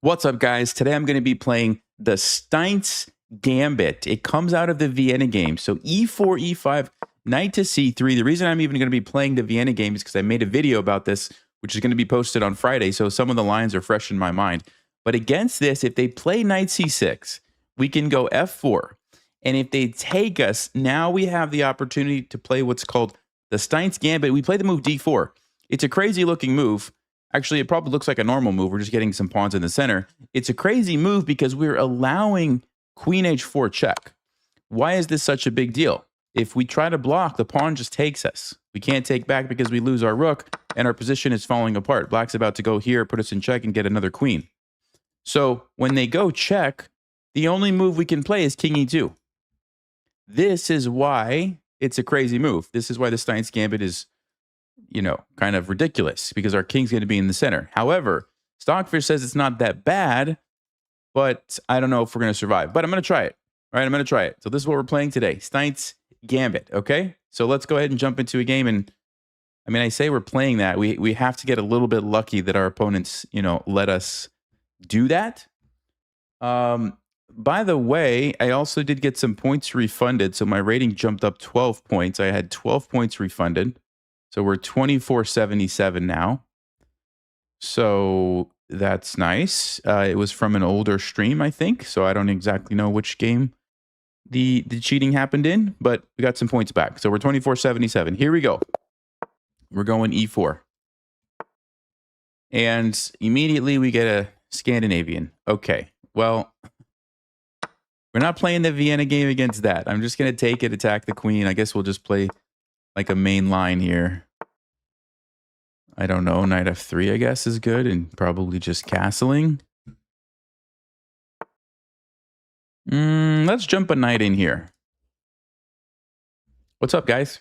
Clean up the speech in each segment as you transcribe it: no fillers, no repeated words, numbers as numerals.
What's up, guys? Today I'm going to be playing the Steinitz Gambit. It comes out of the Vienna game. So e4, e5, knight to c3. The reason I'm even going to be playing the Vienna game is because I made a video about this, which is going to be posted on Friday. So some of the lines are fresh in my mind. But against this, if they play knight c6, we can go f4. And if they take us, now we have the opportunity to play what's called the Steinitz Gambit. We play the move d4. It's a crazy looking move. Actually, it probably looks like a normal move. We're just getting some pawns in the center. It's a crazy move because we're allowing queen h4 check. Why is this such a big deal? If we try to block, the pawn just takes us. We can't take back because we lose our rook, and our position is falling apart. Black's about to go here, put us in check, and get another queen. So when they go check, the only move we can play is king e2. This is why it's a crazy move. This is why the Steinitz Gambit is, kind of ridiculous, because our king's going to be in the center. However, Stockfish says it's not that bad, but I don't know if we're going to survive. But I'm going to try it. All right, I'm going to try it. So this is what we're playing today, Steinitz Gambit, okay? So let's go ahead and jump into a game. And I mean, I say we're playing that. We have to get a little bit lucky that our opponents, let us do that. By the way, I also did get some points refunded. So my rating jumped up 12 points. I had 12 points refunded. So we're 2477 now. So that's nice. It was from an older stream, I think. So I don't exactly know which game the cheating happened in, but we got some points back. So we're 2477. Here we go. We're going e4. And immediately we get a Scandinavian. Okay, well, we're not playing the Vienna game against that. I'm just going to take it, attack the queen. I guess we'll just play like a main line here. I don't know. Knight f3, I guess, is good. And probably just castling. Let's jump a knight in here. What's up, guys?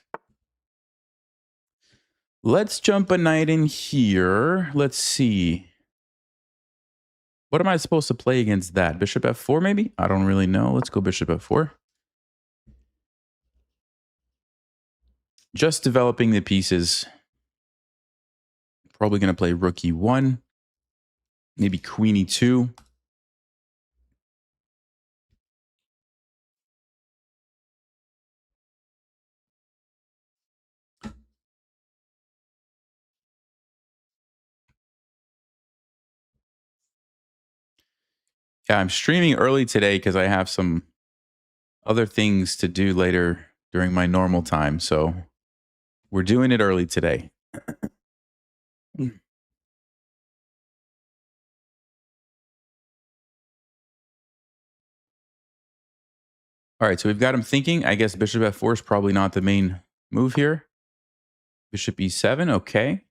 Let's jump a knight in here. Let's see. What am I supposed to play against that? Bishop f4, maybe? I don't really know. Let's go bishop f4. Just developing the pieces. Probably going to play rook e1. Maybe queen e2. Yeah, I'm streaming early today because I have some other things to do later during my normal time. So we're doing it early today. All right, so we've got him thinking. I guess bishop f4 is probably not the main move here. Bishop e7, okay.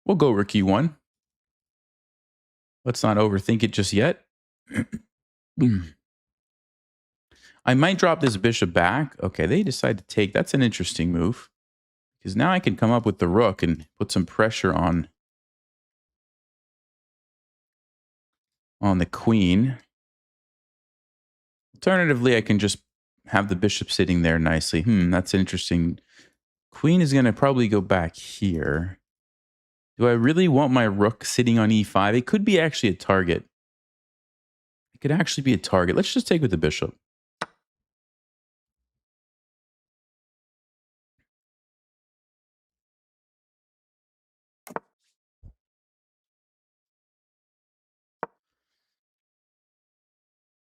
We'll go rook e1. Let's not overthink it just yet. I might drop this bishop back. Okay, they decide to take. That's an interesting move. Because now I can come up with the rook and put some pressure on the queen. Alternatively, I can just have the bishop sitting there nicely. That's interesting. Queen is going to probably go back here. Do I really want my rook sitting on e5? It could be actually a target. It could actually be a target. Let's just take with the bishop.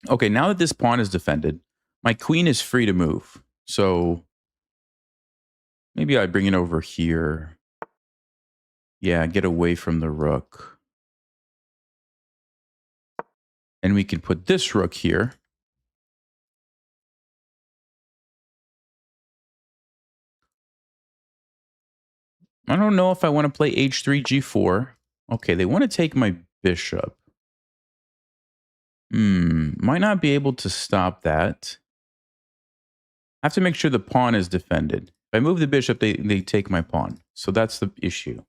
Okay, now that this pawn is defended, my queen is free to move. So maybe I bring it over here. Yeah, get away from the rook. And we can put this rook here. I don't know if I want to play h3, g4. Okay, they want to take my bishop. Might not be able to stop that. I have to make sure the pawn is defended. If I move the bishop, they take my pawn. So that's the issue.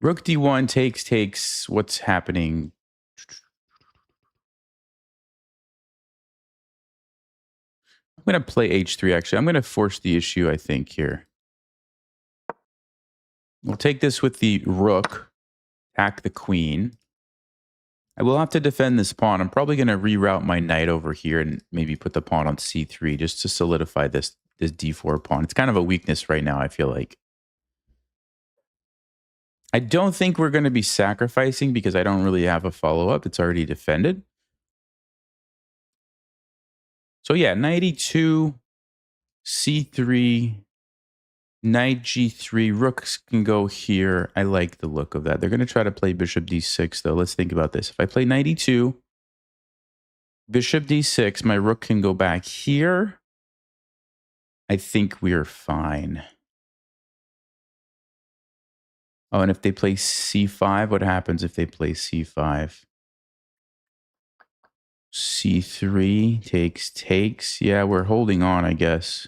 Rook d1 takes. What's happening? I'm going to play h3, actually. I'm going to force the issue, I think, here. We'll take this with the rook, attack the queen. I will have to defend this pawn. I'm probably going to reroute my knight over here and maybe put the pawn on c3 just to solidify this d4 pawn. It's kind of a weakness right now, I feel like. I don't think we're going to be sacrificing because I don't really have a follow-up. It's already defended. So yeah, knight e2, c3, knight g3, rooks can go here. I like the look of that. They're going to try to play bishop d6, though. Let's think about this. If I play knight e2, bishop d6, my rook can go back here. I think we're fine. Oh, and if they play c5, what happens if they play c5? c3 takes. Yeah, we're holding on, I guess.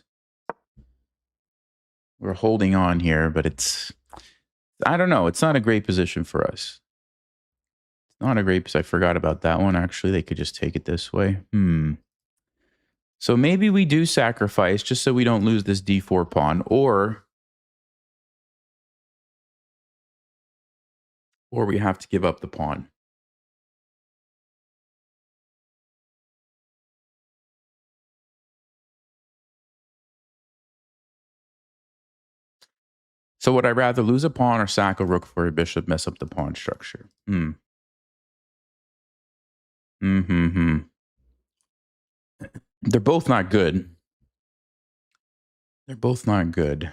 We're holding on here, but it's, I don't know. It's not a great position for us. It's not a great position. I forgot about that one, actually. They could just take it this way. So maybe we do sacrifice just so we don't lose this d4 pawn, or we have to give up the pawn. So would I rather lose a pawn or sack a rook for a bishop, mess up the pawn structure? They're both not good. They're both not good.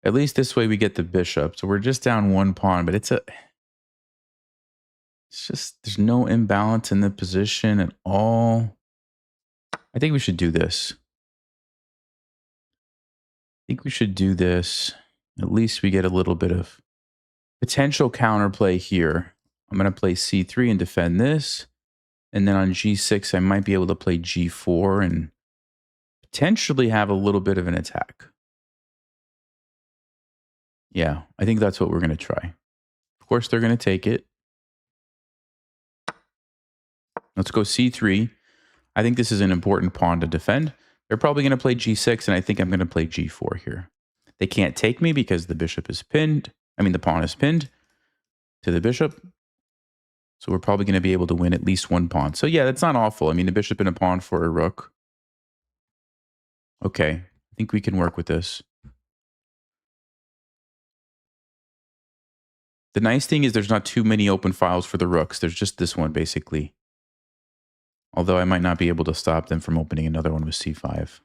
At least this way we get the bishop. So we're just down one pawn, but it's just, there's no imbalance in the position at all. I think we should do this. At least we get a little bit of potential counterplay here. I'm going to play c3 and defend this. And then on g6, I might be able to play g4 and potentially have a little bit of an attack. Yeah, I think that's what we're going to try. Of course, they're going to take it. Let's go c3. I think this is an important pawn to defend. They're probably going to play g6, and I think I'm going to play g4 here. They can't take me because the bishop is pinned. I mean, the pawn is pinned to the bishop. So we're probably going to be able to win at least one pawn. So yeah, that's not awful. I mean, the bishop and a pawn for a rook. Okay, I think we can work with this. The nice thing is there's not too many open files for the rooks. There's just this one, basically. Although I might not be able to stop them from opening another one with c5.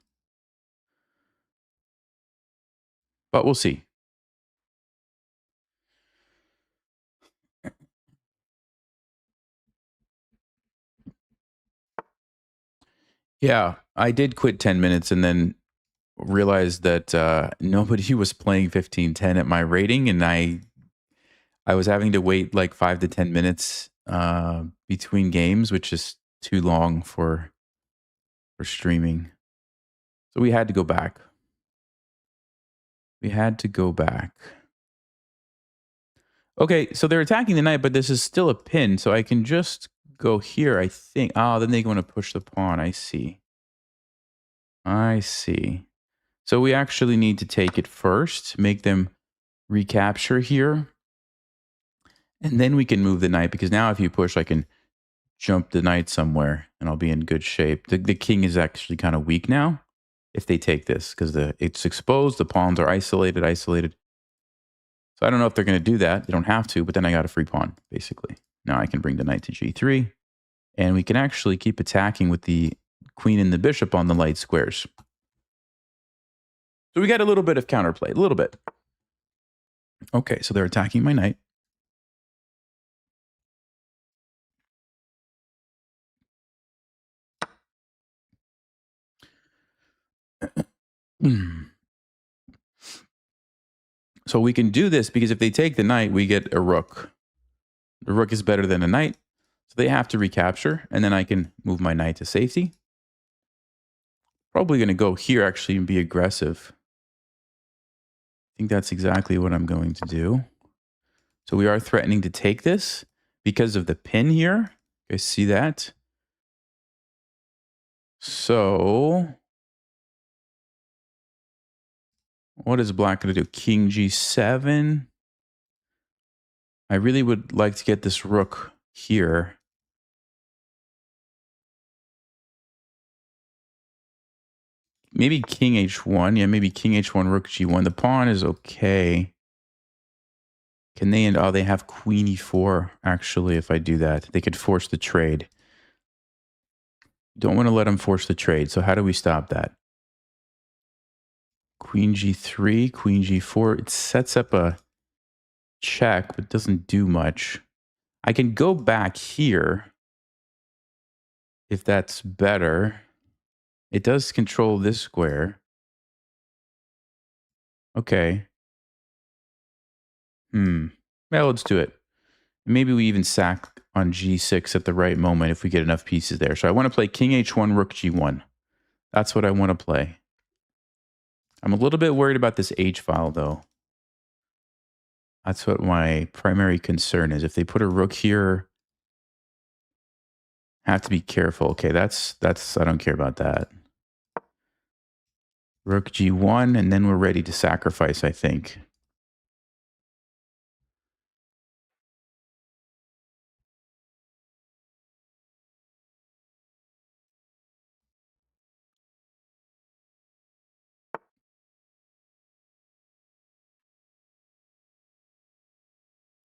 But we'll see. Yeah, I did quit 10 minutes and then realized that nobody was playing 15-10 at my rating, and I was having to wait like 5 to 10 minutes between games, which is too long for streaming. So we had to go back. Okay, so they're attacking the knight, but this is still a pin, so I can just go here, I think. Oh, then they want to push the pawn. I see. So we actually need to take it first, make them recapture here. And then we can move the knight, because now if you push, I can jump the knight somewhere and I'll be in good shape. The king is actually kind of weak now if they take this, because it's exposed, the pawns are isolated. So I don't know if they're going to do that. They don't have to, but then I got a free pawn, basically. Now I can bring the knight to g3, and we can actually keep attacking with the queen and the bishop on the light squares. So we got a little bit of counterplay, a little bit. Okay, so they're attacking my knight. So we can do this because if they take the knight, we get a rook. The rook is better than a knight, so they have to recapture, and then I can move my knight to safety. Probably going to go here, actually, and be aggressive. I think that's exactly what I'm going to do. So we are threatening to take this because of the pin here. You guys see that? So what is black going to do? King G7. I really would like to get this rook here. Maybe King H1. Yeah, maybe King H1, Rook G1. The pawn is okay. Can they end? Oh, they have Queen E4, actually, if I do that. They could force the trade. Don't want to let them force the trade. So how do we stop that? Queen G3, Queen G4. It sets up a check, but doesn't do much. I can go back here if that's better. It does control this square. Okay. Well, let's do it. Maybe we even sack on G6 at the right moment if we get enough pieces there. So I want to play King H1, Rook G1. That's what I want to play. I'm a little bit worried about this H file, though. That's what my primary concern is. If they put a rook here, have to be careful. Okay, that's I don't care about that. Rook G1, and then we're ready to sacrifice, I think.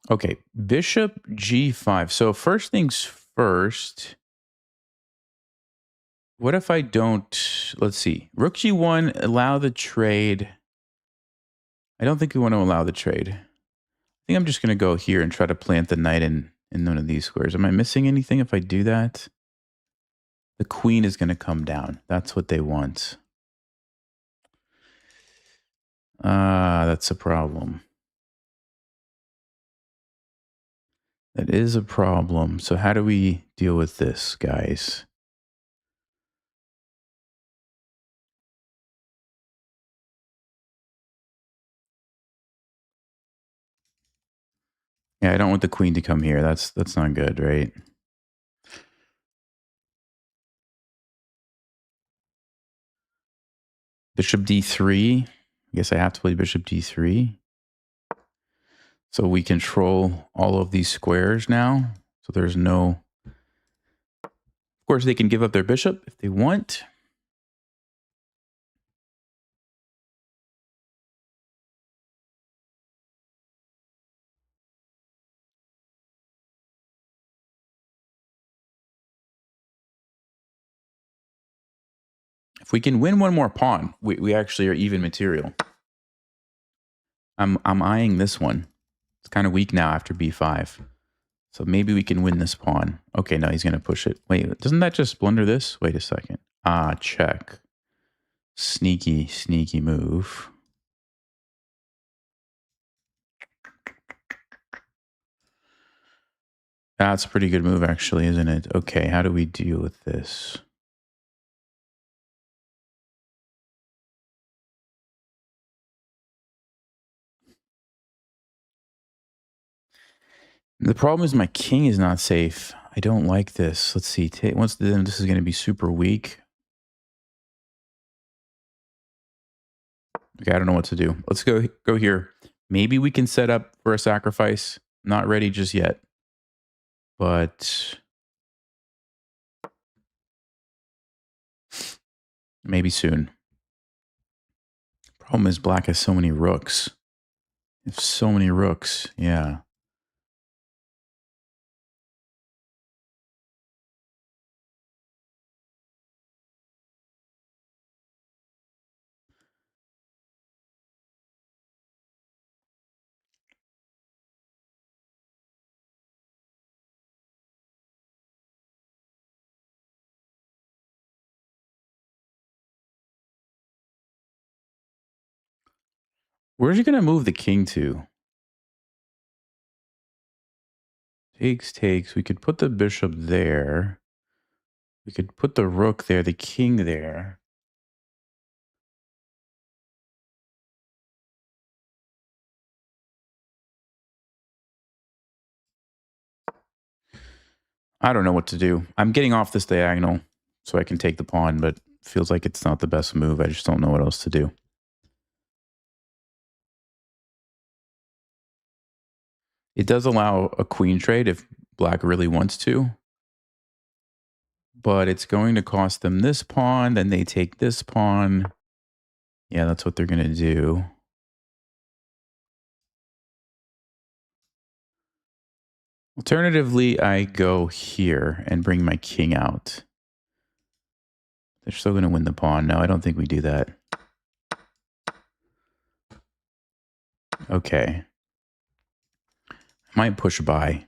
Okay, Bishop G5. So first things first, what if I don't, let's see, Rook G1, allow the trade. I don't think we want to allow the trade. I think I'm just going to go here and try to plant the knight in none of these squares. Am I missing anything if I do that? The queen is going to come down. That's what they want. That's a problem. That is a problem. So how do we deal with this, guys? Yeah, I don't want the queen to come here. That's not good, right? Bishop D3. I guess I have to play Bishop D3. So we control all of these squares now. So there's no... Of course, they can give up their bishop if they want. If we can win one more pawn, we actually are even material. I'm eyeing this one. It's kind of weak now after b5. So maybe we can win this pawn. Okay, no, he's going to push it. Wait, doesn't that just blunder this? Wait a second. Check. Sneaky, sneaky move. That's a pretty good move, actually, isn't it? Okay, how do we deal with this? The problem is my king is not safe. I don't like this. Let's see. Once then, this is going to be super weak. Okay, I don't know what to do. Let's go here. Maybe we can set up for a sacrifice. Not ready just yet. But maybe soon. Problem is black has so many rooks. If so many rooks, yeah. Where's he going to move the king to? Takes. We could put the bishop there. We could put the rook there, the king there. I don't know what to do. I'm getting off this diagonal so I can take the pawn, but feels like it's not the best move. I just don't know what else to do. It does allow a queen trade if black really wants to, but it's going to cost them this pawn. Then they take this pawn. Yeah, that's what they're going to do. Alternatively, I go here and bring my king out. They're still going to win the pawn. No, I don't think we do that. Okay. I might push by.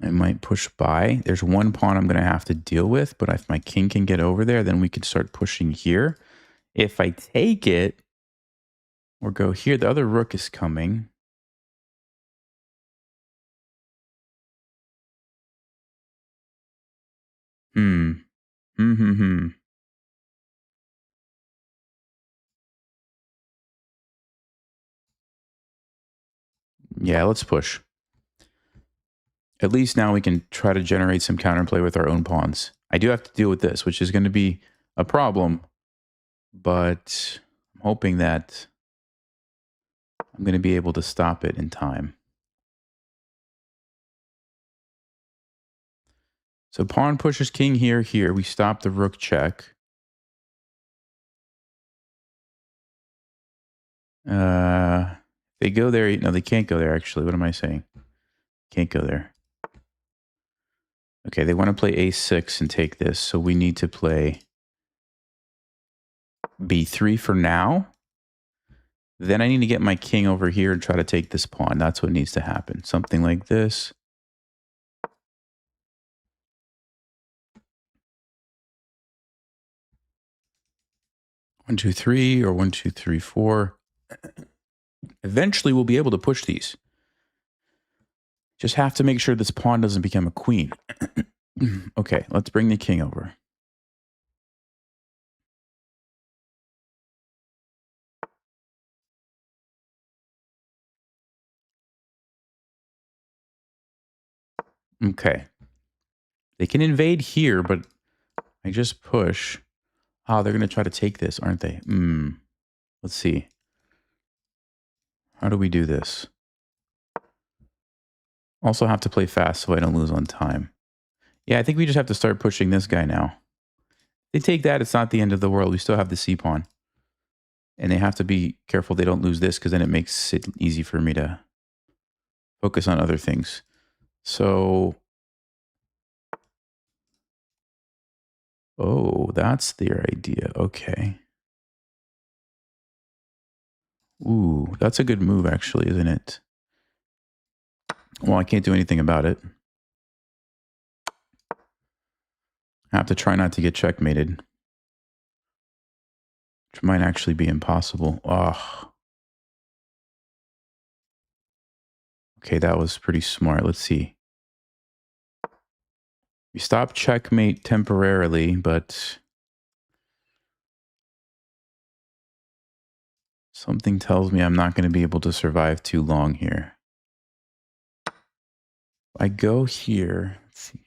There's one pawn I'm going to have to deal with, but if my king can get over there, then we can start pushing here. If I take it or go here, the other rook is coming. Yeah, let's push. At least now we can try to generate some counterplay with our own pawns. I do have to deal with this, which is going to be a problem, but I'm hoping that I'm going to be able to stop it in time. So pawn pushes king here. We stop the rook check. They go there. No, they can't go there, actually. What am I saying? Can't go there. Okay, they want to play a6 and take this, so we need to play b3 for now. Then I need to get my king over here and try to take this pawn. That's what needs to happen. Something like this. One, two, three, or 1, 2, 3, 4. Eventually, we'll be able to push these. Just have to make sure this pawn doesn't become a queen. Okay, let's bring the king over. Okay. They can invade here, but I just push. Oh, they're going to try to take this, aren't they? Let's see. How do we do this? Also have to play fast so I don't lose on time. Yeah, I think we just have to start pushing this guy now. They take that, it's not the end of the world. We still have the c-pawn. And they have to be careful they don't lose this, because then it makes it easy for me to focus on other things. So, oh, that's their idea. Okay. Ooh, that's a good move, actually, isn't it? Well, I can't do anything about it. I have to try not to get checkmated, which might actually be impossible. Oh. Okay, that was pretty smart. Let's see. We stopped checkmate temporarily, but something tells me I'm not going to be able to survive too long here. I go here. Let's see.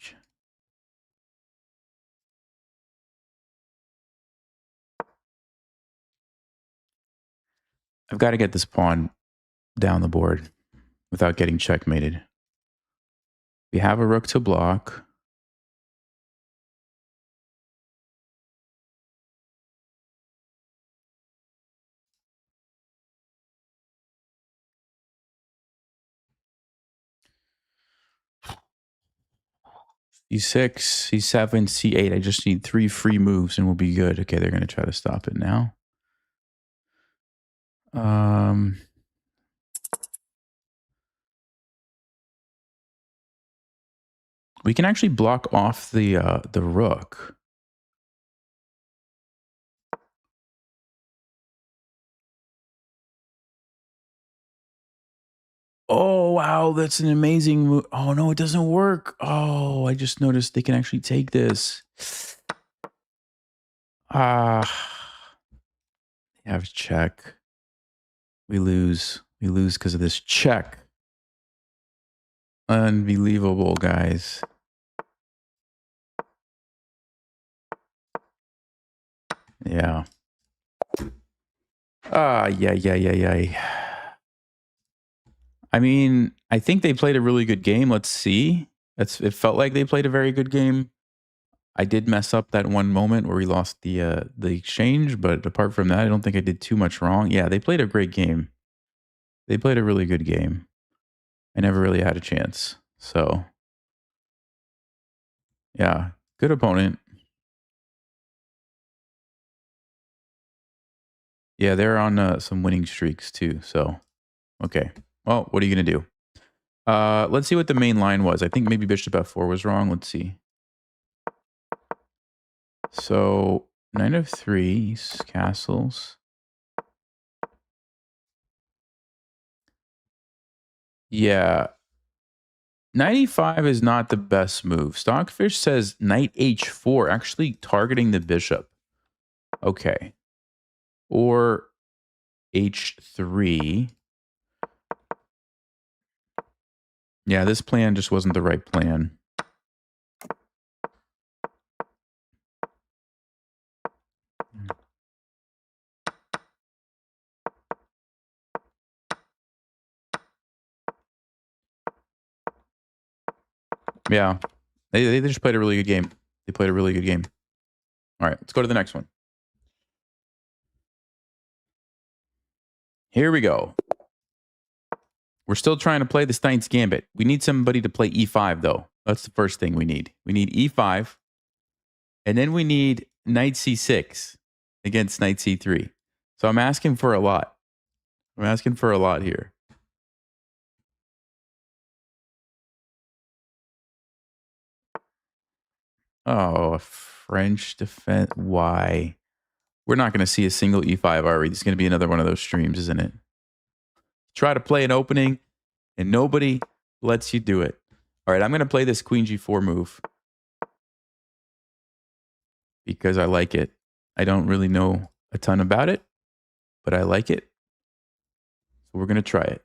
I've got to get this pawn down the board without getting checkmated. We have a rook to block. C6, C7, C8. I just need 3 free moves and we'll be good. Okay, they're going to try to stop it now. We can actually block off the rook. Oh, wow, that's an amazing move. Oh, no, it doesn't work. Oh, I just noticed they can actually take this. They have check. We lose. We lose because of this check. Unbelievable, guys. Yeah. Yeah. I mean, I think they played a really good game. Let's see. It felt like they played a very good game. I did mess up that one moment where we lost the exchange, but apart from that, I don't think I did too much wrong. Yeah, they played a great game. They played a really good game. I never really had a chance. So, yeah, good opponent. Yeah, they're on some winning streaks too. So, okay. Well, what are you going to do? Let's see what the main line was. I think maybe bishop f4 was wrong. Let's see. So, knight of 3 castles. Yeah. Knight e5 is not the best move. Stockfish says knight h4, actually targeting the bishop. Okay. Or h3. Yeah, this plan just wasn't the right plan. Yeah. They just played a really good game. They played a really good game. All right, let's go to the next one. Here we go. We're still trying to play the Steinitz Gambit. We need somebody to play e5, though. That's the first thing we need. We need e5. And then we need knight c6 against knight c3. So I'm asking for a lot. I'm asking for a lot here. Oh, a French defense. Why? We're not going to see a single e5, are we? This is going to be another one of those streams, isn't it? Try to play an opening, and nobody lets you do it. All right, I'm going to play this queen g4 move because I like it. I don't really know a ton about it, but I like it. So we're going to try it.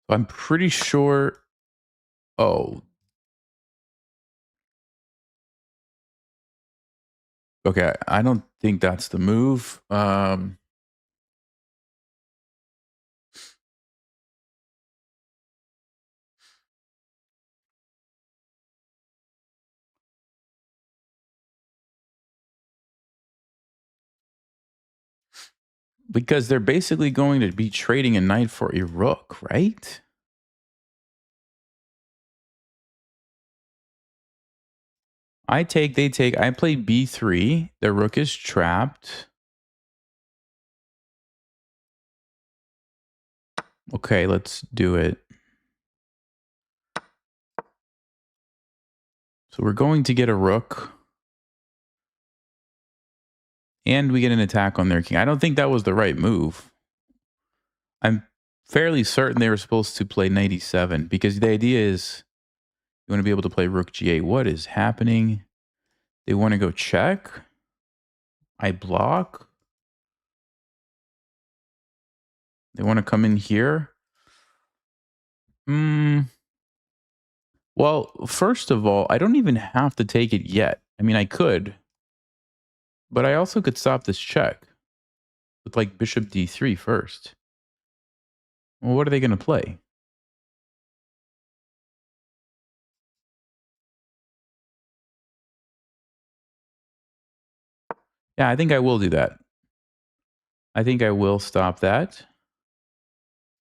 I'm pretty sure. Oh. Okay, I don't think that's the move. Because they're basically going to be trading a knight for a rook, right? I take, they take. I play b3. The rook is trapped. Okay, let's do it. So we're going to get a rook. And we get an attack on their king. I don't think that was the right move. I'm fairly certain they were supposed to play knight e7 because the idea is you want to be able to play rook g8. What is happening? They want to go check. I block. They want to come in here. Well, first of all, I don't even have to take it yet. I mean, I could. But I also could stop this check with like bishop d3 first. Well, what are they going to play? Yeah, I think I will do that. I think I will stop that.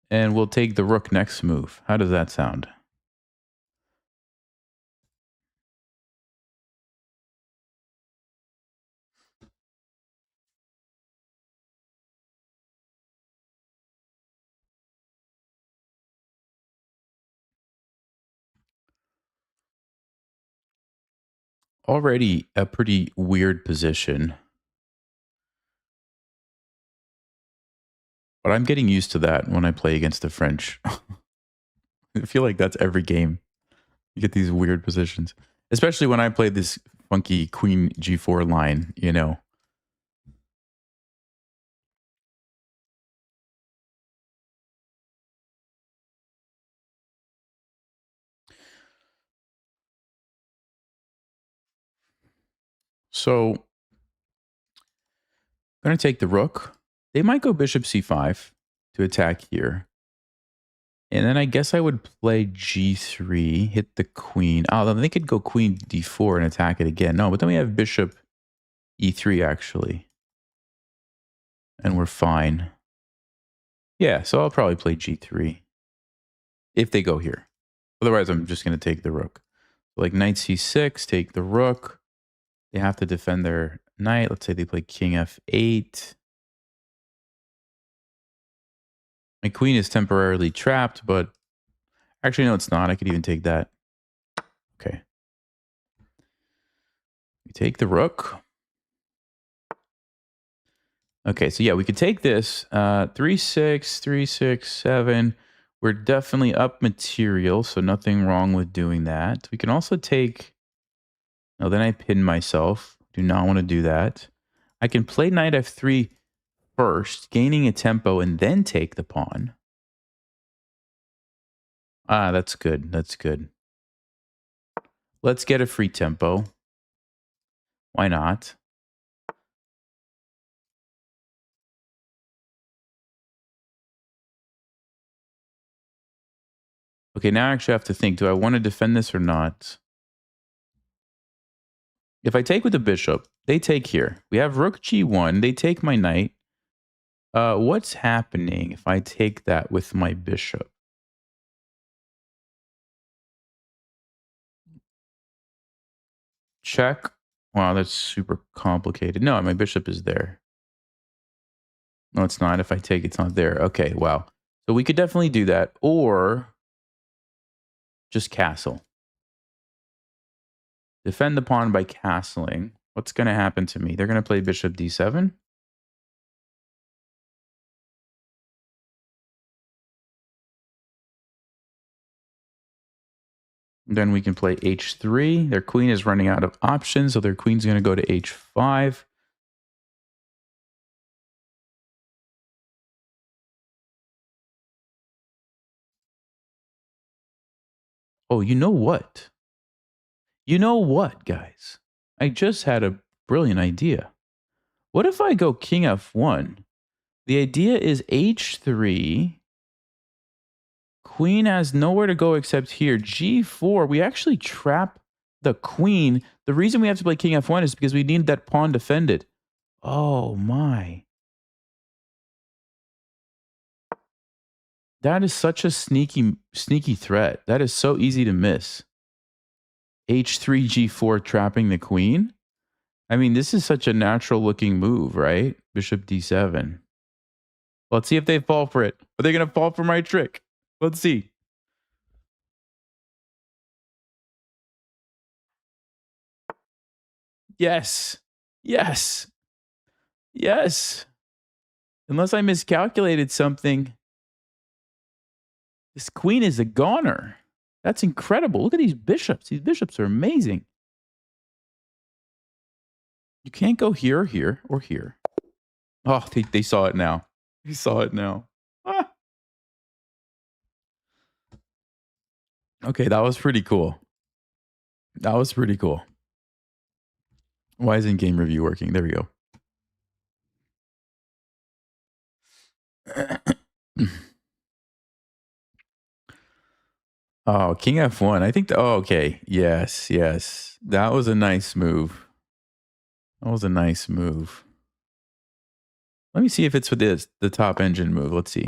And we'll take the rook next move. How does that sound? Already a pretty weird position. But I'm getting used to that when I play against the French. I feel like that's every game. You get these weird positions. Especially when I play this funky queen g4 line, you know. So, I'm going to take the rook. They might go bishop c5 to attack here. And then I guess I would play g3, hit the queen. Oh, then they could go queen d4 and attack it again. No, but then we have bishop e3 actually. And we're fine. Yeah, so I'll probably play g3 if they go here. Otherwise, I'm just going to take the rook. Like knight c6, take the rook. They have to defend their knight. Let's say they play king f8. My queen is temporarily trapped, but actually, no, it's not. I could even take that. Okay. We take the rook. Okay, so yeah, we could take this. 3-6, 3-6, 7. We're definitely up material, so nothing wrong with doing that. We can also take... No, then I pin myself. Do not want to do that. I can play knight f3 first, gaining a tempo, and then take the pawn. Ah, that's good. That's good. Let's get a free tempo. Why not? Okay, now I actually have to think. Do I want to defend this or not? If I take with the bishop, they take here. We have rook g1. They take my knight. What's happening if I take that with my bishop? Check. Wow, that's super complicated. No, my bishop is there. No, it's not. If I take it's not there. Okay, wow. So we could definitely do that. Or just castle. Defend the pawn by castling. What's going to happen to me? They're going to play bishop d7. Then we can play h3. Their queen is running out of options, so their queen's going to go to h5. Oh, you know what? You know what, guys? I just had a brilliant idea. What if I go king f1? The idea is h3. Queen has nowhere to go except here. g4. We actually trap the queen. The reason we have to play king f1 is because we need that pawn defended. Oh, my. That is such a sneaky threat. That is so easy to miss. h3, g4 trapping the queen. I mean, this is such a natural looking move, right? Bishop d7. Let's see if they fall for it. Are they going to fall for my trick? Let's see. Yes. Yes. Yes. Unless I miscalculated something. This queen is a goner. That's incredible. Look at these bishops. These bishops are amazing. You can't go here or here or here. Oh, they saw it now. They saw it now. Ah. Okay, that was pretty cool. That was pretty cool. Why isn't game review working? There we go. Oh, king f1. I think, oh, okay. Yes, yes. That was a nice move. That was a nice move. Let me see if it's with this, the top engine move. Let's see.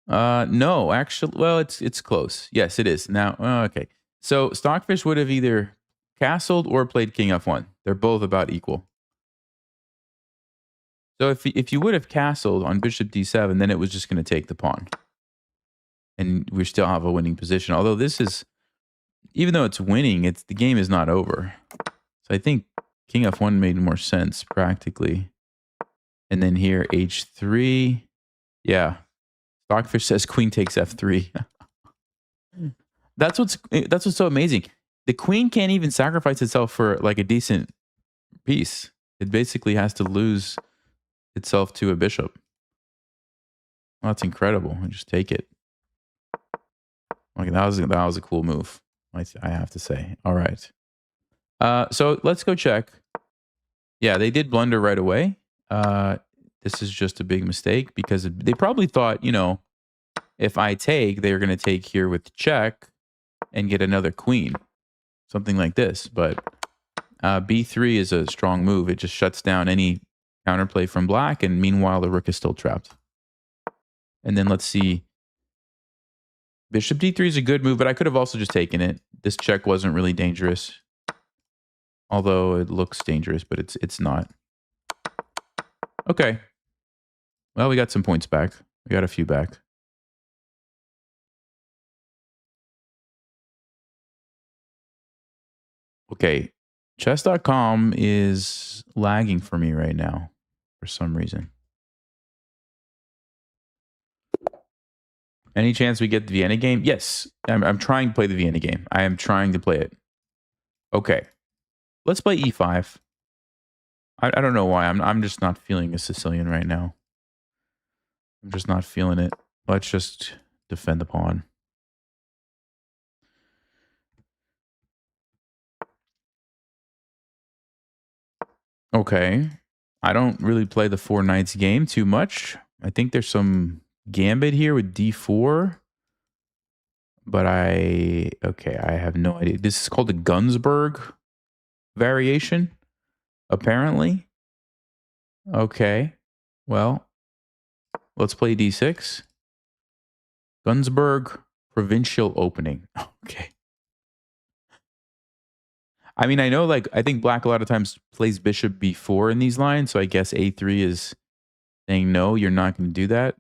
No, actually, well, it's close. Yes, it is. Now, okay. So Stockfish would have either castled or played king f1. They're both about equal. So if you would have castled on bishop d7, then it was just going to take the pawn. And we still have a winning position. Although this is, even though it's winning, the game is not over. So I think king f1 made more sense practically. And then here, h3. Yeah. Stockfish says queen takes f3. That's what's so amazing. The queen can't even sacrifice itself for like a decent piece. It basically has to lose itself to a bishop. Well, that's incredible. I just take it. Like that was a cool move. I have to say. All right. So let's go check. Yeah, they did blunder right away. This is just a big mistake because they probably thought, you know, if I take, they're going to take here with check and get another queen, something like this. But b3 is a strong move. It just shuts down any counterplay from black, and meanwhile the rook is still trapped. And then let's see. Bishop d3 is a good move, but I could have also just taken it. This check wasn't really dangerous, although it looks dangerous, but it's not. Okay. Well, we got some points back. We got a few back. Okay. Chess.com is lagging for me right now for some reason. Any chance we get the Vienna game? Yes. I'm trying to play the Vienna game. I am trying to play it. Okay. Let's play e5. I don't know why. I'm just not feeling a Sicilian right now. I'm just not feeling it. Let's just defend the pawn. Okay. I don't really play the 4 knights game too much. I think there's some Gambit here with d4. But I have no idea. This is called the Gunsberg variation, apparently. Okay. Well, let's play d6. Gunsberg provincial opening. Okay. I mean, I know, like, I think black a lot of times plays bishop b4 in these lines, so I guess a3 is saying, no, you're not going to do that.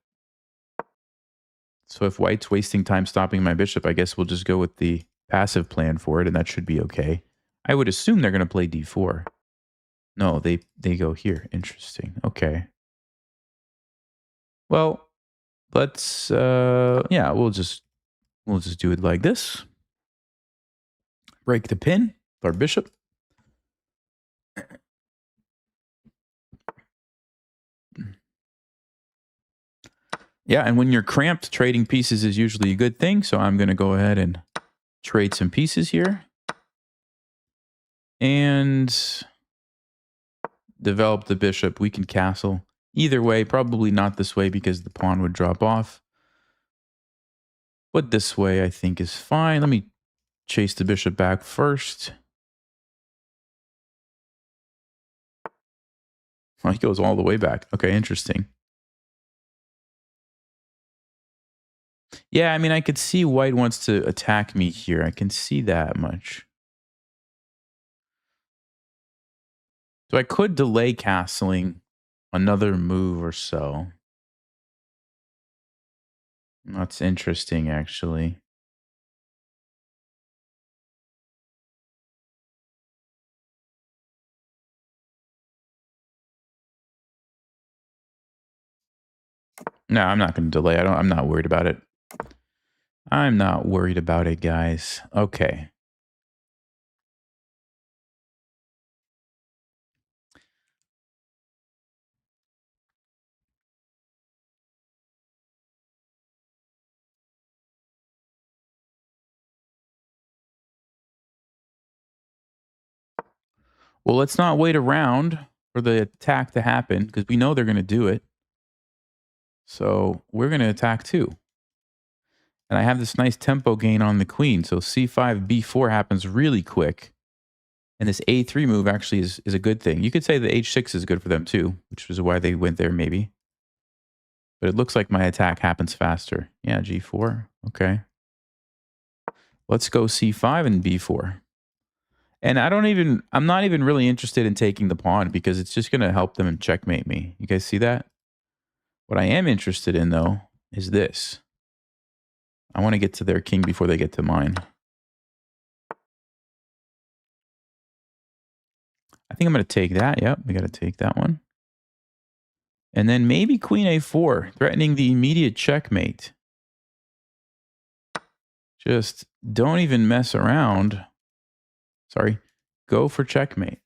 So if white's wasting time stopping my bishop, I guess we'll just go with the passive plan for it, and that should be okay. I would assume they're going to play d4. No, they go here. Interesting. Okay. Well, let's yeah, we'll just do it like this. Break the pin, our bishop. Yeah, and when you're cramped, trading pieces is usually a good thing. So I'm going to go ahead and trade some pieces here. And develop the bishop. We can castle. Either way, probably not this way because the pawn would drop off. But this way I think is fine. Let me chase the bishop back first. Oh, he goes all the way back. Okay, interesting. Yeah, I mean, I could see white wants to attack me here. I can see that much. So I could delay castling another move or so. That's interesting, actually. No, I'm not going to delay. I'm not worried about it. I'm not worried about it, guys. Okay. Well, let's not wait around for the attack to happen because we know they're going to do it. So we're going to attack too. And I have this nice tempo gain on the queen. So c5, b4 happens really quick. And this a3 move actually is a good thing. You could say the h6 is good for them too, which is why they went there maybe. But it looks like my attack happens faster. Yeah, g4. Okay. Let's go c5 and b4. And I'm not even really interested in taking the pawn because it's just going to help them and checkmate me. You guys see that? What I am interested in, though, is this. I want to get to their king before they get to mine. I think I'm going to take that. Yep, we got to take that one. And then maybe queen a4, threatening the immediate checkmate. Just don't even mess around. Sorry, go for checkmate.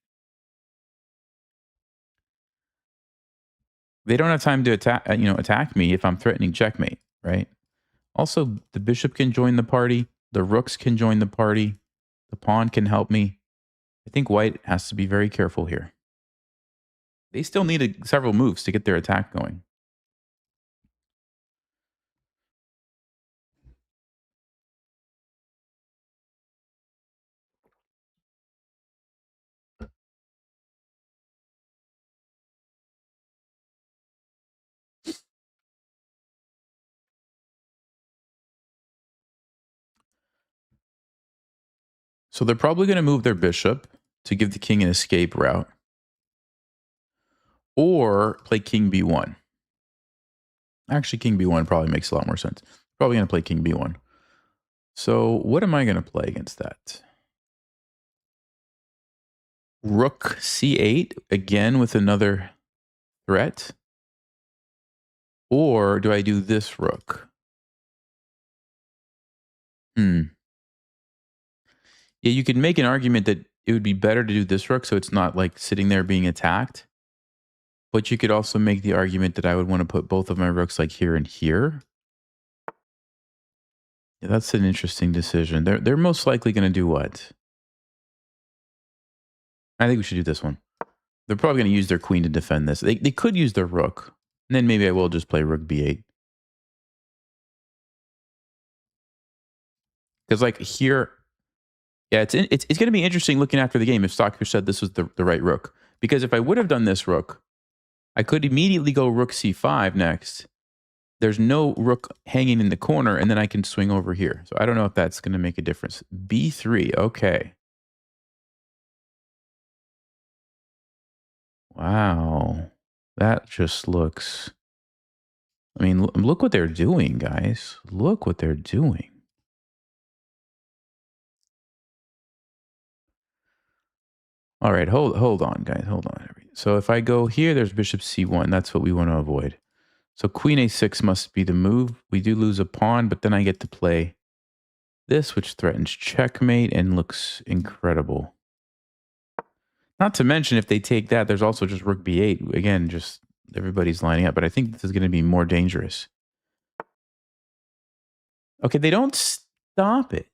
They don't have time to attack me if I'm threatening checkmate, right? Also, the bishop can join the party. The rooks can join the party. The pawn can help me. I think white has to be very careful here. They still need several moves to get their attack going. So they're probably going to move their bishop to give the king an escape route. Or play king b1. Actually, king b1 probably makes a lot more sense. Probably going to play king b1. So what am I going to play against that? Rook c8, again with another threat. Or do I do this rook? Yeah, you could make an argument that it would be better to do this rook so it's not like sitting there being attacked. But you could also make the argument that I would want to put both of my rooks like here and here. Yeah, that's an interesting decision. They're most likely going to do what? I think we should do this one. They're probably going to use their queen to defend this. They could use their rook. And then maybe I will just play rook b8. Because like here, yeah, it's going to be interesting looking after the game if Soccer said this was the right rook. Because if I would have done this rook, I could immediately go rook c5 next. There's no rook hanging in the corner, and then I can swing over here. So I don't know if that's going to make a difference. b3, okay. Wow. That just looks... I mean, look what they're doing, guys. Look what they're doing. All right, hold on, guys. Hold on. So if I go here, there's bishop c1. That's what we want to avoid. So queen a6 must be the move. We do lose a pawn, but then I get to play this, which threatens checkmate and looks incredible. Not to mention, if they take that, there's also just rook b8. Again, just everybody's lining up. But I think this is going to be more dangerous. Okay, they don't stop it.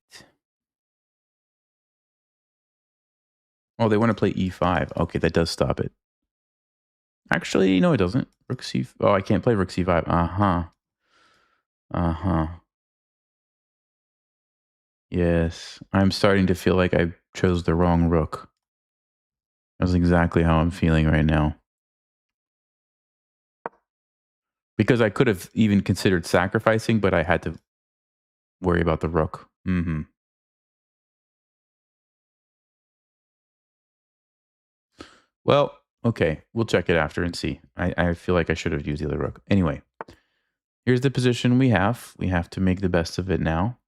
Oh, they want to play e5. Okay, that does stop it. Actually, no, it doesn't. Rook c... Oh, I can't play rook c5. Uh-huh. Uh-huh. Yes. I'm starting to feel like I chose the wrong rook. That's exactly how I'm feeling right now. Because I could have even considered sacrificing, but I had to worry about the rook. Mm-hmm. Well, okay. We'll check it after and see. I feel like I should have used the other rook. Anyway, here's the position we have. We have to make the best of it now.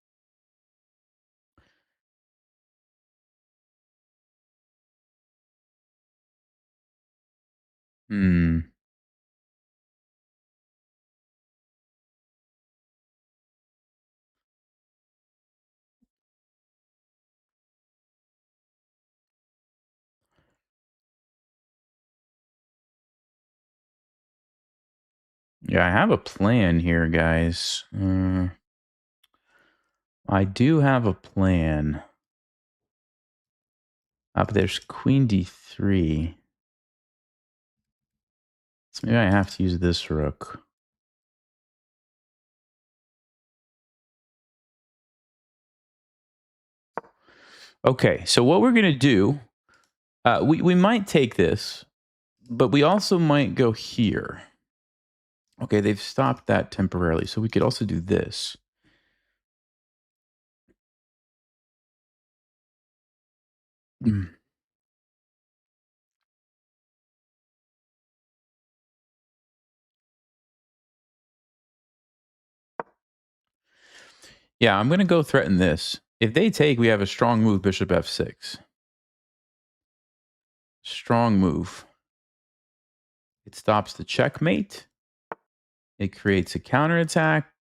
Hmm. Yeah, I have a plan here, guys. I do have a plan. But there's queen d3. So maybe I have to use this rook. Okay, so what we're going to do, we might take this, but we also might go here. Okay, they've stopped that temporarily, so we could also do this. Yeah, I'm going to go threaten this. If they take, we have a strong move, bishop f6. Strong move. It stops the checkmate. It creates a counterattack.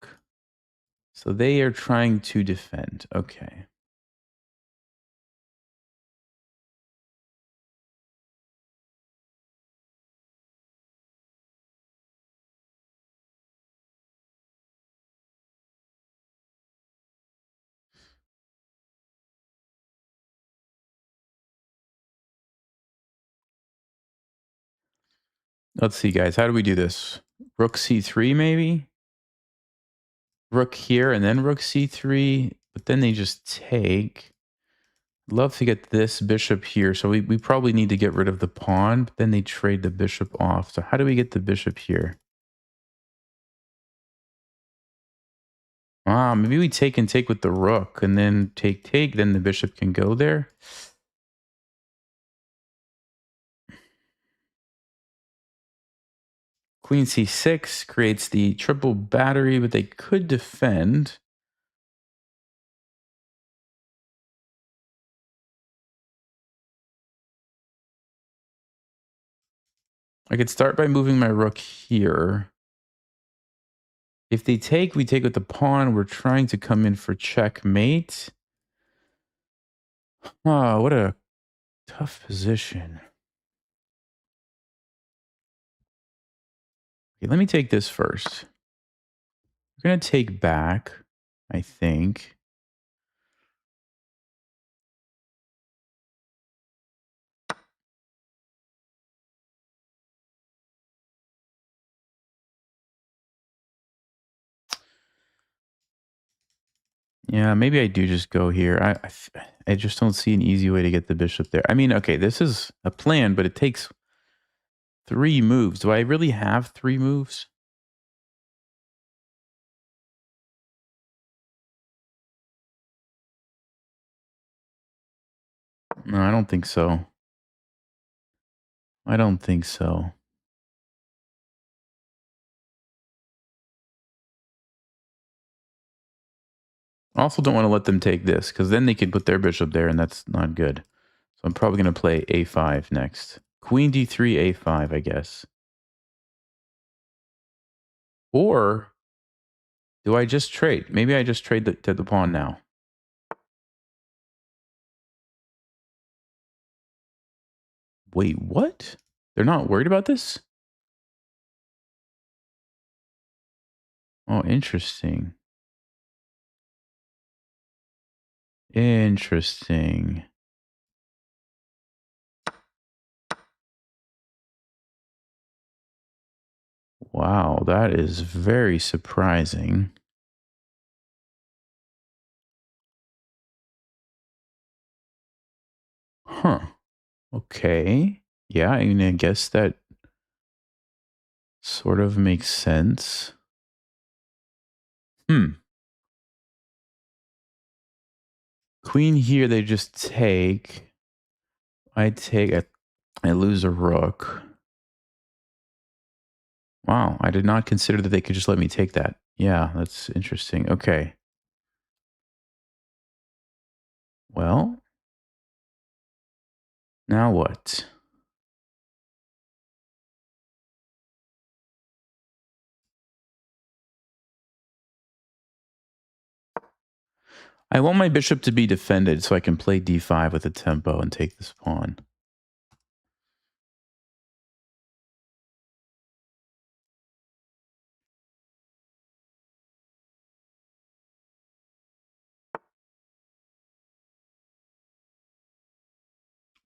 So they are trying to defend. Okay. Let's see, guys. How do we do this? Rook c3, maybe? Rook here and then rook c3. But then they just take. Love to get this bishop here. So we probably need to get rid of the pawn. But then they trade the bishop off. So how do we get the bishop here? Ah, maybe we take and take with the rook. And then take. Then the bishop can go there. Queen c6 creates the triple battery, but they could defend. I could start by moving my rook here. If they take, we take with the pawn. We're trying to come in for checkmate. Oh, what a tough position. Okay, let me take this first. We're going to take back, I think. Yeah, maybe I do just go here. I just don't see an easy way to get the bishop there. I mean, okay, this is a plan, but it takes 3 moves. Do I really have 3 moves? No, I don't think so. I don't think so. I also don't want to let them take this, because then they can put their bishop there, and that's not good. So I'm probably going to play a5 next. Queen d3, a5, I guess. Or do I just trade? Maybe I just trade to the pawn now. Wait, what? They're not worried about this? Oh, interesting. Interesting. Wow, that is very surprising. Huh. Okay. Yeah, I mean, I guess that sort of makes sense. Queen here, they just take. I take. I lose a rook. Wow, I did not consider that they could just let me take that. Yeah, that's interesting. Okay. Well, now what? I want my bishop to be defended so I can play d5 with a tempo and take this pawn.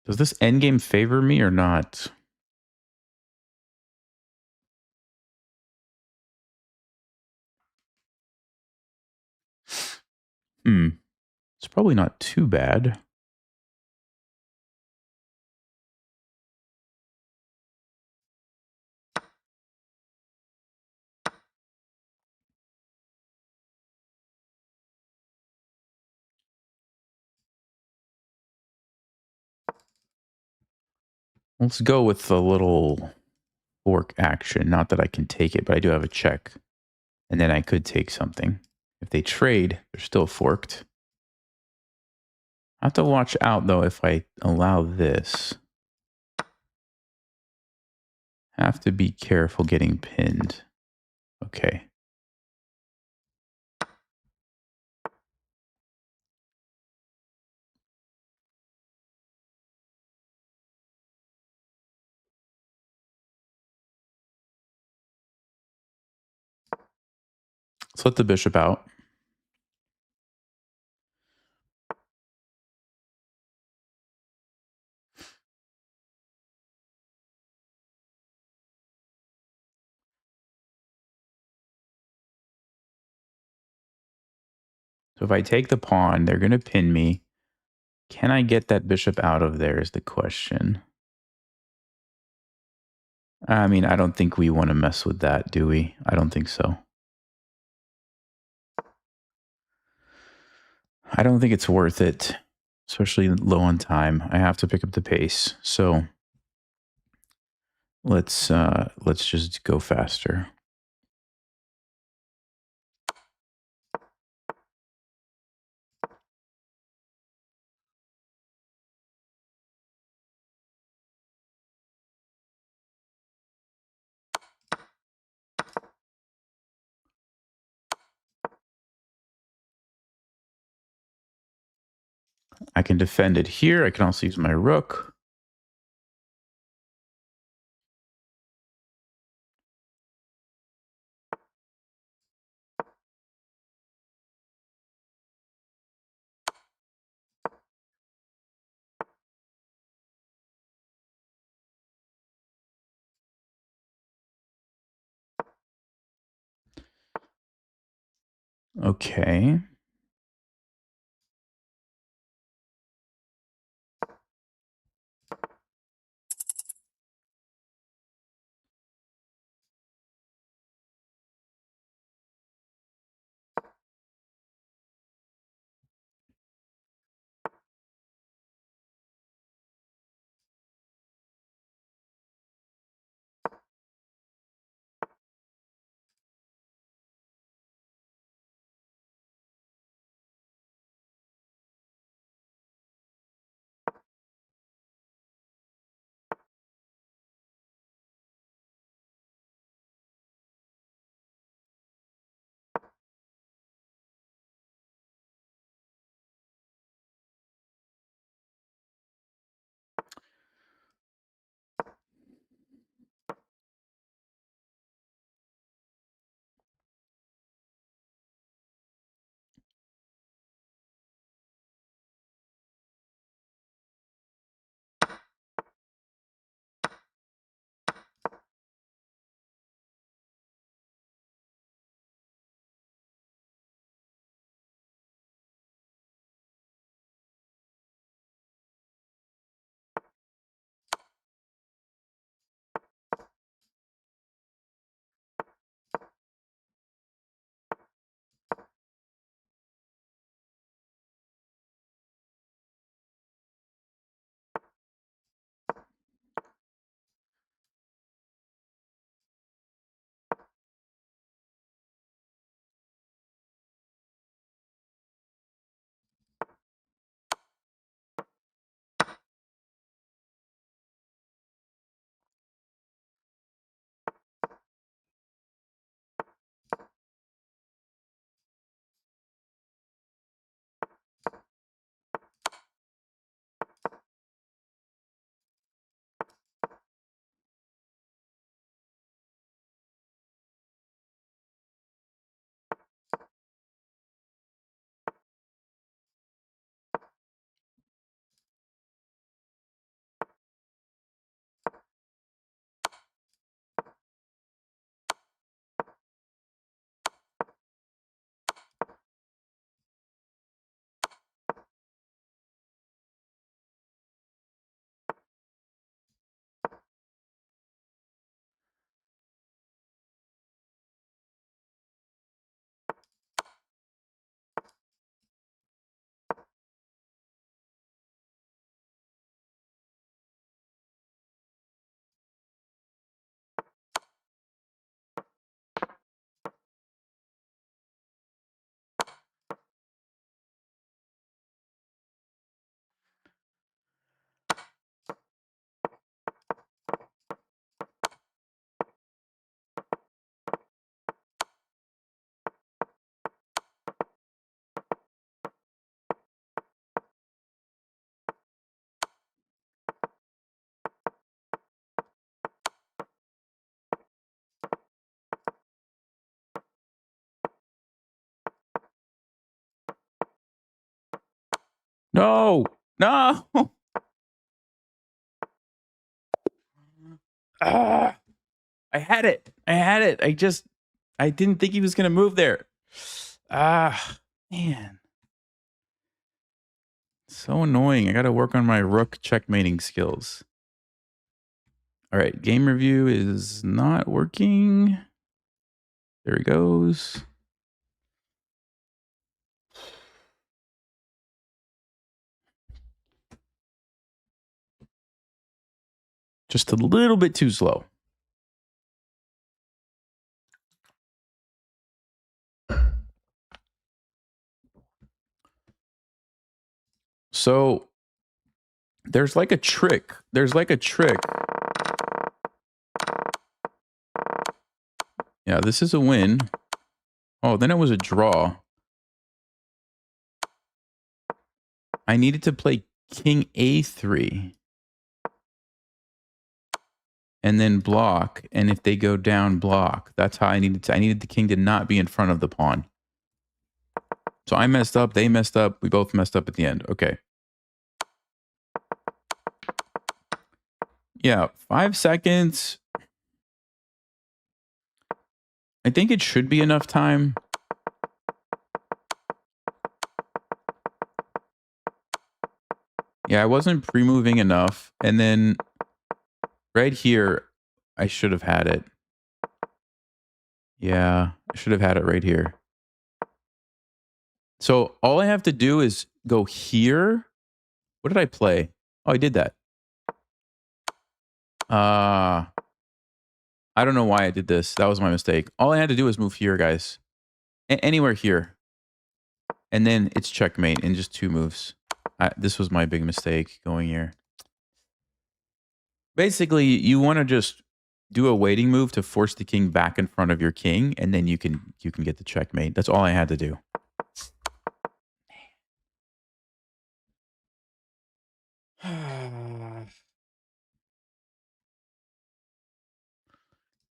Does this endgame favor me or not? It's probably not too bad. Let's go with the little fork action. Not that I can take it, but I do have a check. And then I could take something. If they trade, they're still forked. I have to watch out, though, if I allow this. Have to be careful getting pinned. Okay. Let's let the bishop out. So if I take the pawn, they're going to pin me. Can I get that bishop out of there is the question. I mean, I don't think we want to mess with that, do we? I don't think so. I don't think it's worth it, especially low on time. I have to pick up the pace. So let's just go faster. I can defend it here. I can also use my rook. Okay. No. No. Ah, I had it. I had it. I didn't think he was going to move there. Ah, man. So annoying. I got to work on my rook checkmating skills. All right. Game review is not working. There he goes. Just a little bit too slow. So there's like a trick. Yeah, this is a win. Oh, then it was a draw. I needed to play king a3. And then block. And if they go down, block. That's how I needed to. I needed the king to not be in front of the pawn. So I messed up. They messed up. We both messed up at the end. Okay. Yeah, 5 seconds. I think it should be enough time. Yeah, I wasn't pre-moving enough. And then right here, I should have had it. Yeah, I should have had it right here. So all I have to do is go here. What did I play? Oh, I did that. I don't know why I did this. That was my mistake. All I had to do was move here, guys. Anywhere here. And then it's checkmate in just 2 moves. This was my big mistake going here. Basically, you want to just do a waiting move to force the king back in front of your king, and then you can get the checkmate. That's all I had to do.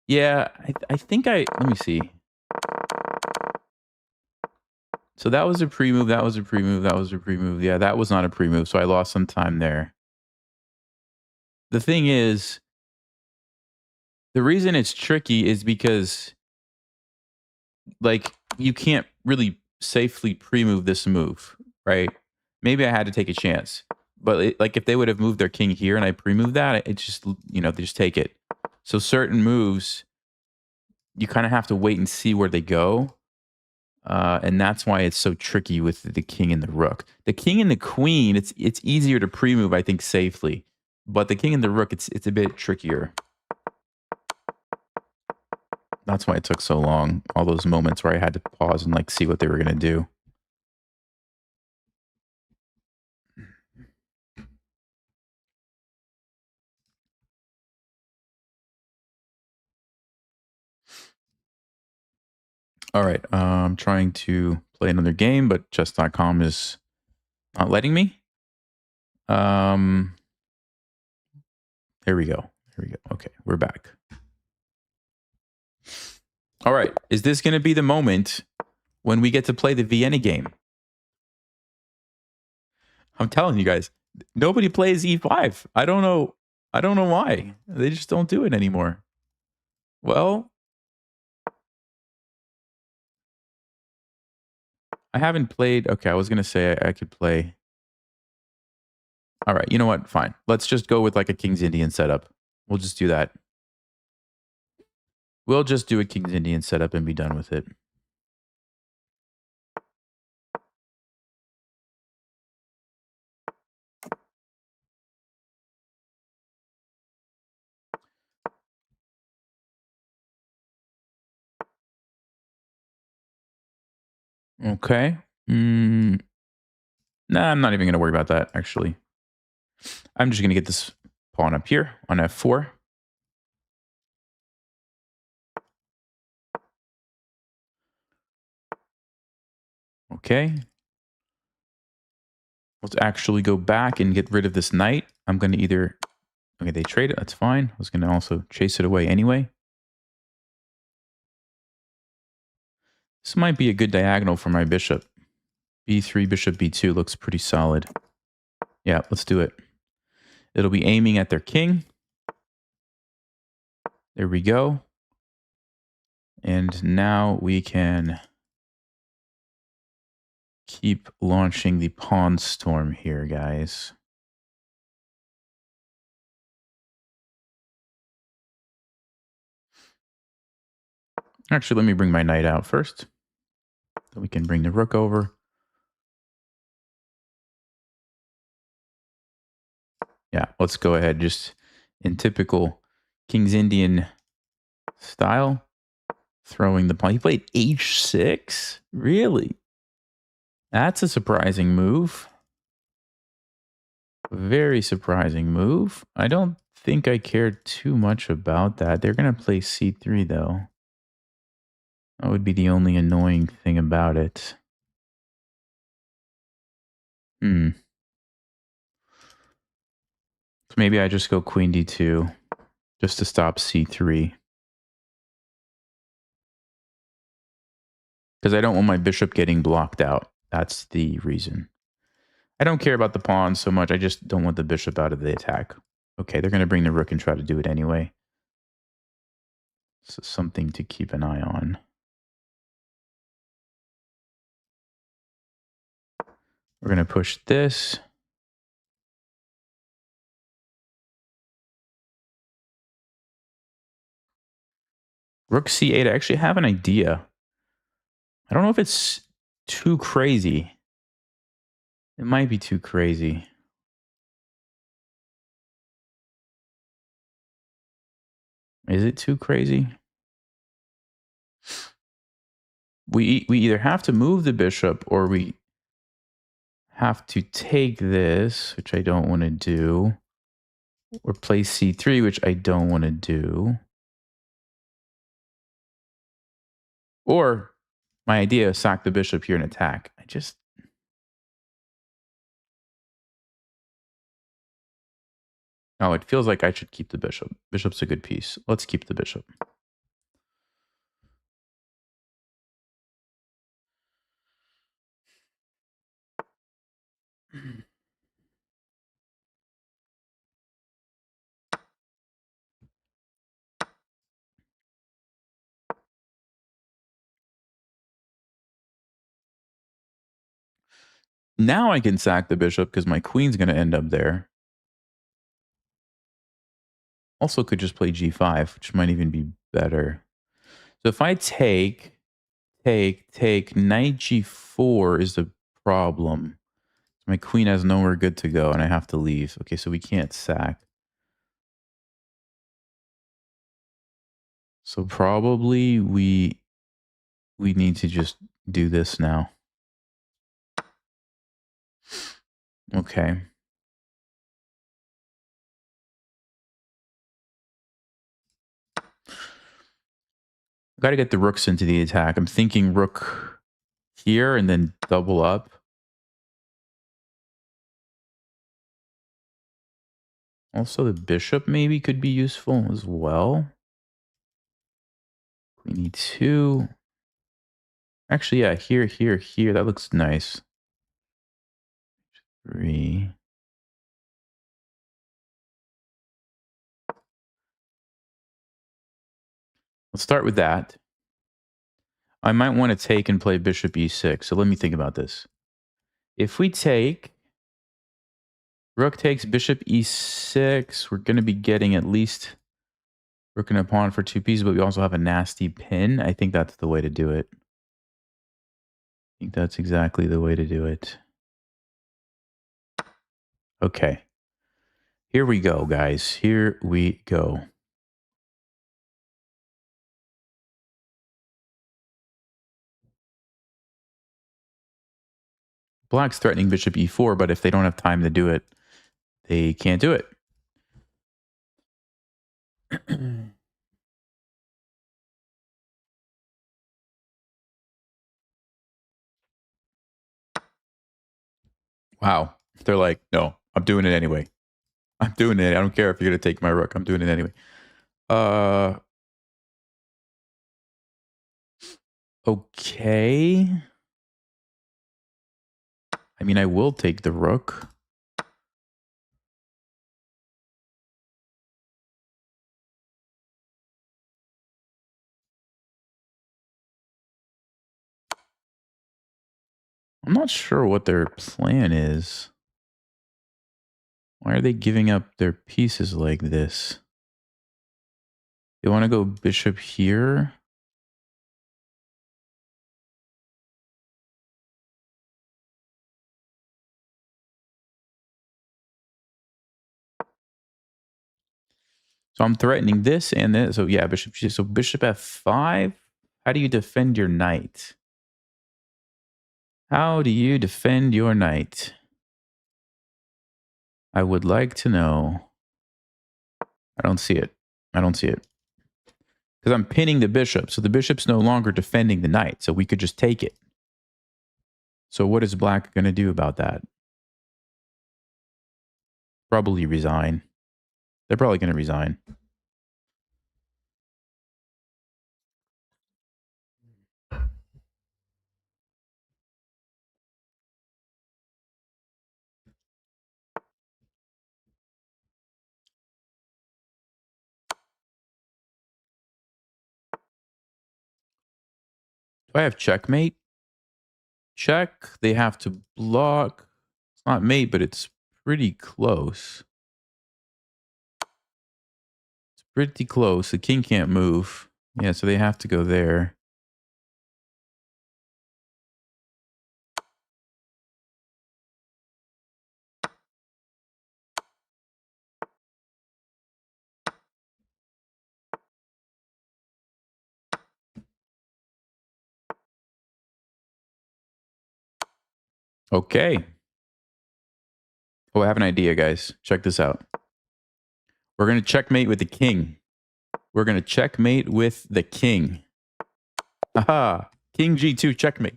Yeah, I think let me see. So that was a pre-move, that was a pre-move, that was a pre-move. Yeah, that was not a pre-move, so I lost some time there. The thing is, the reason it's tricky is because, like, you can't really safely pre-move this move, right? Maybe I had to take a chance. But, like, if they would have moved their king here and I pre-moved that, it just, they just take it. So certain moves, you kind of have to wait and see where they go. And that's why it's so tricky with the king and the rook. The king and the queen, it's easier to pre-move, I think, safely. But the king and the rook, it's a bit trickier. That's why it took so long. All those moments where I had to pause and like see what they were going to do. All right. I'm trying to play another game, but chess.com is not letting me. Here we go. Okay, we're back. All right. Is this going to be the moment when we get to play the Vienna game? I'm telling you guys, nobody plays E5. I don't know why. They just don't do it anymore. Well, I haven't played. Okay, I was going to say I could play. All right, you know what? Fine. Let's just go with like a King's Indian setup. We'll just do that. We'll just do a King's Indian setup and be done with it. Okay. Nah, I'm not even going to worry about that, actually. I'm just going to get this pawn up here on F4. Okay. Let's actually go back and get rid of this knight. I'm going to either... Okay, they trade it. That's fine. I was going to also chase it away anyway. This might be a good diagonal for my bishop. B3, bishop B2 looks pretty solid. Yeah, let's do it. It'll be aiming at their king. There we go. And now we can keep launching the pawn storm here, guys. Actually, let me bring my knight out first. Then we can bring the rook over. Yeah, let's go ahead. Just in typical King's Indian style, throwing the pawn. He played h6? Really? That's a surprising move. Very surprising move. I don't think I cared too much about that. They're going to play c3, though. That would be the only annoying thing about it. So maybe I just go queen d2 just to stop c3. Because I don't want my bishop getting blocked out. That's the reason. I don't care about the pawn so much. I just don't want the bishop out of the attack. Okay, they're going to bring the rook and try to do it anyway. So something to keep an eye on. We're going to push this. Rook c8. I actually have an idea. I don't know if it's too crazy. It might be too crazy. Is it too crazy? We either have to move the bishop or we have to take this, which I don't want to do, or play c3, which I don't want to do. Or my idea is sack the bishop here and attack. Oh, it feels like I should keep the bishop. Bishop's a good piece. Let's keep the bishop. Now I can sack the bishop because my queen's going to end up there. Also could just play g5, which might even be better. So if I take, knight g4 is the problem. My queen has nowhere good to go and I have to leave. Okay, so we can't sack. So probably we need to just do this now. Okay. Got to get the rooks into the attack. I'm thinking rook here and then double up. Also, the bishop maybe could be useful as well. Queen e2. Actually, yeah, here. That looks nice. 3. Let's start with that. I might want to take and play bishop e6. So let me think about this. If we take, rook takes bishop e6, we're going to be getting at least rook and a pawn for 2 pieces, but we also have a nasty pin. I think that's the way to do it. I think that's exactly the way to do it. Okay. Here we go, guys. Here we go. Black's threatening bishop e4, but if they don't have time to do it, they can't do it. Wow. They're like, no, I'm doing it anyway. I'm doing it. I don't care if you're going to take my rook. I'm doing it anyway. Okay. I mean, I will take the rook. I'm not sure what their plan is. Why are they giving up their pieces like this? They want to go bishop here. So I'm threatening this and this. So yeah, bishop. So bishop f5. How do you defend your knight? How do you defend your knight? I would like to know. I don't see it. I don't see it. Because I'm pinning the bishop. So the bishop's no longer defending the knight. So we could just take it. So what is black going to do about that? Probably resign. They're probably going to resign. Do I have checkmate? Check. They have to block. It's not mate, but it's pretty close. It's pretty close. The king can't move. Yeah, so they have to go there. Okay. Oh, I have an idea, guys. Check this out. We're going to checkmate with the king. We're going to checkmate with the king. Aha. King G2 checkmate.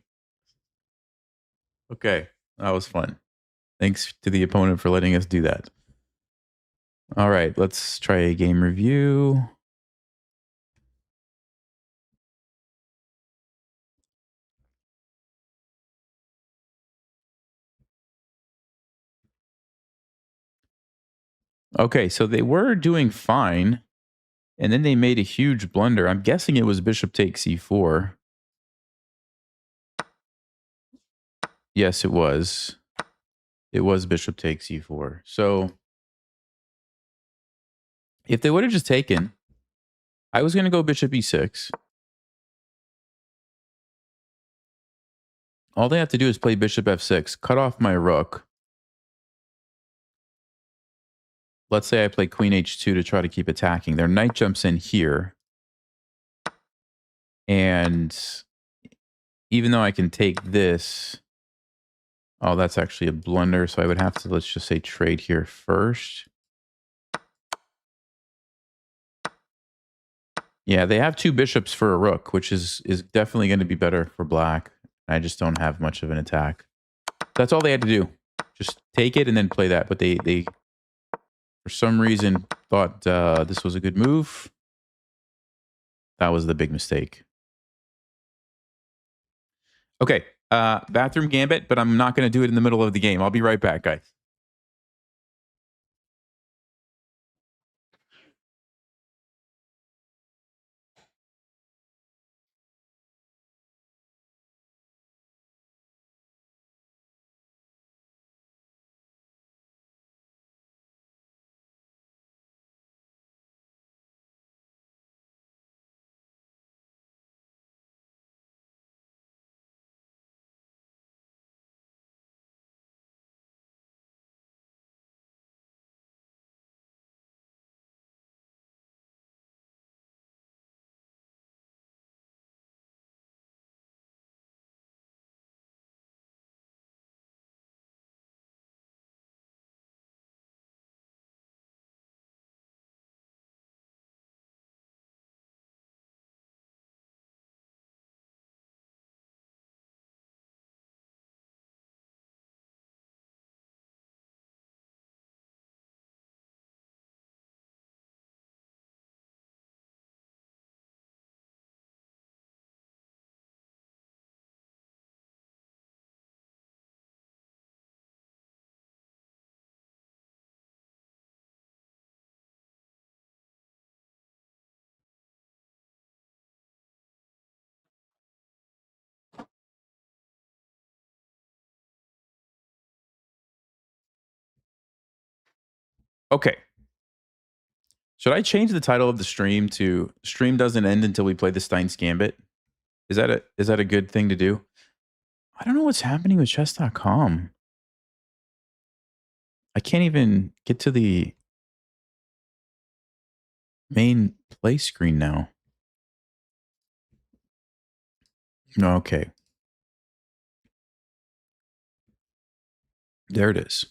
Okay. That was fun. Thanks to the opponent for letting us do that. All right. Let's try a game review. Okay. So they were doing fine. And then they made a huge blunder. I'm guessing it was bishop takes c4. Yes, it was. It was bishop takes e4. So if they would have just taken, I was going to go bishop e6. All they have to do is play bishop f6, cut off my rook. Let's say I play queen h2 to try to keep attacking. Their knight jumps in here. And even though I can take this, oh, that's actually a blunder. So I would have to, let's just say, trade here first. Yeah, they have two bishops for a rook, which is definitely going to be better for black. I just don't have much of an attack. That's all they had to do. Just take it and then play that. But they for some reason, thought this was a good move. That was the big mistake. Okay, bathroom gambit, but I'm not going to do it in the middle of the game. I'll be right back, guys. Okay. Should I change the title of the stream to "Stream doesn't end until we play the Steinitz Gambit"? Is that a good thing to do? I don't know what's happening with chess.com. I can't even get to the main play screen now. Okay. There it is.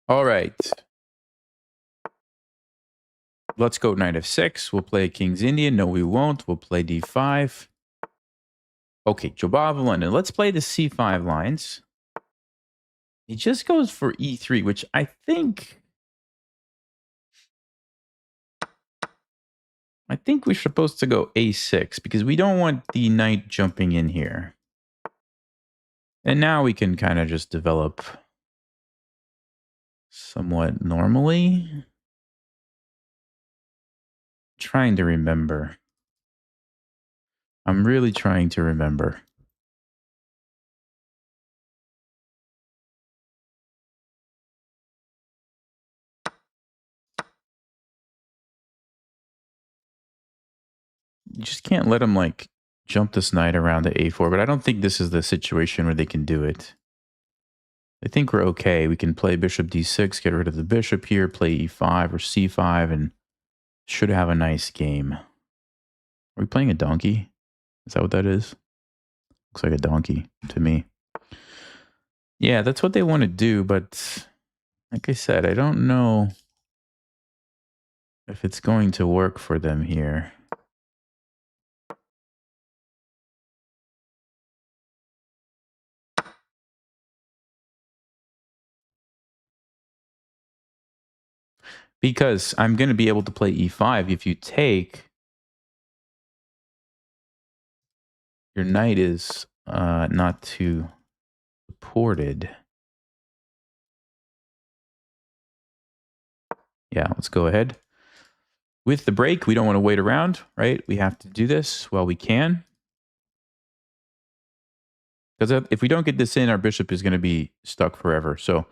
All right. Let's go knight f6. We'll play King's Indian. No, we won't. We'll play d5. Okay, Jobava London. Let's play the c5 lines. He just goes for e3, which I think we're supposed to go a6 because we don't want the knight jumping in here. And now we can kind of just develop somewhat normally. Trying to remember. I'm really trying to remember. You just can't let him like jump this knight around to a4, but I don't think this is the situation where they can do it. I think we're okay. We can play bishop d6, get rid of the bishop here, play e5 or c5, and should have a nice game. Are we playing a donkey? Is that what that is? Looks like a donkey to me. Yeah, that's what they want to do, but like I said, I don't know if it's going to work for them here. Because I'm going to be able to play e5 if you take... Your knight is not too supported. Yeah, let's go ahead. With the break, we don't want to wait around, right? We have to do this while we can. Because if we don't get this in, our bishop is going to be stuck forever. So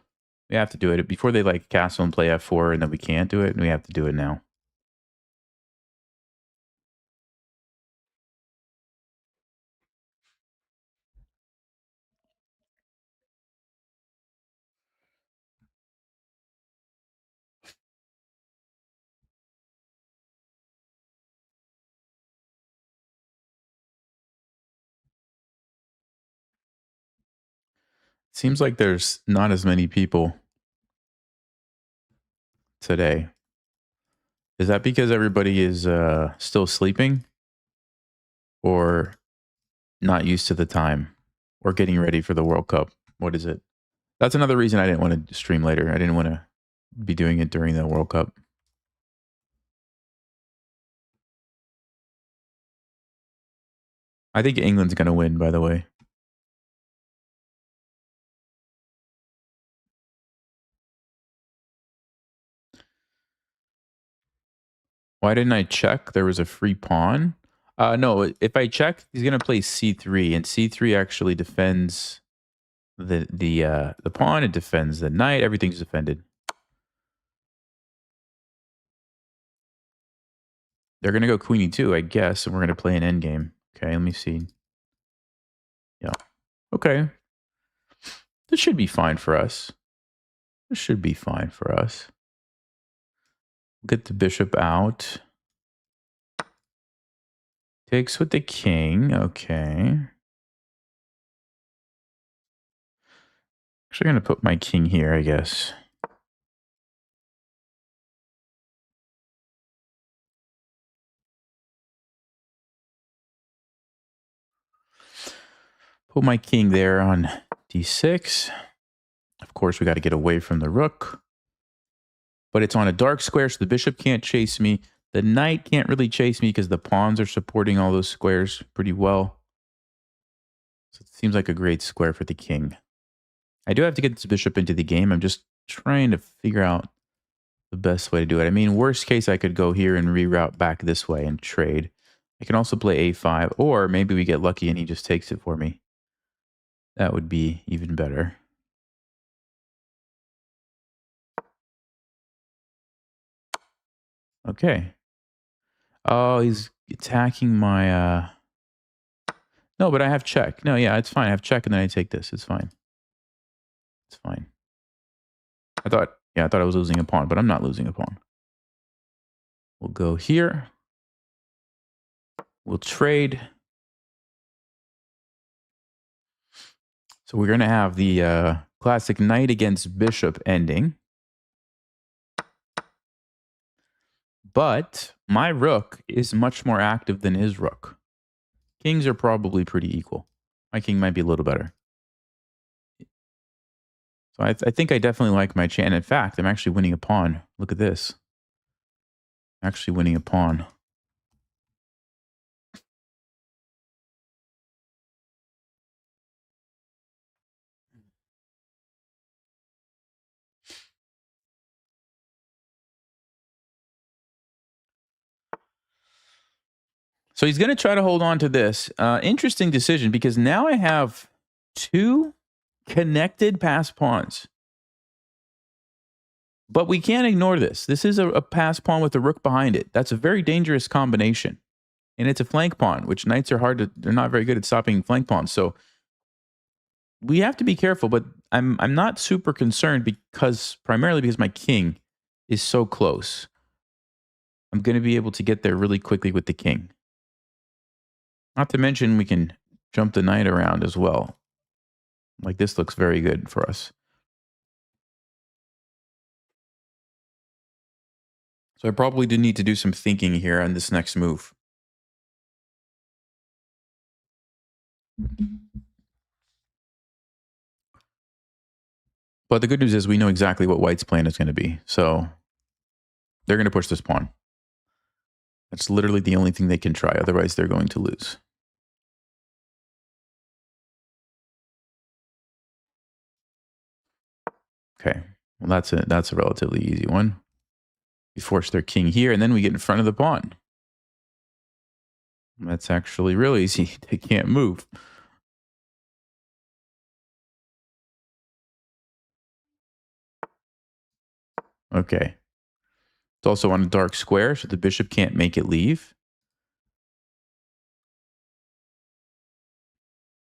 we have to do it. Before they like castle and play f4 and then we can't do it, and we have to do it now. Seems like there's not as many people today. Is that because everybody is still sleeping? Or not used to the time? Or getting ready for the World Cup? What is it? That's another reason I didn't want to stream later. I didn't want to be doing it during the World Cup. I think England's going to win, by the way. Why didn't I check? There was a free pawn. No, if I check, he's going to play c3, and c3 actually defends the pawn. It defends the knight. Everything's defended. They're going to go queen e2, I guess, and we're going to play an endgame. Okay, let me see. Yeah. Okay. This should be fine for us. This should be fine for us. Get the bishop out. Takes with the king. Okay. Actually, going to put my king here, I guess. Put my king there on d6. Of course, we got to get away from the rook. But it's on a dark square, so the bishop can't chase me. The knight can't really chase me because the pawns are supporting all those squares pretty well. So it seems like a great square for the king. I do have to get this bishop into the game. I'm just trying to figure out the best way to do it. I mean, worst case, I could go here and reroute back this way and trade. I can also play a5, or maybe we get lucky and he just takes it for me. That would be even better. Okay. Oh, he's attacking my... No, but I have check. No, yeah, it's fine. I have check and then I take this. It's fine. It's fine. I thought I was losing a pawn, but I'm not losing a pawn. We'll go here. We'll trade. So we're going to have the classic knight against bishop ending. But my rook is much more active than his rook. Kings are probably pretty equal. My king might be a little better. So I think I definitely like my chance. In fact, I'm actually winning a pawn. Look at this. I'm actually winning a pawn. So he's going to try to hold on to this. Interesting decision because now I have two connected pass pawns. But we can't ignore this. This is a pass pawn with a rook behind it. That's a very dangerous combination. And it's a flank pawn, which knights are they're not very good at stopping flank pawns. So we have to be careful, but I'm not super concerned primarily because my king is so close. I'm going to be able to get there really quickly with the king. Not to mention we can jump the knight around as well. Like this looks very good for us. So I probably do need to do some thinking here on this next move. But the good news is we know exactly what white's plan is going to be. So they're going to push this pawn. That's literally the only thing they can try. Otherwise, they're going to lose. Okay. Well, that's a relatively easy one. We force their king here, and then we get in front of the pawn. That's actually real easy. They can't move. Okay. It's also on a dark square, so the bishop can't make it leave.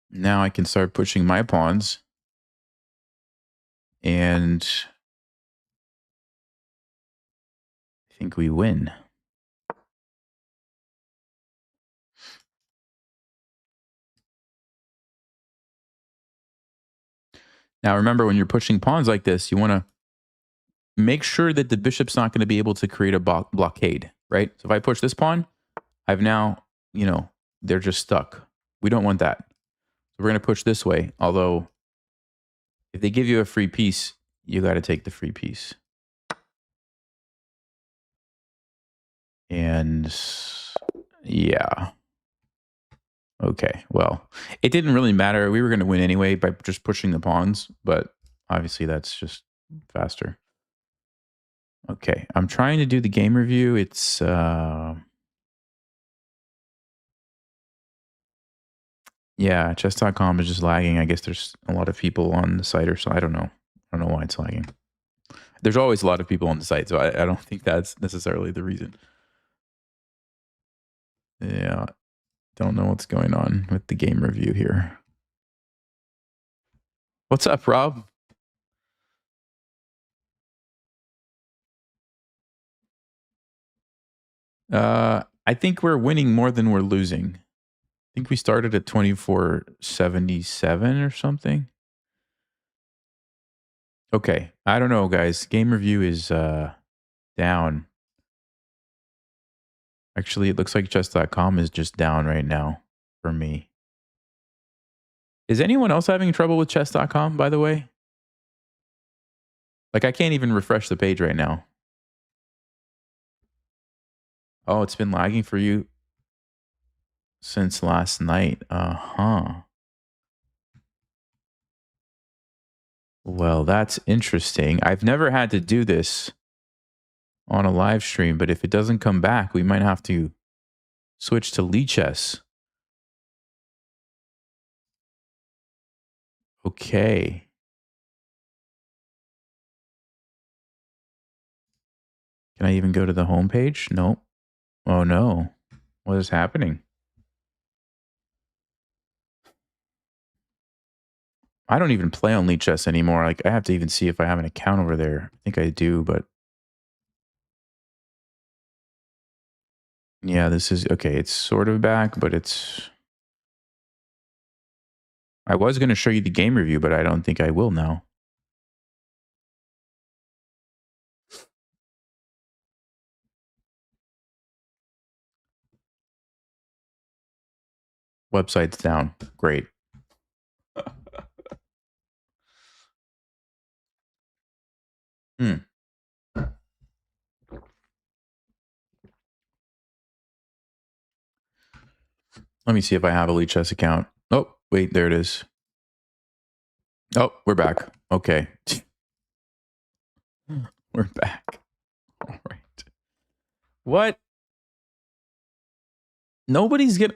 Now I can start pushing my pawns. And I think we win. Now remember, when you're pushing pawns like this, you want to make sure that the bishop's not going to be able to create a blockade, right? So if I push this pawn, I've now, they're just stuck. We don't want that. So we're going to push this way. Although, if they give you a free piece, you got to take the free piece. And yeah. Okay, well, it didn't really matter. We were going to win anyway by just pushing the pawns, but obviously that's just faster. Okay, I'm trying to do the game review. It's yeah, chess.com is just lagging. I guess there's a lot of people on the site, or so I don't know. I don't know why it's lagging. There's always a lot of people on the site, so I don't think that's necessarily the reason. Yeah, don't know what's going on with the game review here. What's up, Rob? I think we're winning more than we're losing. I think we started at 2477 or something. Okay, I don't know, guys. Game review is down. Actually, it looks like chess.com is just down right now for me. Is anyone else having trouble with chess.com, by the way? Like, I can't even refresh the page right now. Oh, it's been lagging for you since last night. Uh-huh. Well, that's interesting. I've never had to do this on a live stream, but if it doesn't come back, we might have to Switch to Lichess. Okay. Can I even go to the home page? Nope. Oh no. What is happening? I don't even play on Lichess anymore. Like, I have to even see if I have an account over there. I think I do, but yeah, this is okay. It's sort of back, but it's. I was going to show you the game review, but I don't think I will now. Website's down. Great. Hmm. Let me see if I have a Lichess account. Oh, wait, there it is. Oh, we're back. Okay. We're back. All right. What? Nobody's gonna.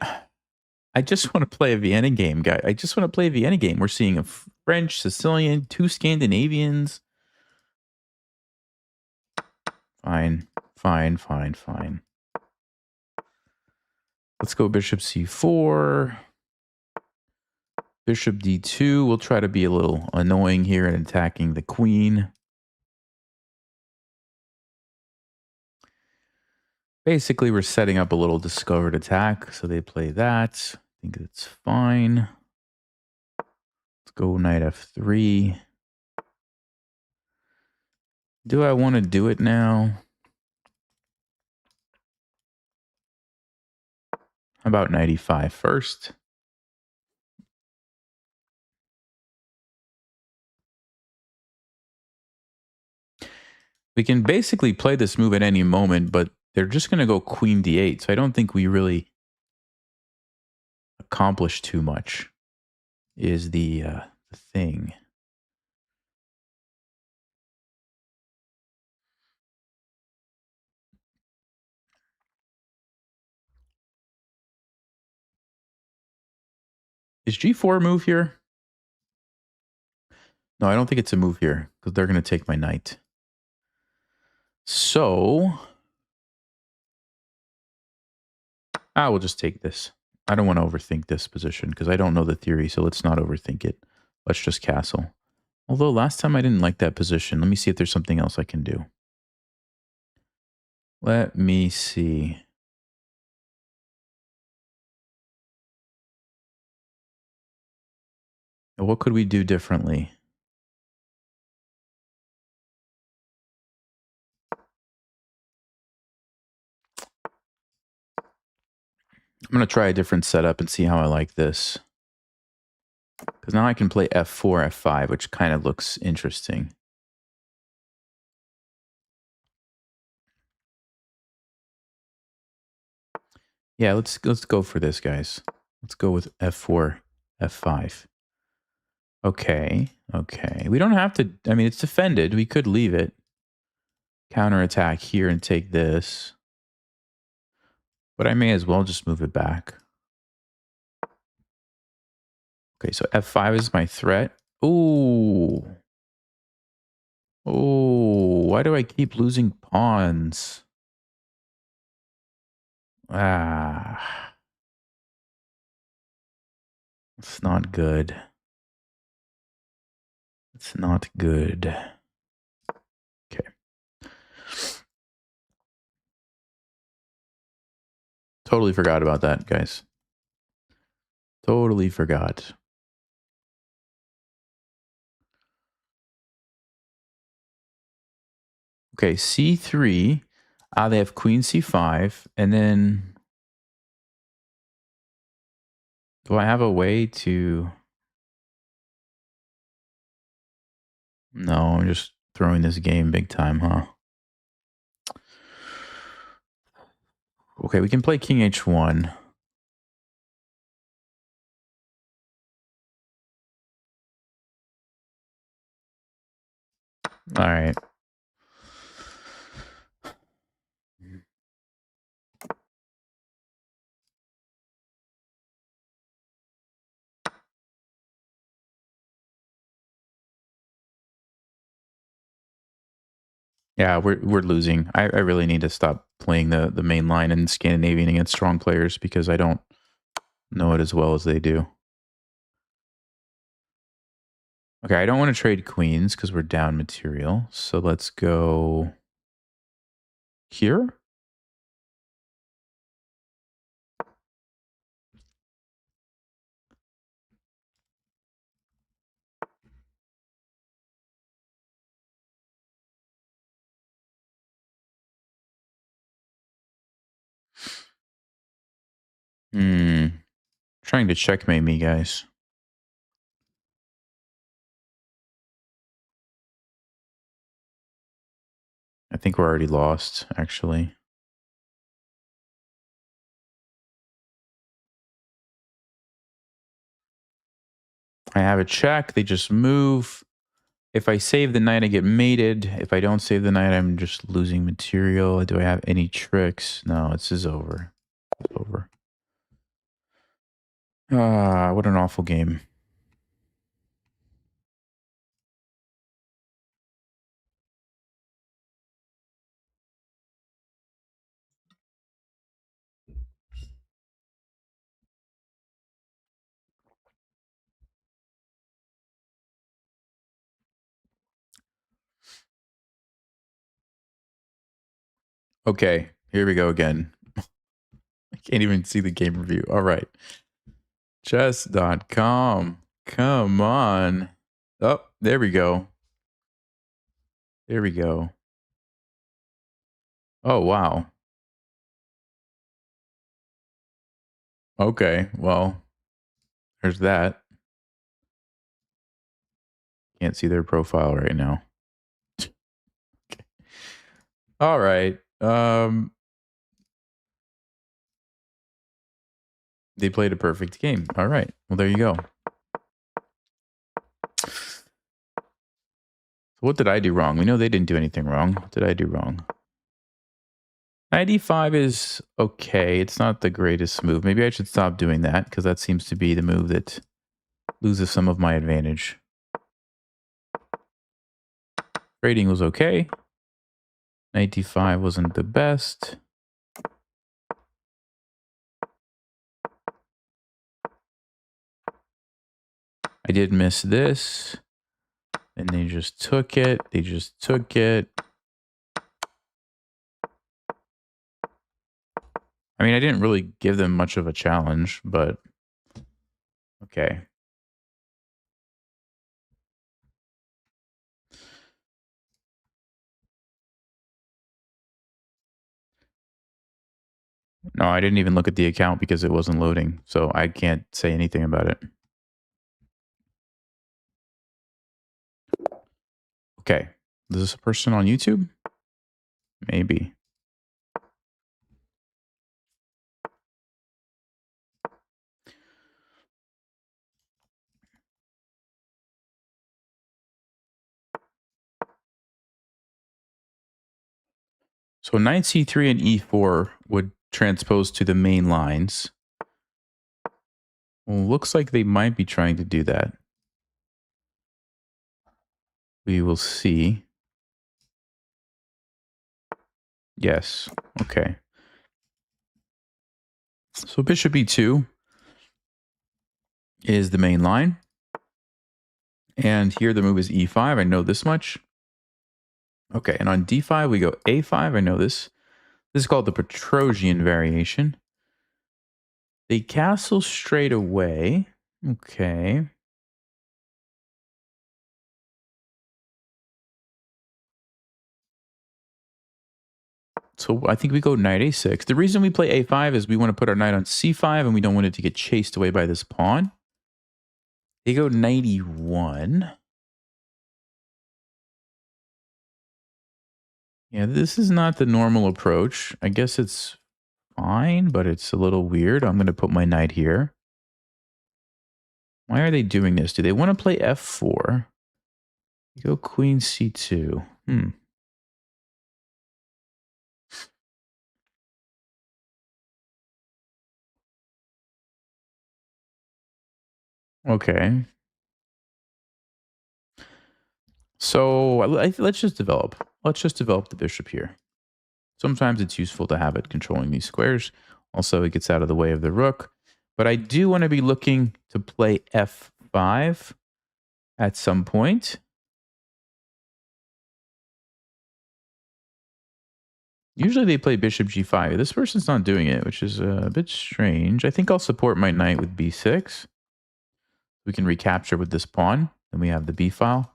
I just want to play a Vienna game, guy. I just want to play a Vienna game. We're seeing a French, Sicilian, 2 Scandinavians. Fine. Let's go bishop c4. Bishop d2. We'll try to be a little annoying here and attacking the queen. Basically, we're setting up a little discovered attack, so they play that. I think it's fine. Let's go knight f3. Do I want to do it now? How about knight e5 first? We can basically play this move at any moment, but they're just going to go queen d8, so I don't think we really accomplish too much, is the thing. Is g4 a move here? No, I don't think it's a move here, because they're going to take my knight. So, I will just take this. I don't want to overthink this position, because I don't know the theory, so let's not overthink it. Let's just castle. Although last time I didn't like that position. Let me see if there's something else I can do. Let me see. What could we do differently? I'm going to try a different setup and see how I like this. Because now I can play f4, f5, which kind of looks interesting. Yeah, let's go for this, guys. Let's go with f4, f5. Okay. We don't have to. I mean, it's defended. We could leave it. Counterattack here and take this. But I may as well just move it back. Okay, so f5 is my threat. Ooh. Oh, why do I keep losing pawns? Ah. It's not good. It's not good. Okay. Totally forgot about that, guys. Totally forgot. Okay, c3. They have queen c5. And then... do I have a way to... No, I'm just throwing this game big time, huh? Okay, we can play king h1. All right. Yeah, we're losing. I really need to stop playing the main line in Scandinavian against strong players because I don't know it as well as they do. Okay, I don't want to trade queens because we're down material. So let's go here. Trying to checkmate me, guys. I think we're already lost, actually. I have a check. They just move. If I save the knight, I get mated. If I don't save the knight, I'm just losing material. Do I have any tricks? No, this is over. It's over. Ah, what an awful game. Okay, here we go again. I can't even see the game review. All right. Chess.com. Come on. Oh, there we go. There we go. Oh, wow. Okay, well, there's that. Can't see their profile right now. Okay. All right. They played a perfect game. All right. Well, there you go. So what did I do wrong? We know they didn't do anything wrong. What did I do wrong? 95 is okay. It's not the greatest move. Maybe I should stop doing that because that seems to be the move that loses some of my advantage. Rating was okay. 95 wasn't the best. I did miss this. And they just took it. They just took it. I mean, I didn't really give them much of a challenge, but okay. No, I didn't even look at the account because it wasn't loading, so I can't say anything about it. Okay. Is this a person on YouTube? Maybe. So knight c3 and e4 would transpose to the main lines. Well, looks like they might be trying to do that. We will see. Yes. Okay. So bishop e2 is the main line. And here the move is e5. I know this much. Okay, and on d5 we go a5. I know this. This is called the Petrosian variation. They castle straight away. Okay. So I think we go knight a6. The reason we play a5 is we want to put our knight on c5 and we don't want it to get chased away by this pawn. They go knight e1. Yeah, this is not the normal approach. I guess it's fine, but it's a little weird. I'm going to put my knight here. Why are they doing this? Do they want to play f4? Go queen c2. Okay. So let's just develop. Let's just develop the bishop here. Sometimes it's useful to have it controlling these squares. Also, it gets out of the way of the rook. But I do want to be looking to play f5 at some point. Usually they play bishop g5. This person's not doing it, which is a bit strange. I think I'll support my knight with b6. We can recapture with this pawn. Then we have the b file.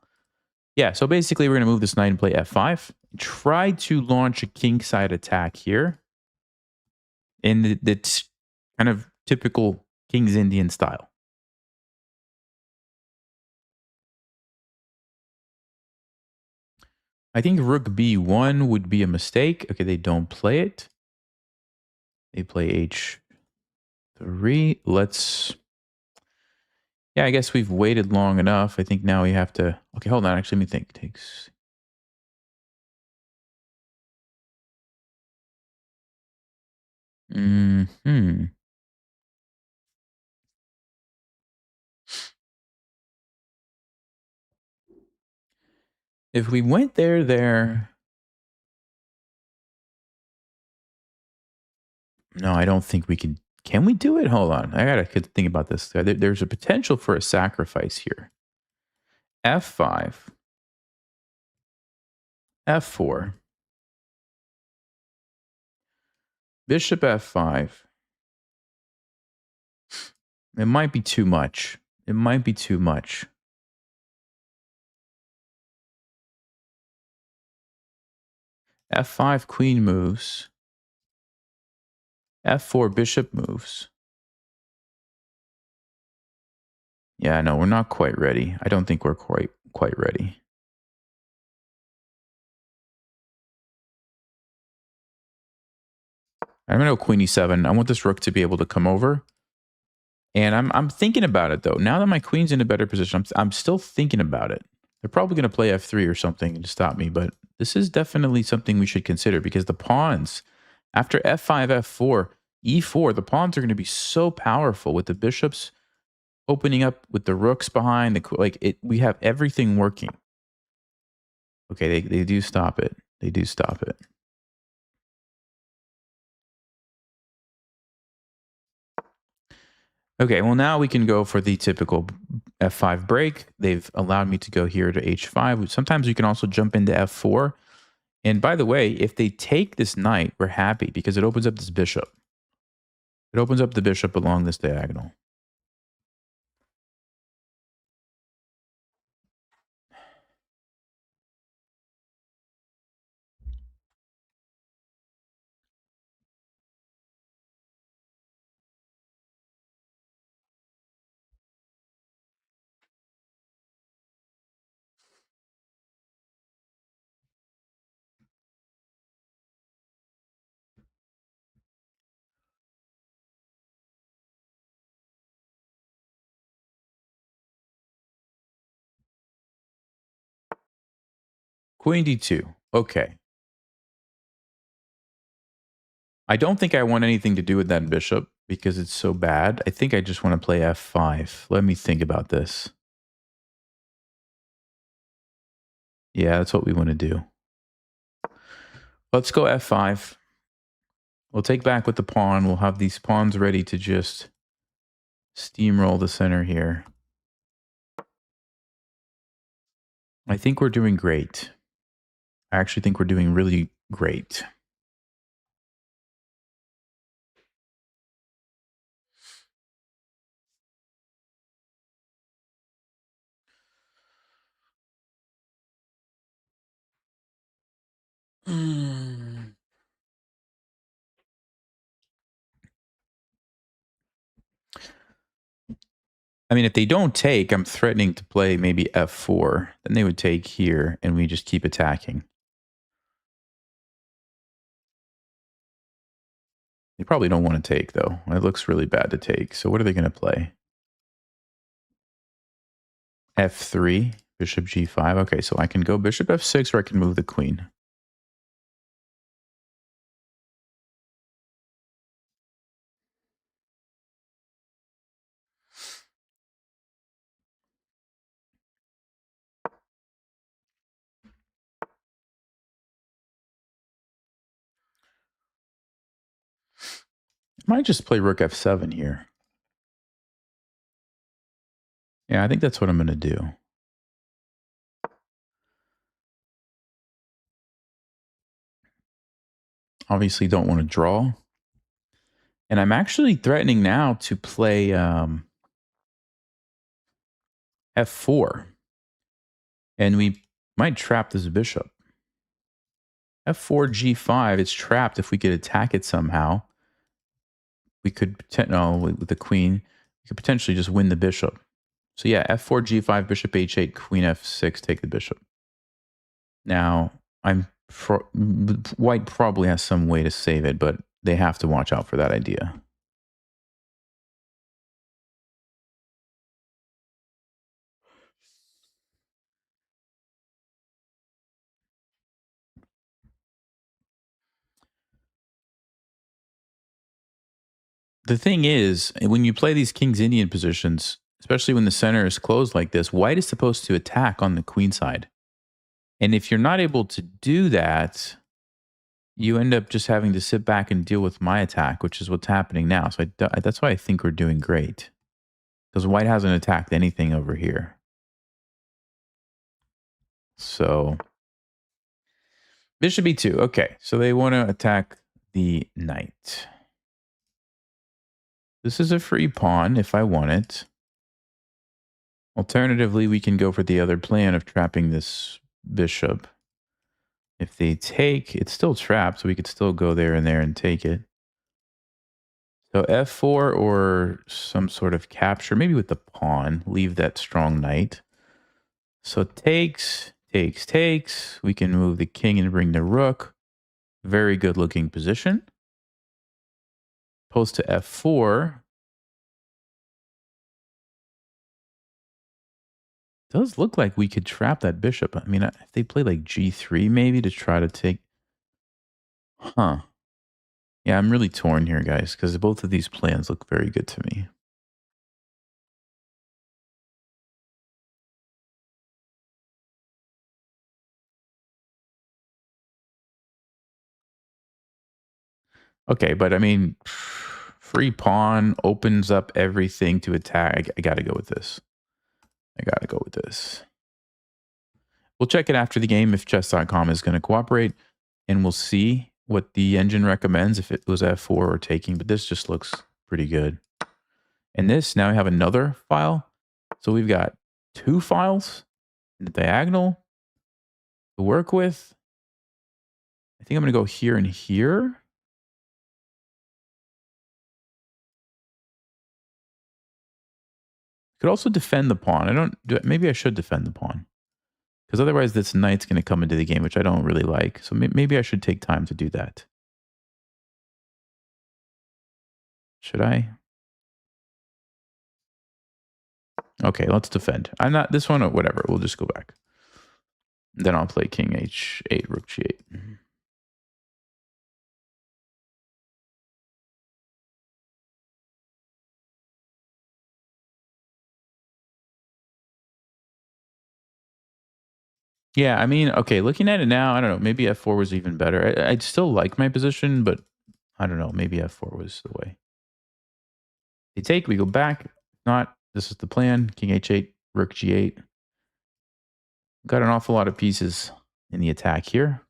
Yeah, so basically we're going to move this knight and play f5. Try to launch a kingside attack here. In the kind of typical King's Indian style. I think rook b1 would be a mistake. Okay, they don't play it. They play h3. Let's... Yeah, I guess we've waited long enough. I think now we have to... Okay, hold on. Actually, let me think. It takes... If we went there... No, I don't think we can... Can we do it? Hold on. I gotta think about this. There's a potential for a sacrifice here. f5. f4. Bishop f5. It might be too much. It might be too much. f5 queen moves. f4 bishop moves. Yeah, no, we're not quite ready. I don't think we're quite ready. I'm gonna go queen e7. I want this rook to be able to come over. And I'm thinking about it though. Now that my queen's in a better position, I'm still thinking about it. They're probably gonna play f3 or something to stop me, but this is definitely something we should consider because the pawns after f5, f4, e4, the pawns are going to be so powerful with the bishops opening up with the rooks behind we have everything working. Okay, they do stop it. They do stop it. Okay, well now we can go for the typical f5 break. They've allowed me to go here to h5. Sometimes you can also jump into f4. And by the way, if they take this knight, we're happy because it opens up this bishop. It opens up the bishop along this diagonal. Queen d2. Okay. I don't think I want anything to do with that bishop because it's so bad. I think I just want to play f5. Let me think about this. Yeah, that's what we want to do. Let's go f5. We'll take back with the pawn. We'll have these pawns ready to just steamroll the center here. I think we're doing great. I actually think we're doing really great. I mean, if they don't take, I'm threatening to play maybe f4. Then they would take here, and we just keep attacking. They probably don't want to take, though. It looks really bad to take. So what are they going to play? f3, bishop g5. Okay, so I can go bishop f6, or I can move the queen. Might just play rook f7 here. Yeah, I think that's what I'm going to do. Obviously don't want to draw. And I'm actually threatening now to play f4. And we might trap this bishop. f4, g5, it's trapped. If we could attack it somehow, we could, with the queen, we could potentially just win the bishop. So yeah, f4, g5, bishop h8, queen f6, take the bishop. Now, white probably has some way to save it, but they have to watch out for that idea. The thing is, when you play these King's Indian positions, especially when the center is closed like this, white is supposed to attack on the queen side. And if you're not able to do that, you end up just having to sit back and deal with my attack, which is what's happening now. So that's why I think we're doing great. Because white hasn't attacked anything over here. So bishop e2. Okay, so they want to attack the knight. This is a free pawn if I want it. Alternatively, we can go for the other plan of trapping this bishop. If they take, it's still trapped, so we could still go there and take it. So f4 or some sort of capture, maybe with the pawn, leave that strong knight. So takes. We can move the king and bring the rook. Very good looking position. Post to f4. Does look like we could trap that bishop. I mean, if they play like g3 maybe to try to take... Huh. Yeah, I'm really torn here, guys, because both of these plans look very good to me. Okay, but I mean, free pawn opens up everything to attack. I got to go with this. We'll check it after the game if chess.com is going to cooperate, and we'll see what the engine recommends if it was f4 or taking, but this just looks pretty good. And this, now we have another file. So we've got 2 files in the diagonal to work with. I think I'm going to go here and here. Could also defend the pawn. Maybe I should defend the pawn. Because otherwise this knight's going to come into the game, which I don't really like. So maybe I should take time to do that. Should I? Okay, let's defend. I'm not this one or whatever. We'll just go back. Then I'll play king h8, rook g8. Yeah, I mean, okay, looking at it now, I don't know. Maybe f4 was even better. I'd still like my position, but I don't know. Maybe f4 was the way. They take, we go back. Not, this is the plan. King h8, rook g8. Got an awful lot of pieces in the attack here.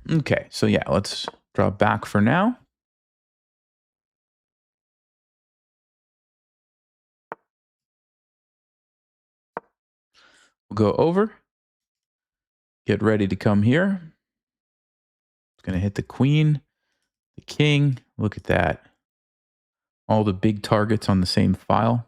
Okay, so yeah, let's draw back for now. We'll go over. Get ready to come here. It's going to hit the queen, the king. Look at that. All the big targets on the same file.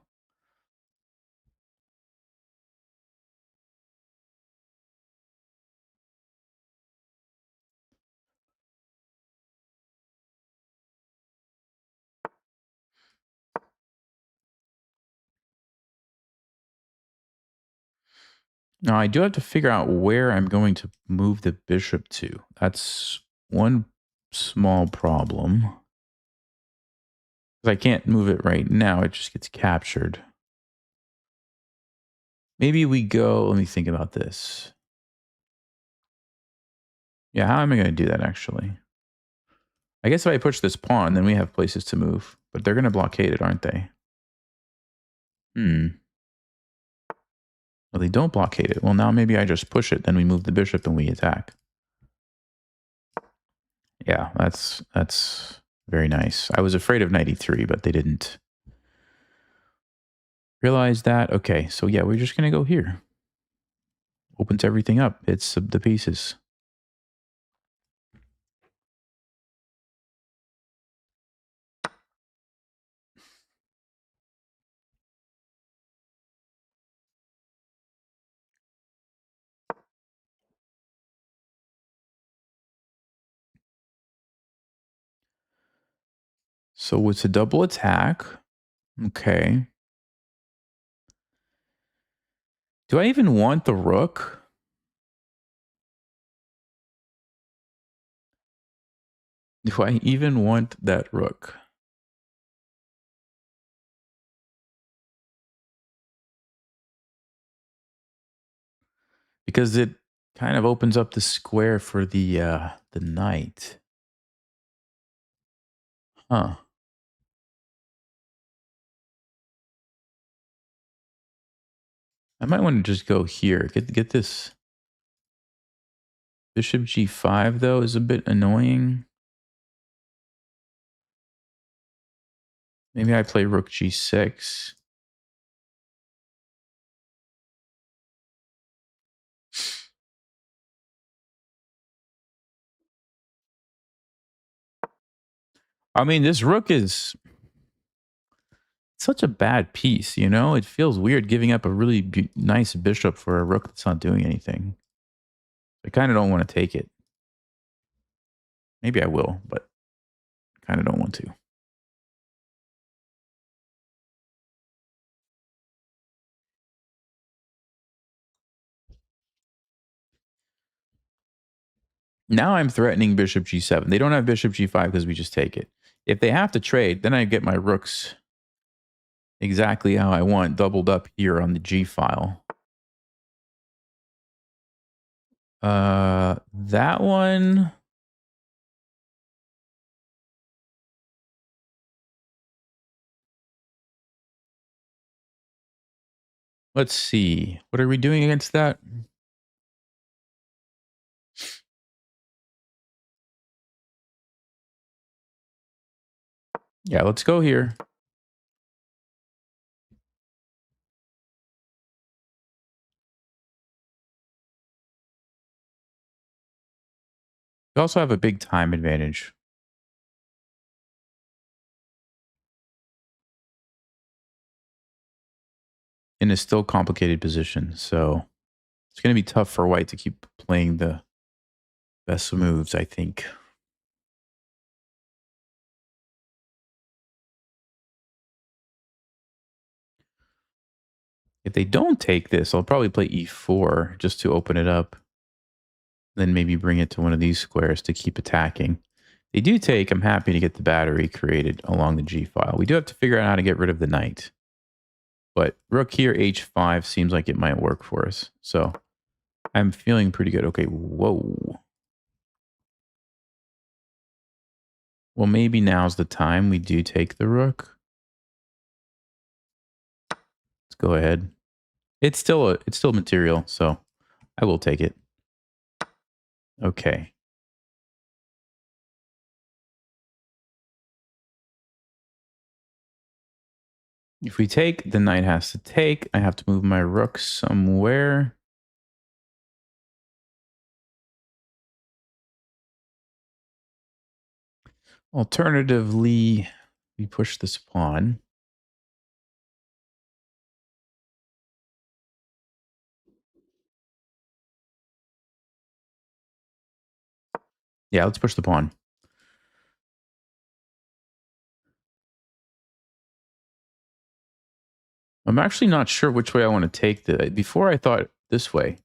Now, I do have to figure out where I'm going to move the bishop to. That's one small problem. I can't move it right now. It just gets captured. Maybe we go, let me think about this. Yeah, how am I going to do that actually? I guess if I push this pawn, then we have places to move. But they're going to blockade it, aren't they? Well, they don't blockade it. Well, now maybe I just push it, then we move the bishop and we attack. Yeah, that's very nice. I was afraid of knight e3, but they didn't realize that. Okay, so yeah, we're just going to go here. Opens everything up. It's the pieces. So it's a double attack. Okay. Do I even want the rook? Do I even want that rook? Because it kind of opens up the square for the knight. Huh. I might want to just go here. Get this. Bishop g5, though, is a bit annoying. Maybe I play rook g6. I mean, this rook is such a bad piece, you know? It feels weird giving up a really nice bishop for a rook that's not doing anything. I kind of don't want to take it. Maybe I will, but kind of don't want to. Now I'm threatening bishop g7. They don't have bishop g5 because we just take it. If they have to trade, then I get my rooks exactly how I want, doubled up here on the g file. That one... Let's see. What are we doing against that? Yeah, let's go here. We also have a big time advantage. In a still complicated position, so it's going to be tough for white to keep playing the best moves, I think. If they don't take this, I'll probably play e4 just to open it up. Then maybe bring it to one of these squares to keep attacking. They do take, I'm happy to get the battery created along the g file. We do have to figure out how to get rid of the knight. But rook here, h5 seems like it might work for us. So I'm feeling pretty good. Okay, whoa. Well, maybe now's the time we do take the rook. Let's go ahead. It's still material, so I will take it. Okay. If we take, the knight has to take. I have to move my rook somewhere. Alternatively, we push this pawn. Yeah, let's push the pawn. I'm actually not sure which way I want to take the... Before I thought this way.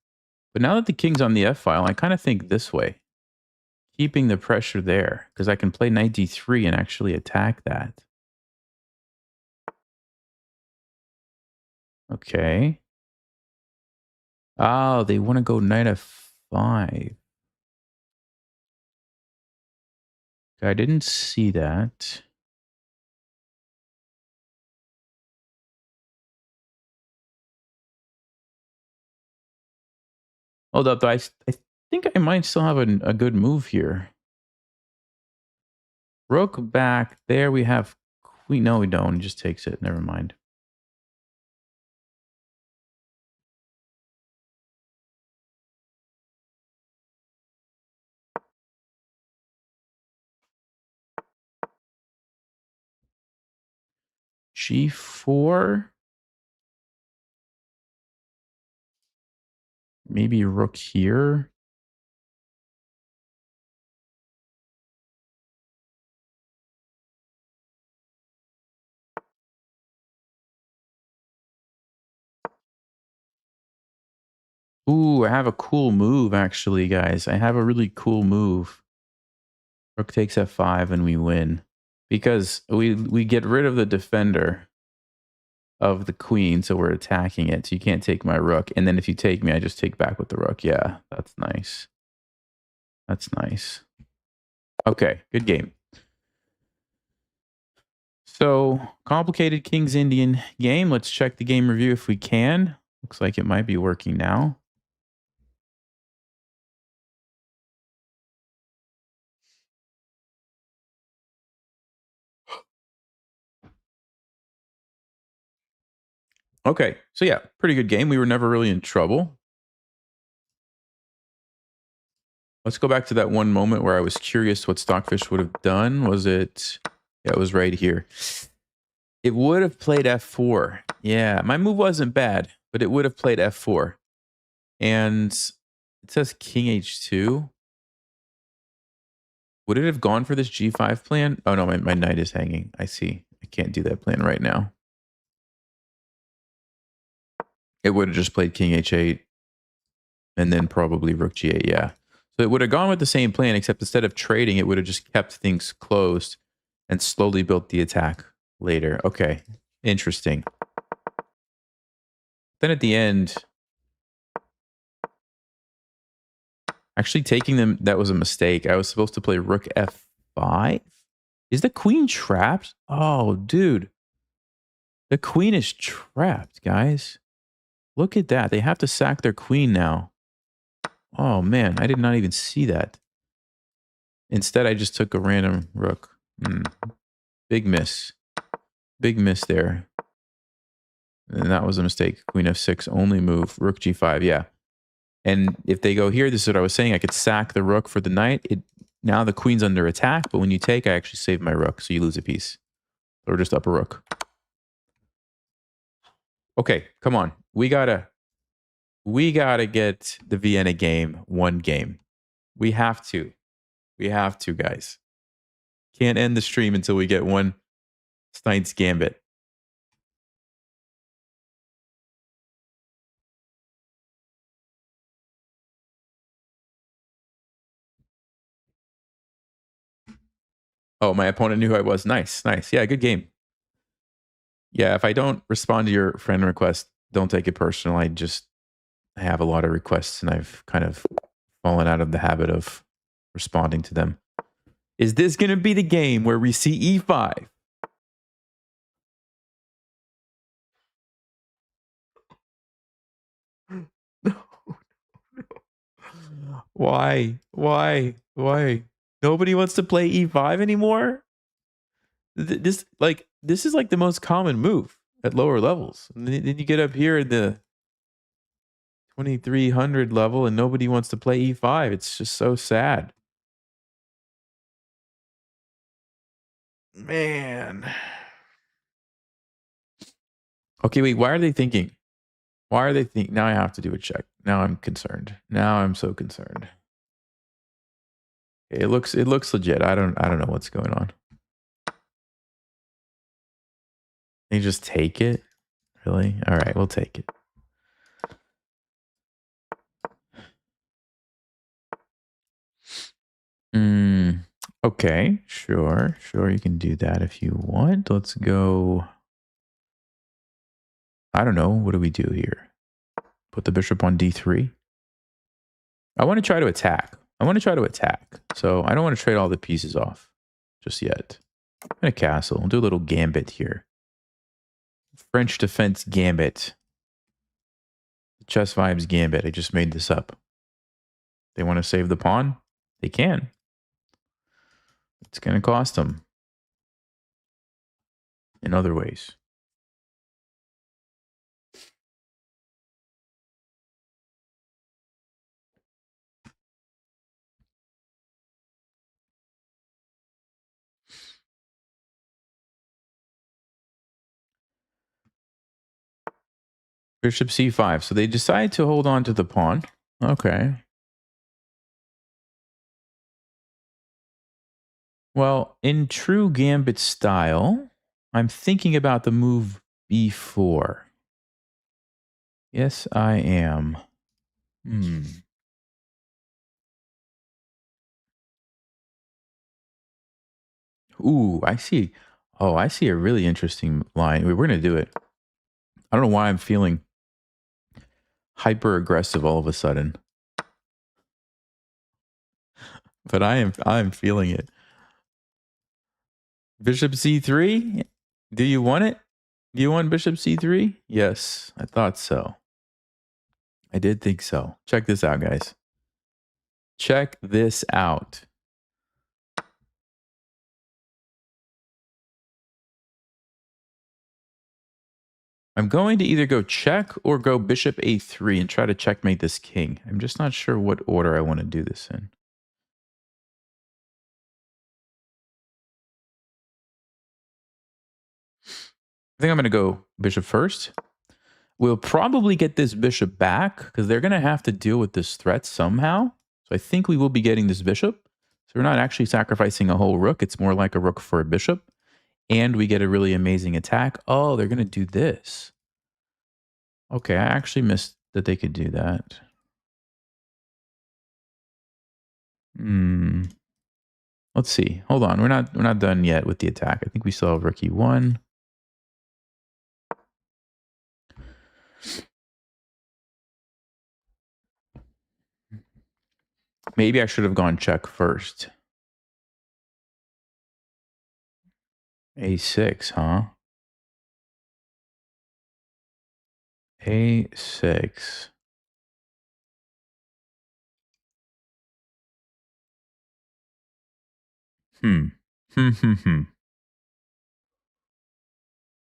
But now that the king's on the f-file, I kind of think this way. Keeping the pressure there. Because I can play knight d3 and actually attack that. Okay. Oh, they want to go knight f5. I didn't see that. Hold up, though. I think I might still have a good move here. Rook back. There we have queen. No, we don't. He just takes it. Never mind. G4. Maybe rook here. Ooh, I have a cool move, actually, guys. I have a really cool move. Rook takes f5 and we win. Because we get rid of the defender of the queen, so we're attacking it. So you can't take my rook. And then if you take me, I just take back with the rook. Yeah, that's nice. That's nice. Okay, good game. So, complicated King's Indian game. Let's check the game review if we can. Looks like it might be working now. Okay, so yeah, pretty good game. We were never really in trouble. Let's go back to that one moment where I was curious what Stockfish would have done. Was it? Yeah, it was right here. It would have played f4. Yeah, my move wasn't bad, but it would have played f4. And it says king h2. Would it have gone for this g5 plan? Oh no, my knight is hanging. I see. I can't do that plan right now. It would have just played king h8 and then probably rook g8, yeah. So it would have gone with the same plan, except instead of trading, it would have just kept things closed and slowly built the attack later. Okay, interesting. Then at the end, actually taking them, that was a mistake. I was supposed to play rook f5. Is the queen trapped? Oh, dude. The queen is trapped, guys. Look at that. They have to sack their queen now. Oh, man. I did not even see that. Instead, I just took a random rook. Big miss. Big miss there. And that was a mistake. Queen f6, only move. Rook g5, yeah. And if they go here, this is what I was saying. I could sack the rook for the knight. Now the queen's under attack, but when you take, I actually save my rook, so you lose a piece. Or just up a rook. Okay, come on. We gotta get the Vienna game one game. We have to. We have to, guys. Can't end the stream until we get one Steinitz Gambit. Oh, my opponent knew who I was. Nice, nice. Yeah, good game. Yeah, if I don't respond to your friend request, don't take it personal. I have a lot of requests and I've kind of fallen out of the habit of responding to them. Is this going to be the game where we see e5? No. Why? Why? Nobody wants to play e5 anymore? This is like the most common move at lower levels. And then you get up here at the 2300 level and nobody wants to play e5. It's just so sad. Man. Okay, wait, why are they thinking? Why are they thinking? Now I have to do a check. Now I'm concerned. Now I'm so concerned. It looks legit. I don't know what's going on. They just take it? Really? All right, we'll take it. Okay, sure. Sure, you can do that if you want. Let's go. I don't know. What do we do here? Put the bishop on d3. I want to try to attack. So I don't want to trade all the pieces off just yet. I'm going to castle. We'll do a little gambit here. French defense gambit. Chess vibes gambit. I just made this up. They want to save the pawn? They can. It's going to cost them in other ways. Bishop c5. So they decide to hold on to the pawn. Okay. Well, in true gambit style, I'm thinking about the move b4. Yes, I am. Ooh, I see. Oh, I see a really interesting line. We're going to do it. I don't know why I'm feeling hyper aggressive all of a sudden. But I'm feeling it. Bishop c3? Do you want it? Do you want bishop c3? Yes, I thought so. I did think so. Check this out, guys. Check this out. I'm going to either go check or go bishop a3 and try to checkmate this king. I'm just not sure what order I want to do this in. I think I'm going to go bishop first. We'll probably get this bishop back because they're going to have to deal with this threat somehow. So I think we will be getting this bishop. So we're not actually sacrificing a whole rook. It's more like a rook for a bishop. And we get a really amazing attack. Oh, they're going to do this. Okay, I actually missed that they could do that. Let's see. Hold on. We're not done yet with the attack. I think we still have rook e1. Maybe I should have gone check first. A6, huh? A6.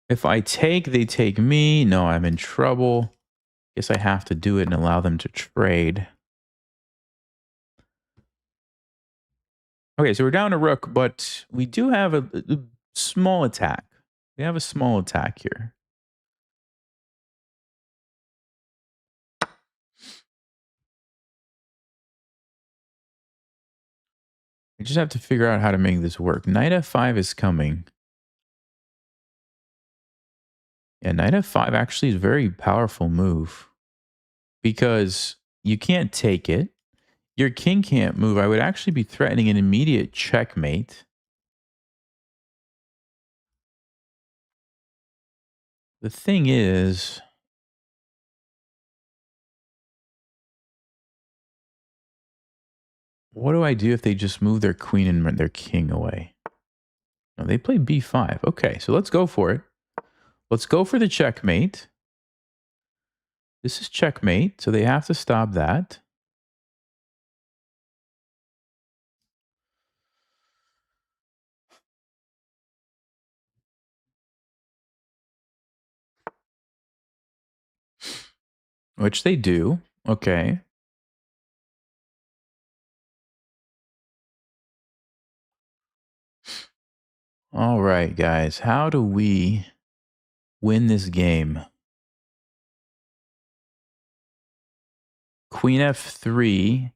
If I take, they take me. No, I'm in trouble. Guess I have to do it and allow them to trade. Okay, so we're down to rook, but we do have a small attack. We have a small attack here. We just have to figure out how to make this work. Knight f5 is coming. Yeah, knight f5 actually is a very powerful move because you can't take it. Your king can't move. I would actually be threatening an immediate checkmate. The thing is, what do I do if they just move their queen and their king away? No, they play b5. Okay, so let's go for it. Let's go for the checkmate. This is checkmate, so they have to stop that. Which they do. Okay. All right, guys. How do we win this game? Queen f3.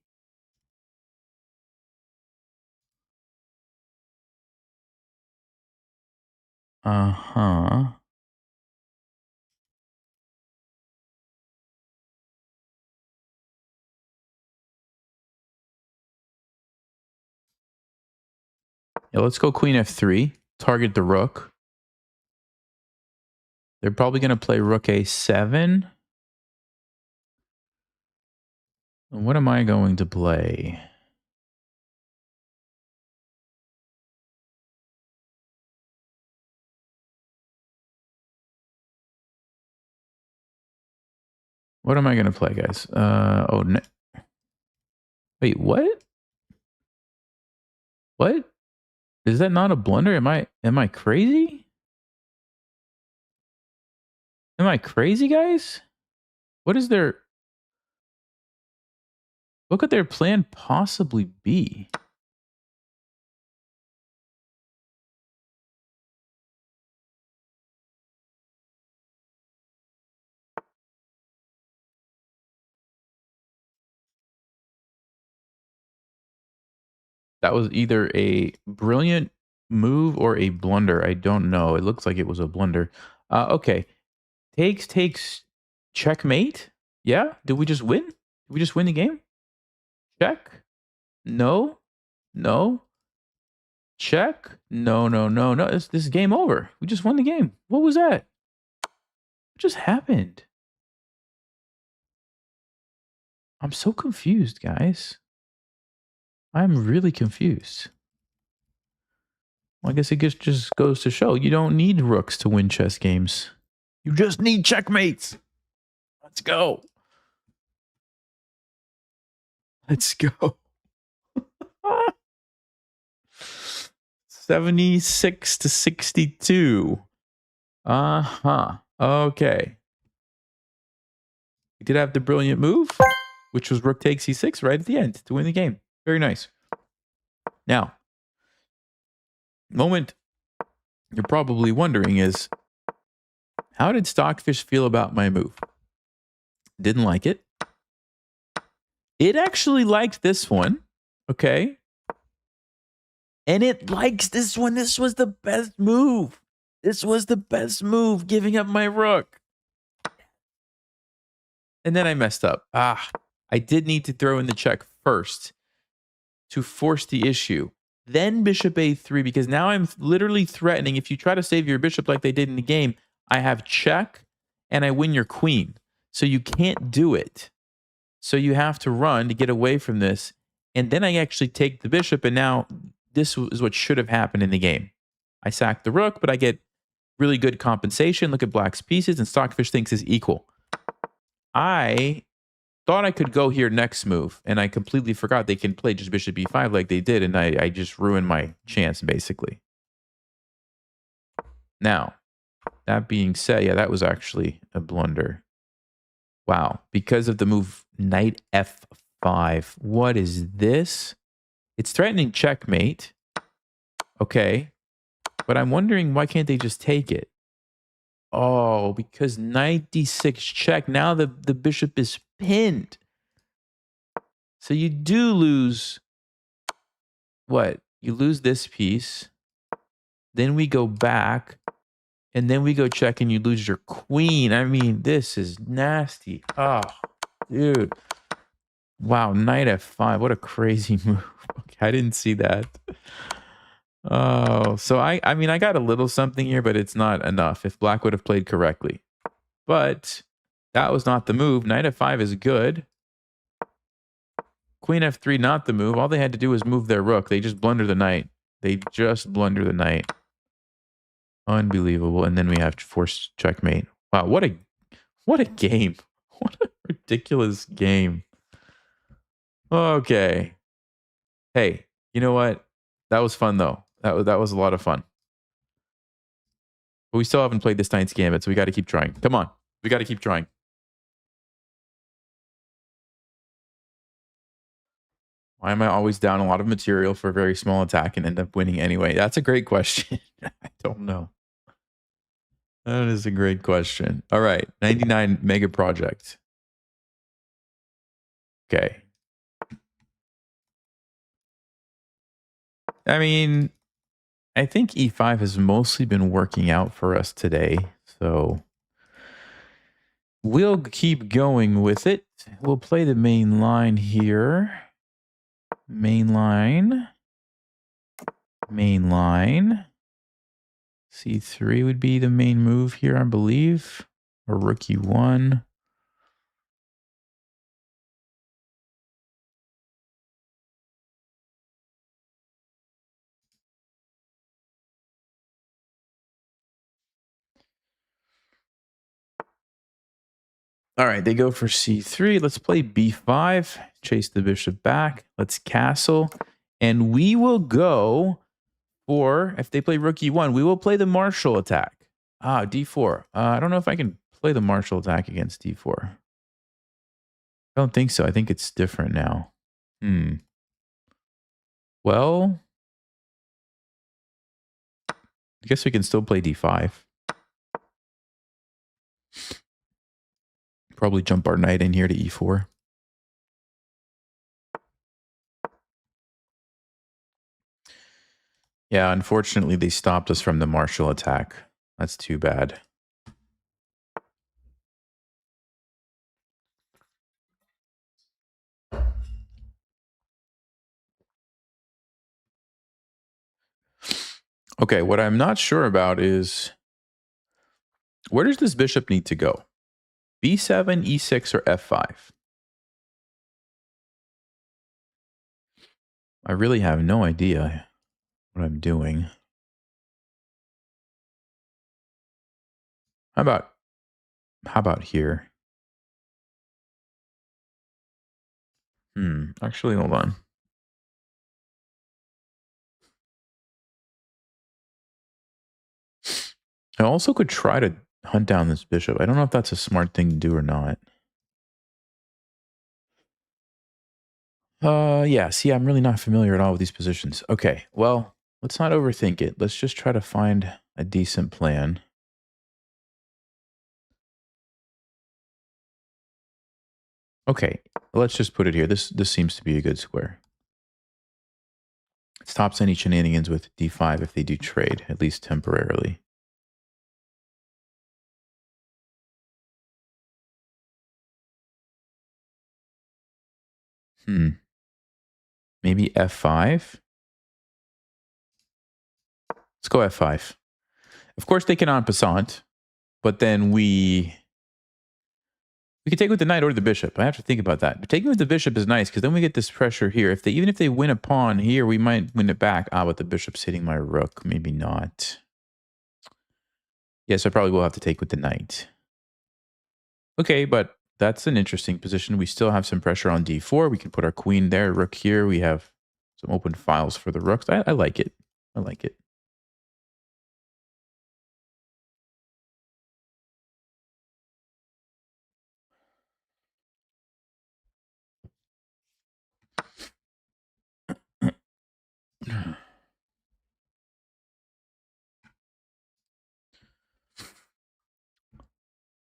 Uh-huh. Yeah, let's go queen f3. Target the rook. They're probably going to play rook a7. What am I going to play? What am I going to play, guys? Oh, no. Wait, what? What? Is that not a blunder? Am I crazy? Am I crazy, guys? What is their... What could their plan possibly be? That was either a brilliant move or a blunder. I don't know. It looks like it was a blunder. Okay. Takes checkmate. Yeah? Did we just win? Did we just win the game? Check. No. No. Check. No, no, no, no. This is game over. We just won the game. What was that? What just happened? I'm so confused, guys. I'm really confused. Well, I guess it just goes to show you don't need rooks to win chess games. You just need checkmates. Let's go. Let's go. 76 to 62. Uh-huh. Okay. We did have the brilliant move, which was rook takes e6 right at the end to win the game. Very nice. Now, moment you're probably wondering is, how did Stockfish feel about my move? Didn't like it. It actually liked this one. Okay. And it likes this one. This was the best move. This was the best move, giving up my rook. And then I messed up. I did need to throw in the check first to force the issue. Then bishop a3, because now I'm literally threatening, if you try to save your bishop like they did in the game, I have check and I win your queen. So you can't do it. So you have to run to get away from this. And then I actually take the bishop, and now this is what should have happened in the game. I sack the rook, but I get really good compensation. Look at black's pieces, and Stockfish thinks is equal. I thought I could go here next move, and I completely forgot they can play just bishop e5 like they did, and I just ruined my chance, basically. Now, that being said, yeah, that was actually a blunder. Wow, because of the move knight f5. What is this? It's threatening checkmate. Okay. But I'm wondering, why can't they just take it? Oh, because knight d6 check. Now the bishop is pinned. So you do lose... What? You lose this piece. Then we go back. And then we go check and you lose your queen. I mean, this is nasty. Oh, dude. Wow, knight f5. What a crazy move. Okay, I didn't see that. Oh, so I mean, I got a little something here, but it's not enough if black would have played correctly. But that was not the move. Knight f5 is good. Queen f3, not the move. All they had to do was move their rook. They just blunder the knight. They just blunder the knight. Unbelievable. And then we have forced checkmate. Wow, what a game. What a ridiculous game. Okay. Hey, you know what? That was fun though. That was a lot of fun. But we still haven't played the Steinitz Gambit, so we got to keep trying. Come on. We got to keep trying. Why am I always down a lot of material for a very small attack and end up winning anyway? That's a great question. I don't know. That is a great question. All right. 99 mega project. Okay. I mean, I think e5 has mostly been working out for us today. So we'll keep going with it. We'll play the main line here. Main line. Main line. C3 would be the main move here, I believe. Or rook e1. All right, they go for c3. Let's play b5. Chase the bishop back. Let's castle. And we will go for, if they play rook e1, we will play the Marshall attack. Ah, d4. I don't know if I can play the Marshall attack against d4. I don't think so. I think it's different now. Well, I guess we can still play d5. Probably jump our knight in here to e4. Yeah, unfortunately, they stopped us from the Marshall attack. That's too bad. Okay, what I'm not sure about is, where does this bishop need to go? b7, e6, or f5? I really have no idea what I'm doing. How about here? Actually, hold on. I also could try to hunt down this bishop. I don't know if that's a smart thing to do or not. Yeah, see, I'm really not familiar at all with these positions. Okay, well, let's not overthink it. Let's just try to find a decent plan. Okay, let's just put it here. This seems to be a good square. It stops any shenanigans with d5 if they do trade, at least temporarily. Maybe f5? Let's go f5. Of course, they can en passant, but then we could take with the knight or the bishop. I have to think about that. But taking with the bishop is nice because then we get this pressure here. Even if they win a pawn here, we might win it back. Ah, but the bishop's hitting my rook. Maybe not. Yes, I probably will have to take with the knight. Okay, but that's an interesting position. We still have some pressure on d4. We can put our queen there, rook here. We have some open files for the rooks. I like it. I like it.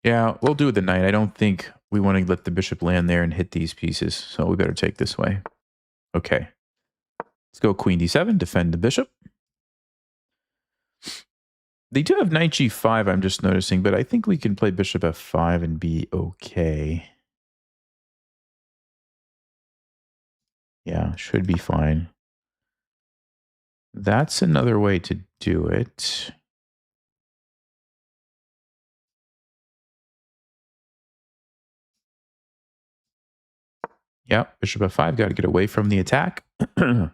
Yeah, we'll do it the knight. I don't think we want to let the bishop land there and hit these pieces, so we better take this way. Okay. Let's go queen d7, defend the bishop. They do have knight g5, I'm just noticing, but I think we can play bishop f5 and be okay. Yeah, should be fine. That's another way to do it. Yeah, bishop f5, got to get away from the attack. Knight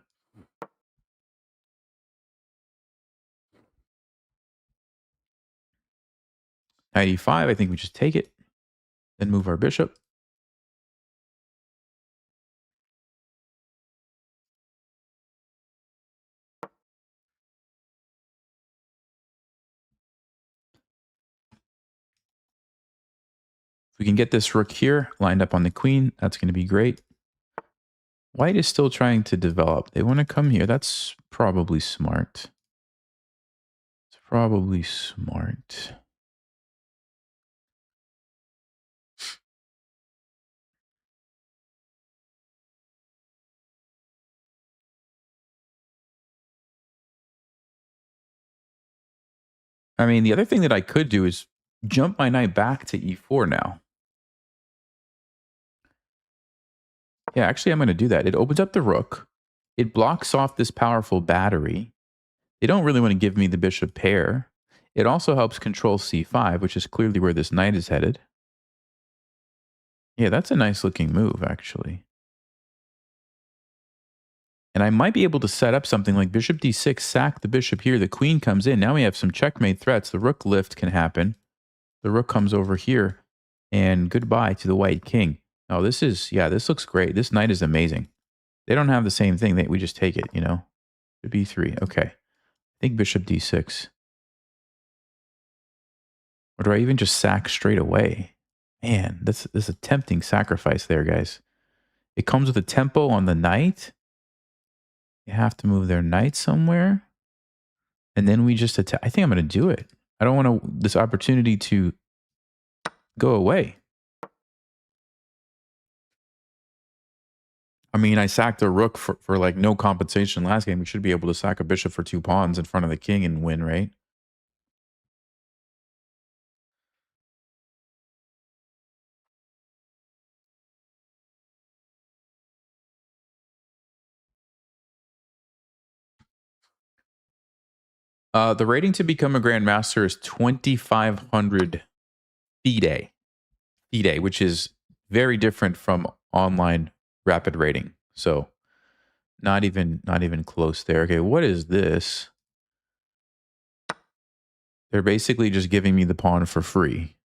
e5, I think we just take it, then move our bishop. If we can get this rook here lined up on the queen, that's going to be great. White is still trying to develop. They want to come here. That's probably smart. It's probably smart. I mean, the other thing that I could do is jump my knight back to e4 now. Yeah, actually, I'm going to do that. It opens up the rook. It blocks off this powerful battery. They don't really want to give me the bishop pair. It also helps control c5, which is clearly where this knight is headed. Yeah, that's a nice looking move, actually. And I might be able to set up something like bishop d6, sack the bishop here. The queen comes in. Now we have some checkmate threats. The rook lift can happen. The rook comes over here. And goodbye to the white king. Oh, this is, yeah, this looks great. This knight is amazing. They don't have the same thing. We just take it, you know. B3. Okay. I think bishop d6. Or do I even just sack straight away? Man, this is a tempting sacrifice there, guys. It comes with a tempo on the knight. You have to move their knight somewhere. And then we just attack. I think I'm going to do it. I don't want this opportunity to go away. I mean, I sacked a rook for like no compensation last game. We should be able to sack a bishop for 2 pawns in front of the king and win, right? The rating to become a grandmaster is 2,500 FIDE, which is very different from online rapid rating. So not even close there. Okay, what is this? They're basically just giving me the pawn for free,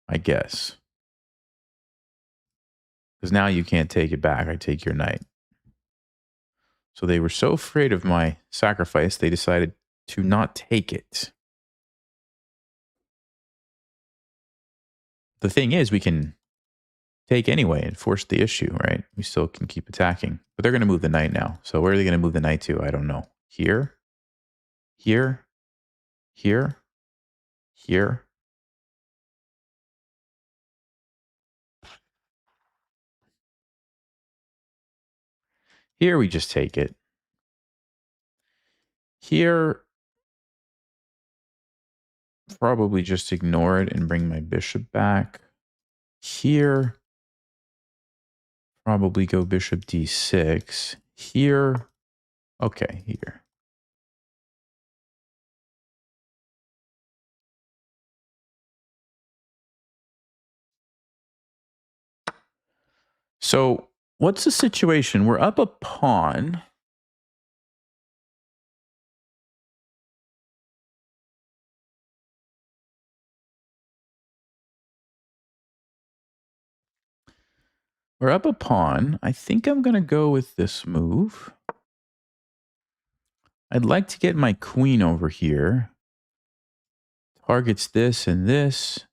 I guess. Because now you can't take it back. I take your knight. So they were so afraid of my sacrifice, they decided to not take it. The thing is, we can take anyway and force the issue, right? We still can keep attacking. But they're going to move the knight now. So where are they going to move the knight to? I don't know. Here? Here? Here? Here? Here we just take it. Here, probably just ignore it and bring my bishop back. Here, probably go bishop d6. Here, okay, here. So what's the situation? We're up a pawn. We're up a pawn. I think I'm going to go with this move. I'd like to get my queen over here. Targets this and this.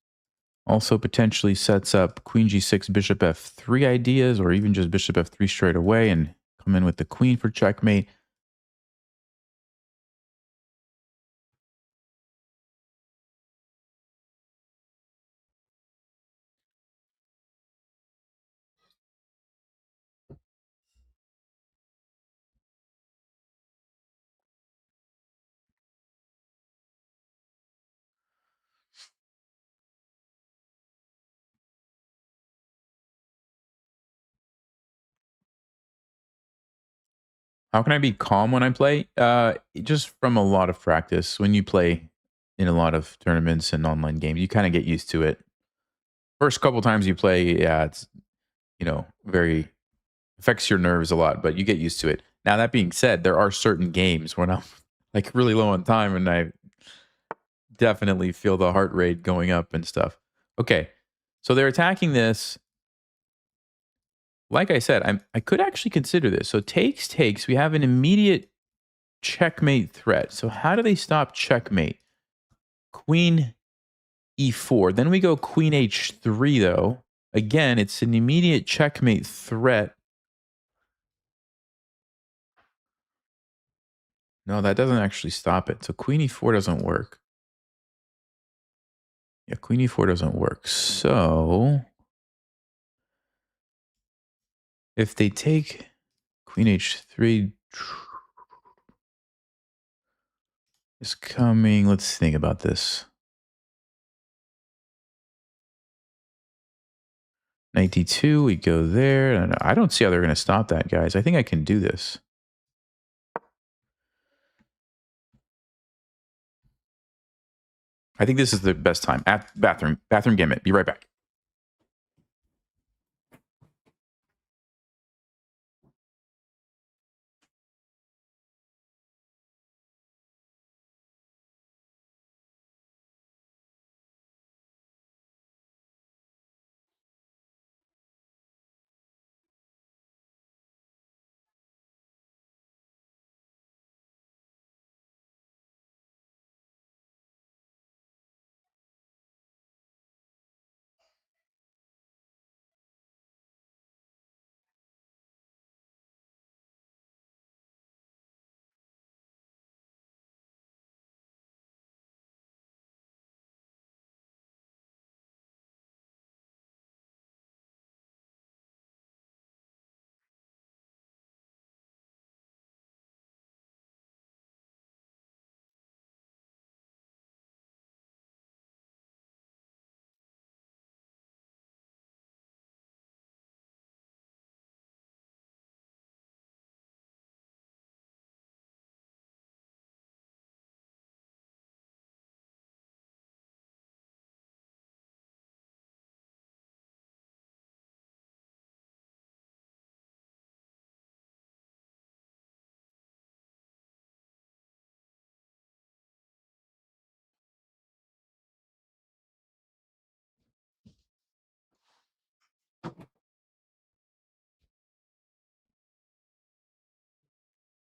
Also potentially sets up queen g6, bishop f3 ideas, or even just bishop f3 straight away and come in with the queen for checkmate. How can I be calm when I play? Just from a lot of practice. When you play in a lot of tournaments and online games, you kind of get used to it. First couple times you play, yeah, it's, you know, very affects your nerves a lot, but you get used to it. Now, that being said, there are certain games when I'm like really low on time and I definitely feel the heart rate going up and stuff. Okay, so they're attacking this. Like I said, I could actually consider this. So takes. We have an immediate checkmate threat. So how do they stop checkmate? Queen e4. Then we go queen h3 though. Again, it's an immediate checkmate threat. No, that doesn't actually stop it. So queen e4 doesn't work. Yeah, queen e4 doesn't work. So if they take queen h3 is coming, let's think about this. Knight d2, we go there. And I don't see how they're going to stop that, guys. I think I can do this. I think this is the best time. At bathroom Gambit. Be right back.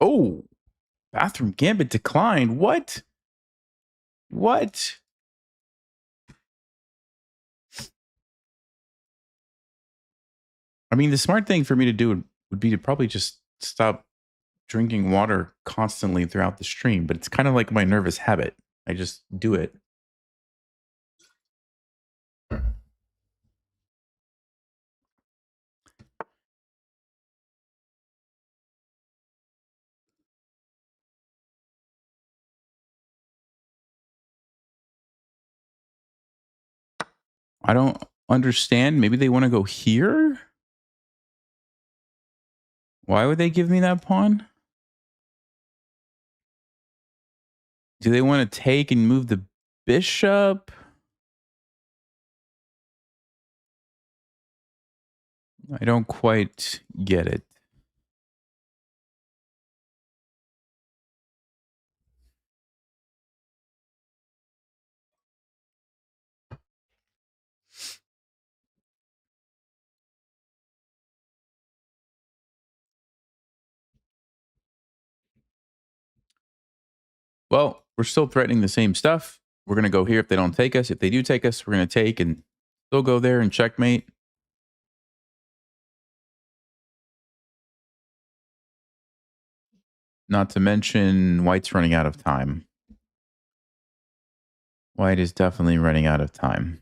Oh, bathroom gambit declined. What? What? I mean, the smart thing for me to do would be to probably just stop drinking water constantly throughout the stream, but it's kind of like my nervous habit. I just do it. I don't understand. Maybe they want to go here? Why would they give me that pawn? Do they want to take and move the bishop? I don't quite get it. Well, we're still threatening the same stuff. We're going to go here if they don't take us. If they do take us, we're going to take and still go there and checkmate. Not to mention white's running out of time. White is definitely running out of time.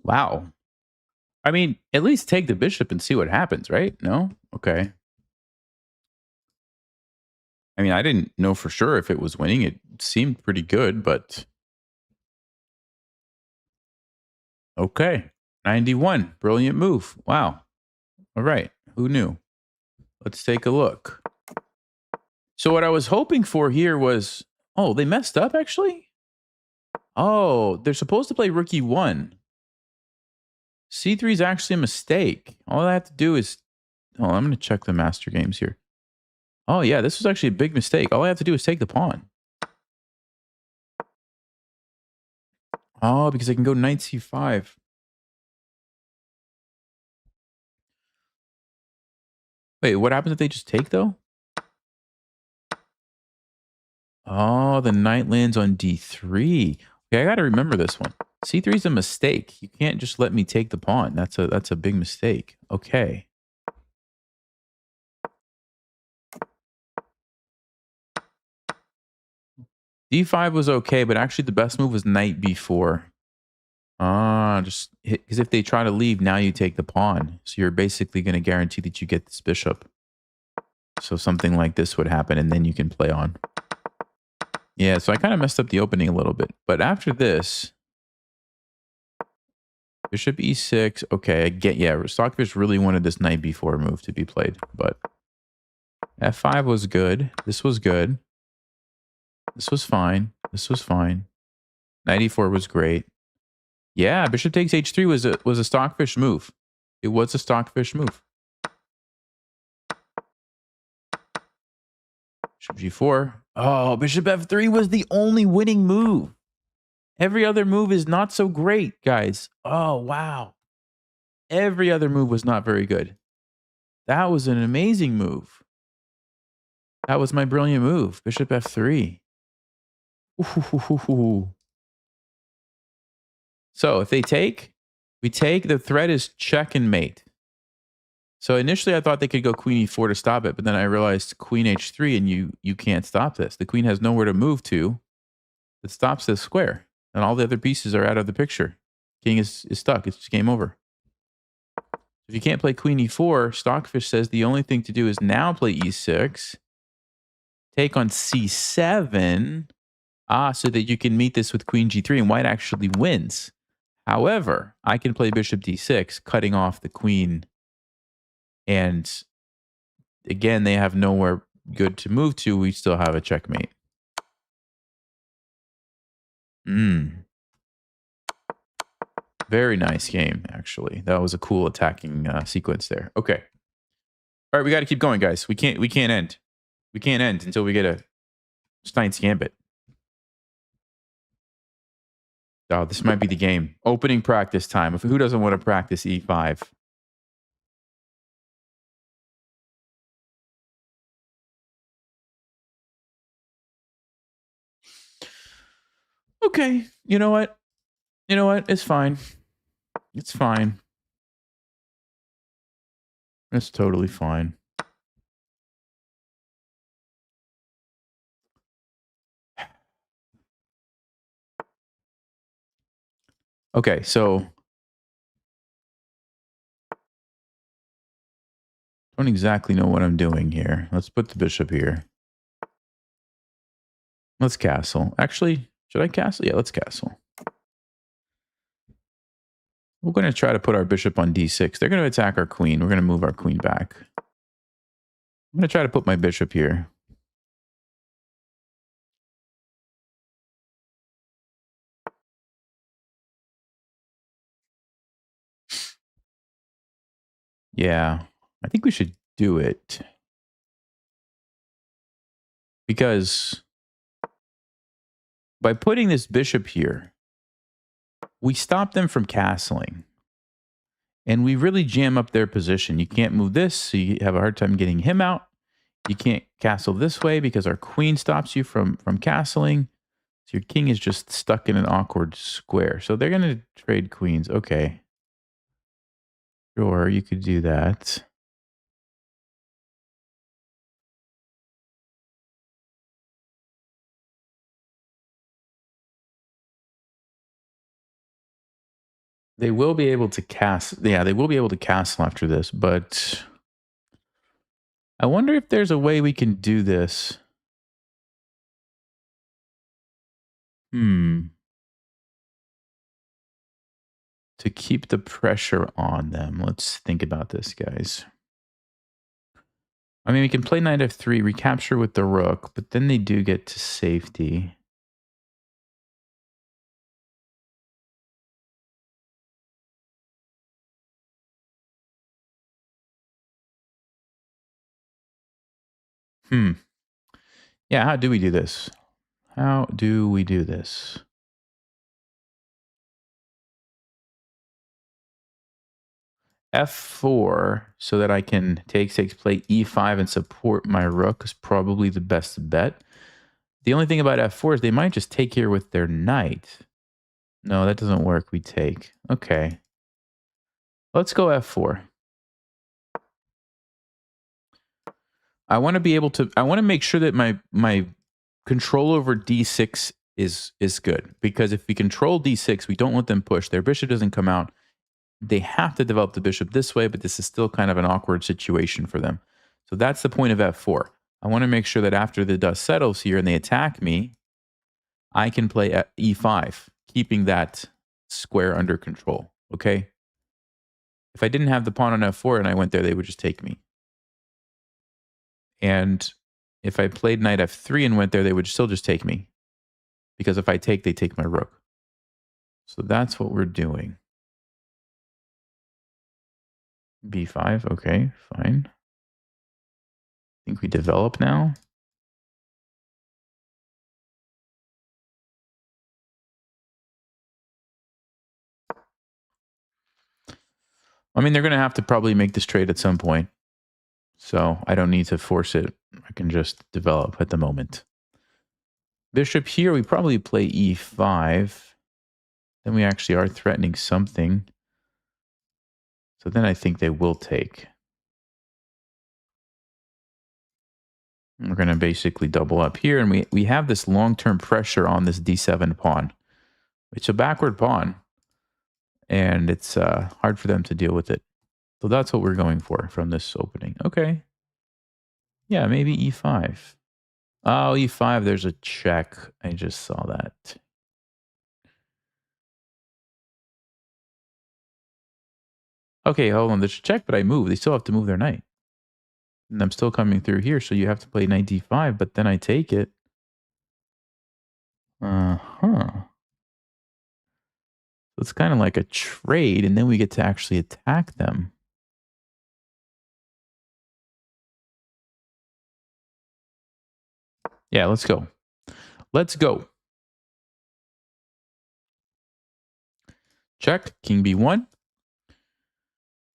Wow. I mean, at least take the bishop and see what happens, right? No? Okay. I mean, I didn't know for sure if it was winning. It seemed pretty good, but okay. 91. Brilliant move. Wow. All right. Who knew? Let's take a look. So what I was hoping for here was, oh, they messed up actually? Oh, they're supposed to play rook e1. C3 is actually a mistake. All I have to do is, oh, I'm going to check the master games here. Oh yeah, this was actually a big mistake. All I have to do is take the pawn. Oh, because I can go knight c5. Wait, what happens if they just take though? Oh, the knight lands on d3. Okay, I got to remember this one. C3 is a mistake. You can't just let me take the pawn. That's a big mistake. Okay. D5 was okay, but actually the best move was knight b4. Just because if they try to leave, now you take the pawn. So you're basically going to guarantee that you get this bishop. So something like this would happen, and then you can play on. Yeah, so I kind of messed up the opening a little bit. But after this, bishop e6. Okay, I get, yeah, Stockfish really wanted this knight b4 move to be played. But f5 was good. This was good. This was fine. This was fine. Knight e4 was great. Yeah, bishop takes h3 was a Stockfish move. It was a Stockfish move. Bishop g4. Oh, bishop f3 was the only winning move. Every other move is not so great, guys. Oh, wow. Every other move was not very good. That was an amazing move. That was my brilliant move. Bishop f3. Ooh. So if they take, we take. The threat is check and mate. So initially I thought they could go queen e4 to stop it, but then I realized queen h3 and you can't stop this. The queen has nowhere to move to that stops this square. And all the other pieces are out of the picture. King is stuck. It's game over. If you can't play queen e4, Stockfish says the only thing to do is now play e6. Take on c7. So that you can meet this with queen g3 and white actually wins. However, I can play bishop d6, cutting off the queen. And again, they have nowhere good to move to. We still have a checkmate. Very nice game, actually. That was a cool attacking sequence there. Okay. All right, we got to keep going, guys. We can't end. We can't end until we get a Steinitz Gambit. Oh, this might be the game. Opening practice time. Who doesn't want to practice e5? Okay. You know what? You know what? It's fine. It's fine. It's totally fine. Okay, so don't exactly know what I'm doing here. Let's put the bishop here. Let's castle. Actually, should I castle? Yeah, let's castle. We're going to try to put our bishop on d6. They're going to attack our queen. We're going to move our queen back. I'm going to try to put my bishop here. Yeah, I think we should do it. Because by putting this bishop here, we stop them from castling. And we really jam up their position. You can't move this, so you have a hard time getting him out. You can't castle this way because our queen stops you from castling. So your king is just stuck in an awkward square. So they're going to trade queens. Okay. Sure, you could do that. They will be able to cast. Yeah, they will be able to castle after this, but I wonder if there's a way we can do this. To keep the pressure on them. Let's think about this, guys. I mean, we can play knight f3, recapture with the rook, but then they do get to safety. Yeah, how do we do this? How do we do this? F4, so that I can take 6, play e5 and support my rook is probably the best bet. The only thing about f4 is they might just take here with their knight. No, that doesn't work. We take. Okay. Let's go f4. I want to be able to, I want to make sure that my control over d6 is good. Because if we control d6, we don't let them push. Their bishop doesn't come out. They have to develop the bishop this way, but this is still kind of an awkward situation for them. So that's the point of f4. I want to make sure that after the dust settles here and they attack me, I can play e5, keeping that square under control, okay? If I didn't have the pawn on f4 and I went there, they would just take me. And if I played knight f3 and went there, they would still just take me. Because if I take, they take my rook. So that's what we're doing. b5, okay, fine. I think we develop now. I mean, they're going to have to probably make this trade at some point. So I don't need to force it. I can just develop at the moment. Bishop here, we probably play e5. Then we actually are threatening something. So then I think they will take. We're going to basically double up here. And we have this long-term pressure on this d7 pawn. It's a backward pawn. And it's hard for them to deal with it. So that's what we're going for from this opening. Okay. Yeah, maybe e5. Oh, e5, there's a check. I just saw that. Okay, hold on. There's a check, but I move. They still have to move their knight. And I'm still coming through here, so you have to play knight d5, but then I take it. Uh-huh. It's kind of like a trade, and then we get to actually attack them. Yeah, let's go. Let's go. Check. King b1.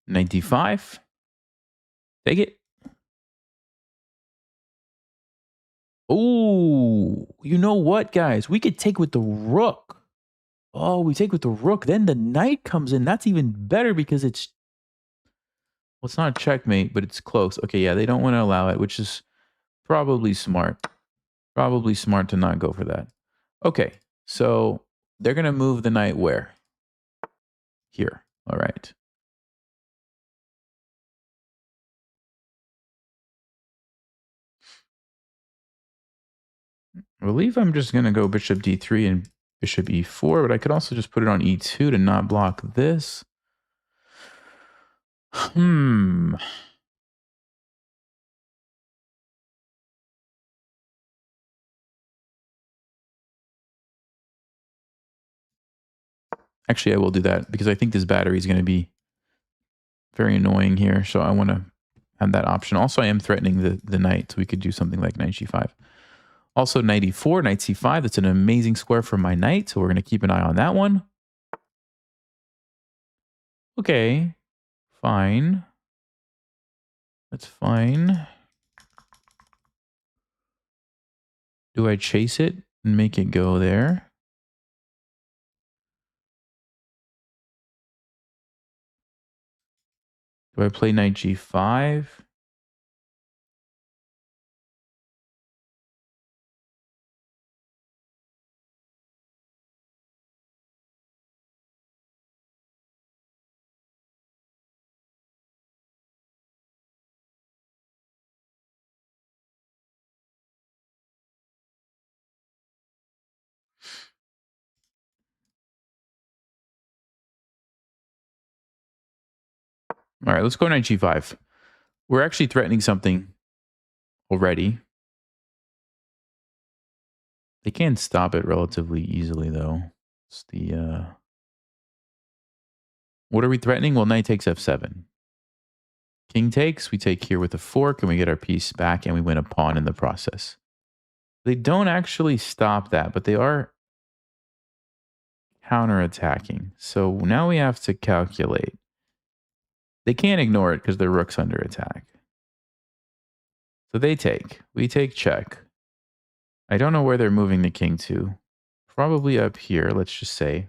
Knight d5. Take it. Oh, you know what, guys? We could take with the rook. Oh, we take with the rook. Then the knight comes in. That's even better because it's... Well, it's not a checkmate, but it's close. Okay, yeah, they don't want to allow it, which is probably smart. Probably smart to not go for that. Okay, so they're going to move the knight where? Here. All right. I believe I'm just going to go bishop d3 and bishop e4, but I could also just put it on e2 to not block this. Actually, I will do that because I think this battery is going to be very annoying here. So I want to have that option. Also, I am threatening the knight, so we could do something like knight g5. Also, knight e4, knight c5. That's an amazing square for my knight, so we're going to keep an eye on that one. Okay, fine. That's fine. Do I chase it and make it go there? Do I play knight g5? All right, let's go knight g5. We're actually threatening something already. They can stop it relatively easily, though. It's the... What are we threatening? Well, knight takes f7. King takes, we take here with a fork, and we get our piece back, and we win a pawn in the process. They don't actually stop that, but they are counterattacking. So now we have to calculate. They can't ignore it because their rook's under attack. So they take. We take check. I don't know where they're moving the king to. Probably up here, let's just say.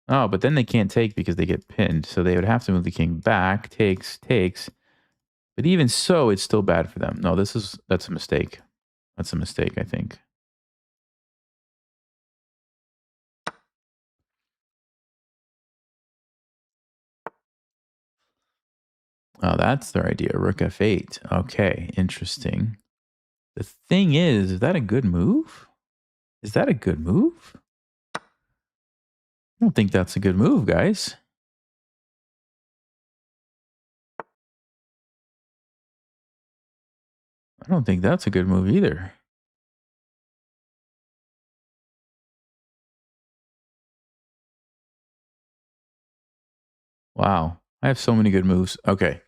Oh, but then they can't take because they get pinned. So they would have to move the king back. Takes, takes. But even so, it's still bad for them. No, that's a mistake. That's a mistake, I think. Oh, that's their idea. Rook f8. Okay, interesting. The thing is that a good move? Is that a good move? I don't think that's a good move, guys. I don't think that's a good move either. Wow. I have so many good moves. Okay.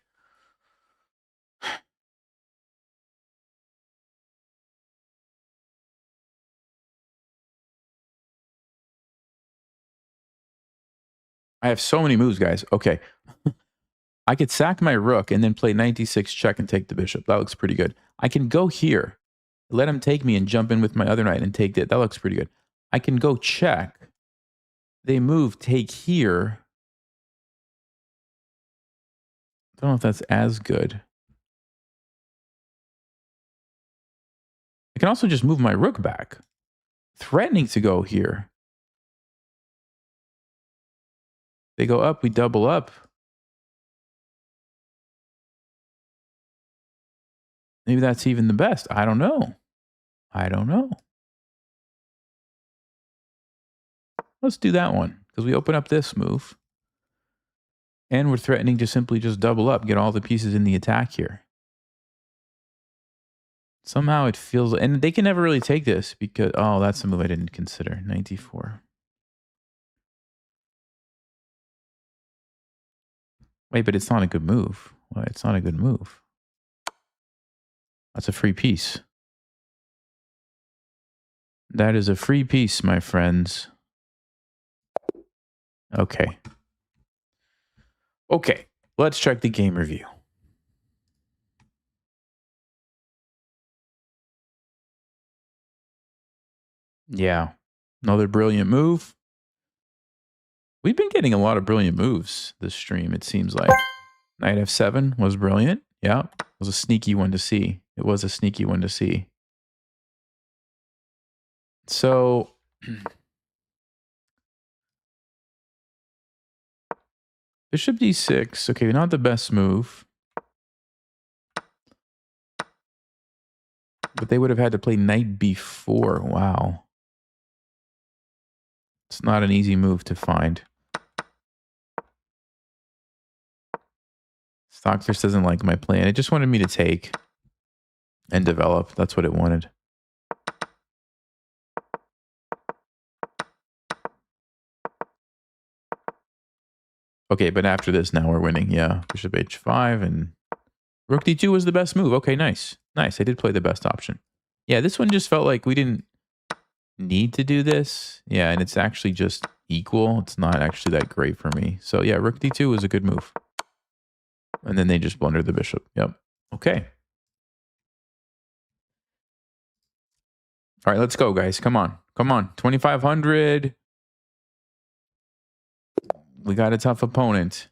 I have so many moves, guys. Okay. I could sack my rook and then play knight d6 check and take the bishop. That looks pretty good. I can go here, let him take me and jump in with my other knight and take that. That looks pretty good. I can go check. They move, take here. I don't know if that's as good. I can also just move my rook back. Threatening to go here. They go up, we double up. Maybe that's even the best. I don't know. I don't know. Let's do that one because we open up this move. And we're threatening to simply just double up, get all the pieces in the attack here. Somehow it feels, and they can never really take this because, oh, that's a move I didn't consider. 94. Wait, but it's not a good move. Well, it's not a good move. That's a free piece. That is a free piece, my friends. Okay. Okay, let's check the game review. Yeah, another brilliant move. We've been getting a lot of brilliant moves this stream, it seems like. Knight f7 was brilliant. Yeah, it was a sneaky one to see. It was a sneaky one to see. So, bishop d6. Okay, not the best move. But they would have had to play knight b4. Wow. It's not an easy move to find. Stockfish doesn't like my plan. It just wanted me to take and develop. That's what it wanted. Okay, but after this, now we're winning. Yeah, bishop h5 and rook d2 was the best move. Okay, nice. Nice. I did play the best option. Yeah, this one just felt like we didn't need to do this. Yeah, and it's actually just equal. It's not actually that great for me. So yeah, rook d2 was a good move. And then they just blundered the bishop. Yep. Okay. All right, let's go, guys. Come on. Come on. 2,500. We got a tough opponent.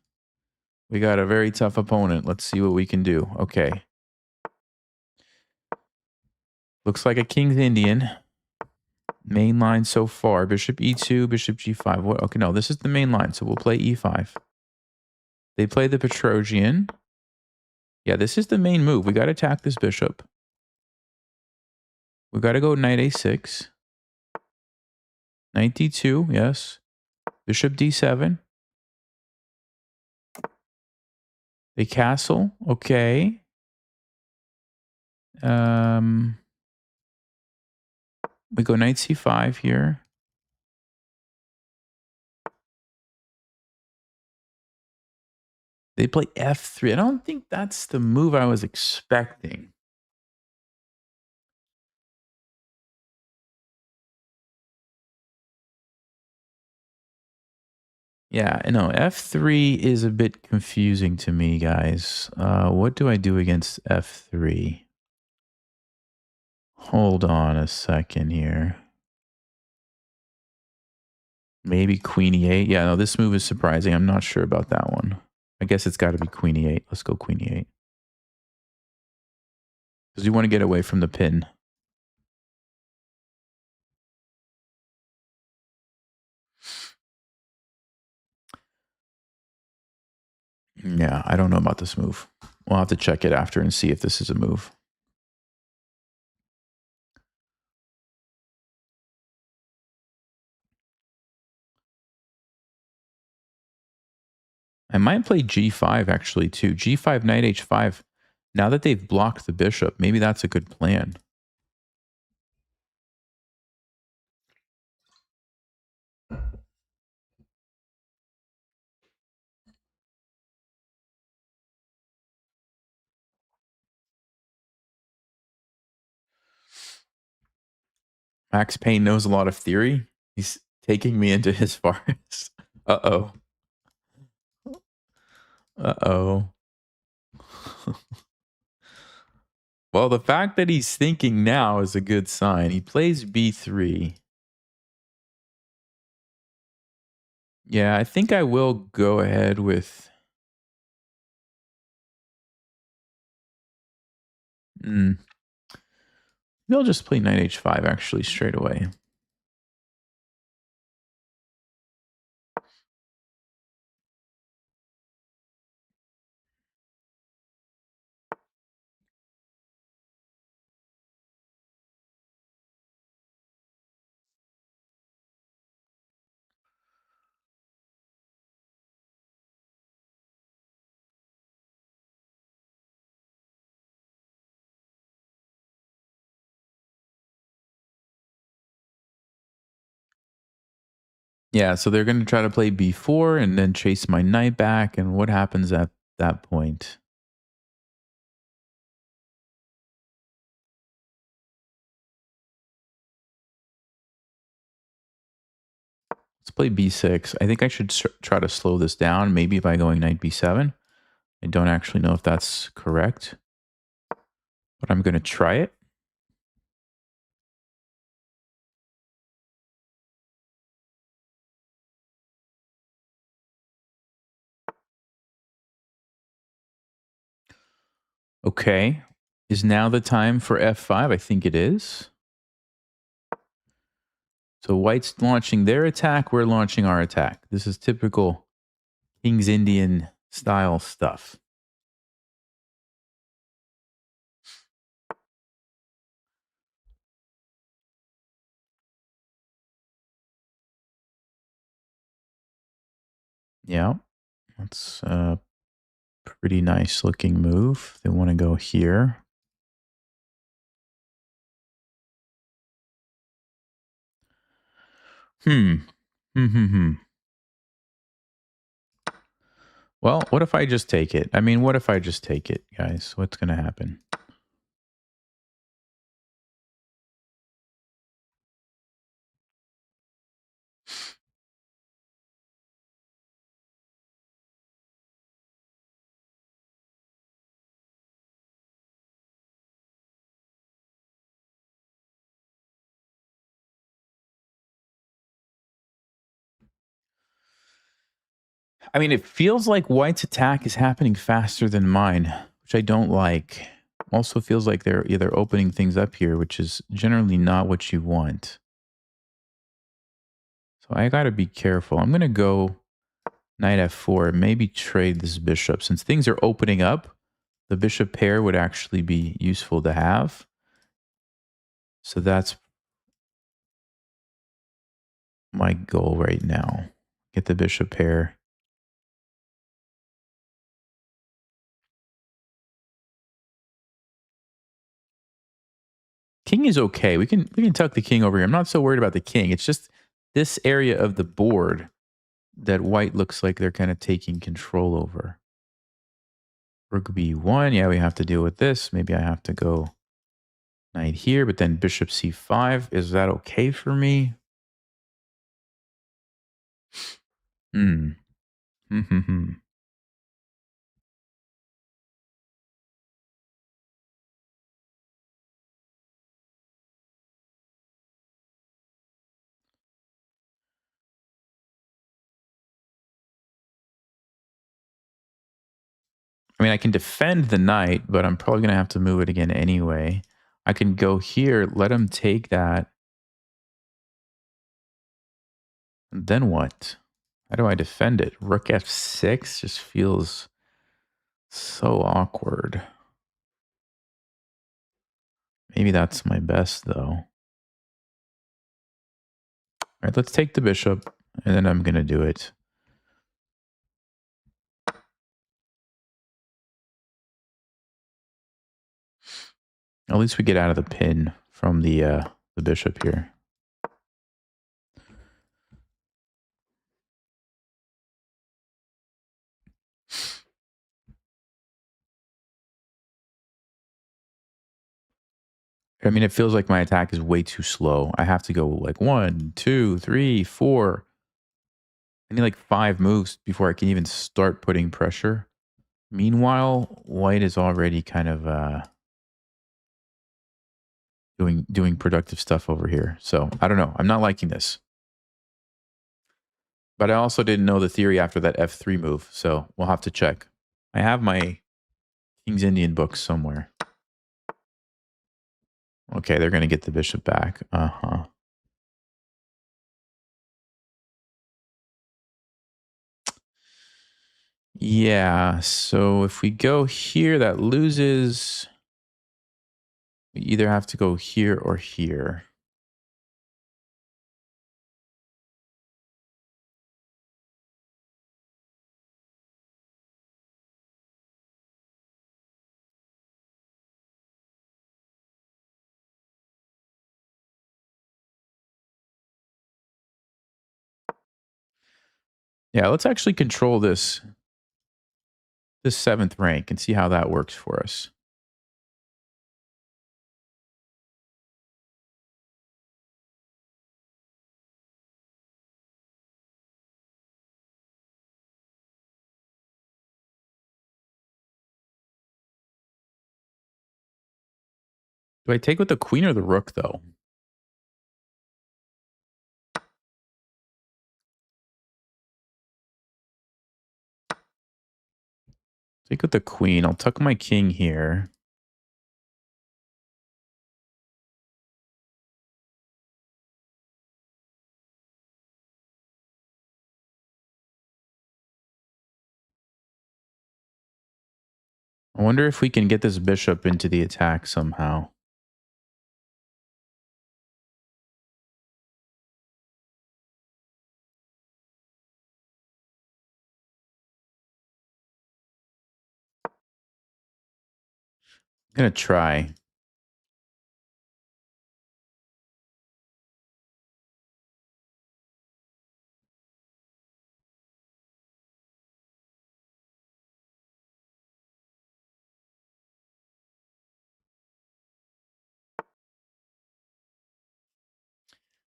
We got a very tough opponent. Let's see what we can do. Okay. Looks like a King's Indian. Main line so far. Bishop e2, bishop g5. What? Okay, no, this is the main line, so we'll play e5. They play the Petrosian. Yeah, this is the main move. We got to attack this bishop. We got to go knight a6. Knight d2, yes. Bishop d7. They castle. Okay. We go knight c5 here. They play f3. I don't think that's the move I was expecting. Yeah, no, f3 is a bit confusing to me, guys. What do I do against f3? Hold on a second here. Maybe queen e8. Yeah, no, this move is surprising. I'm not sure about that one. I guess it's got to be queen e8. Let's go queen e8. Because you want to get away from the pin. Yeah, I don't know about this move. We'll have to check it after and see if this is a move. I might play g5 actually too. g5, knight h5. Now that they've blocked the bishop, maybe that's a good plan. Max Payne knows a lot of theory. He's taking me into his forest. Uh-oh. Uh-oh. Well, the fact that he's thinking now is a good sign. He plays b3. Yeah, I think I will go ahead with... Maybe I'll just play knight h5 actually straight away. Yeah, so they're going to try to play b4 and then chase my knight back. And what happens at that point? Let's play b6. I think I should try to slow this down, maybe by going knight b7. I don't actually know if that's correct, but I'm going to try it. Okay. Is now the time for f5? I think it is. So white's launching their attack. We're launching our attack. This is typical King's Indian style stuff. Yeah. That's a pretty nice looking move. They want to go here. Hmm. Well, what if I just take it? I mean, what if I just take it, guys? What's going to happen? I mean, it feels like white's attack is happening faster than mine, which I don't like. Also feels like they're either opening things up here, which is generally not what you want. So I got to be careful. I'm going to go knight f4, maybe trade this bishop. Since things are opening up, the bishop pair would actually be useful to have. So that's my goal right now. Get the bishop pair. King is okay. We can tuck the king over here. I'm not so worried about the king. It's just this area of the board that white looks like they're kind of taking control over. Rook b1. Yeah, we have to deal with this. Maybe I have to go knight here, but then bishop c5. Is that okay for me? Hmm. I mean, I can defend the knight, but I'm probably going to have to move it again anyway. I can go here, let him take that. And then what? How do I defend it? Rook f6 just feels so awkward. Maybe that's my best, though. All right, let's take the bishop, and then I'm going to do it. At least we get out of the pin from the bishop here. I mean, it feels like my attack is way too slow. I have to go like 1, 2, 3, 4. I need like 5 moves before I can even start putting pressure. Meanwhile, white is already kind of doing productive stuff over here. So I don't know. I'm not liking this. But I also didn't know the theory after that f3 move, so we'll have to check. I have my King's Indian books somewhere. Okay, they're going to get the bishop back. Uh-huh. Yeah, so if we go here, that loses. We either have to go here or here. Yeah, let's actually control this 7th rank and see how that works for us. Do I take with the queen or the rook, though? Take with the queen. I'll tuck my king here. I wonder if we can get this bishop into the attack somehow. I'm going to try.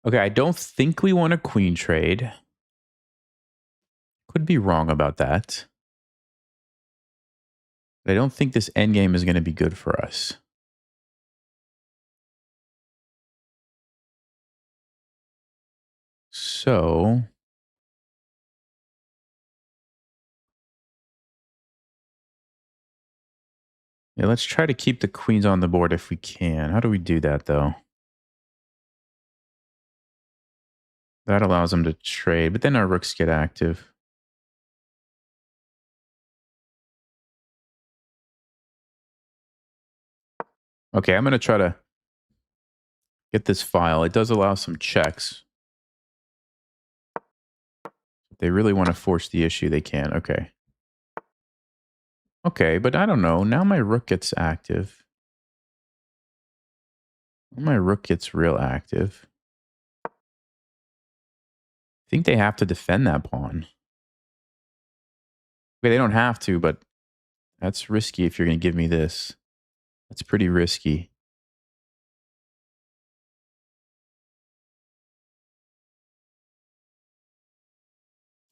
Okay, I don't think we want a queen trade. Could be wrong about that. But I don't think this endgame is going to be good for us. So yeah, let's try to keep the queens on the board if we can. How do we do that, though? That allows them to trade, but then our rooks get active. Okay, I'm going to try to get this file. It does allow some checks. If they really want to force the issue, they can. Okay. Okay, but I don't know. Now my rook gets active. My rook gets real active. I think they have to defend that pawn. Okay, they don't have to, but that's risky if you're going to give me this. That's pretty risky.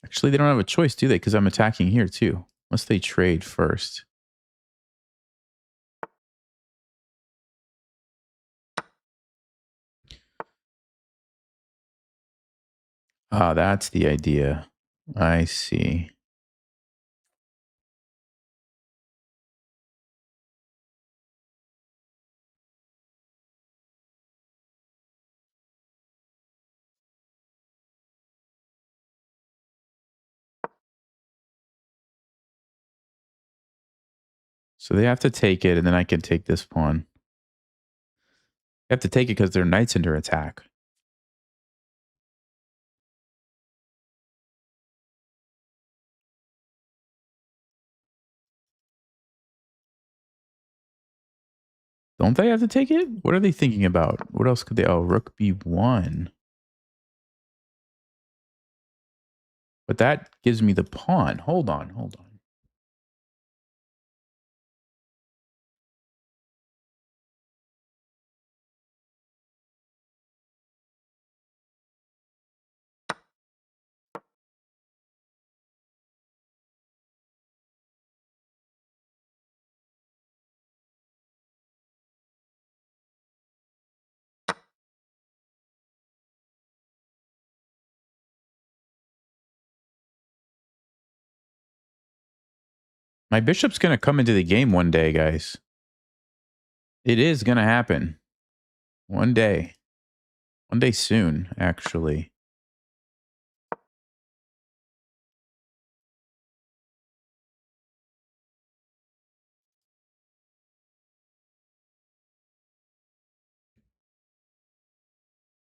Actually, they don't have a choice, do they? Because I'm attacking here too. Unless they trade first. Ah, that's the idea. I see. So they have to take it, and then I can take this pawn. They have to take it because their knight's under attack. Don't they have to take it? What are they thinking about? What else could they... Oh, rook b1. But that gives me the pawn. Hold on, hold on. My bishop's going to come into the game one day, guys. It is going to happen. One day. One day soon, actually. If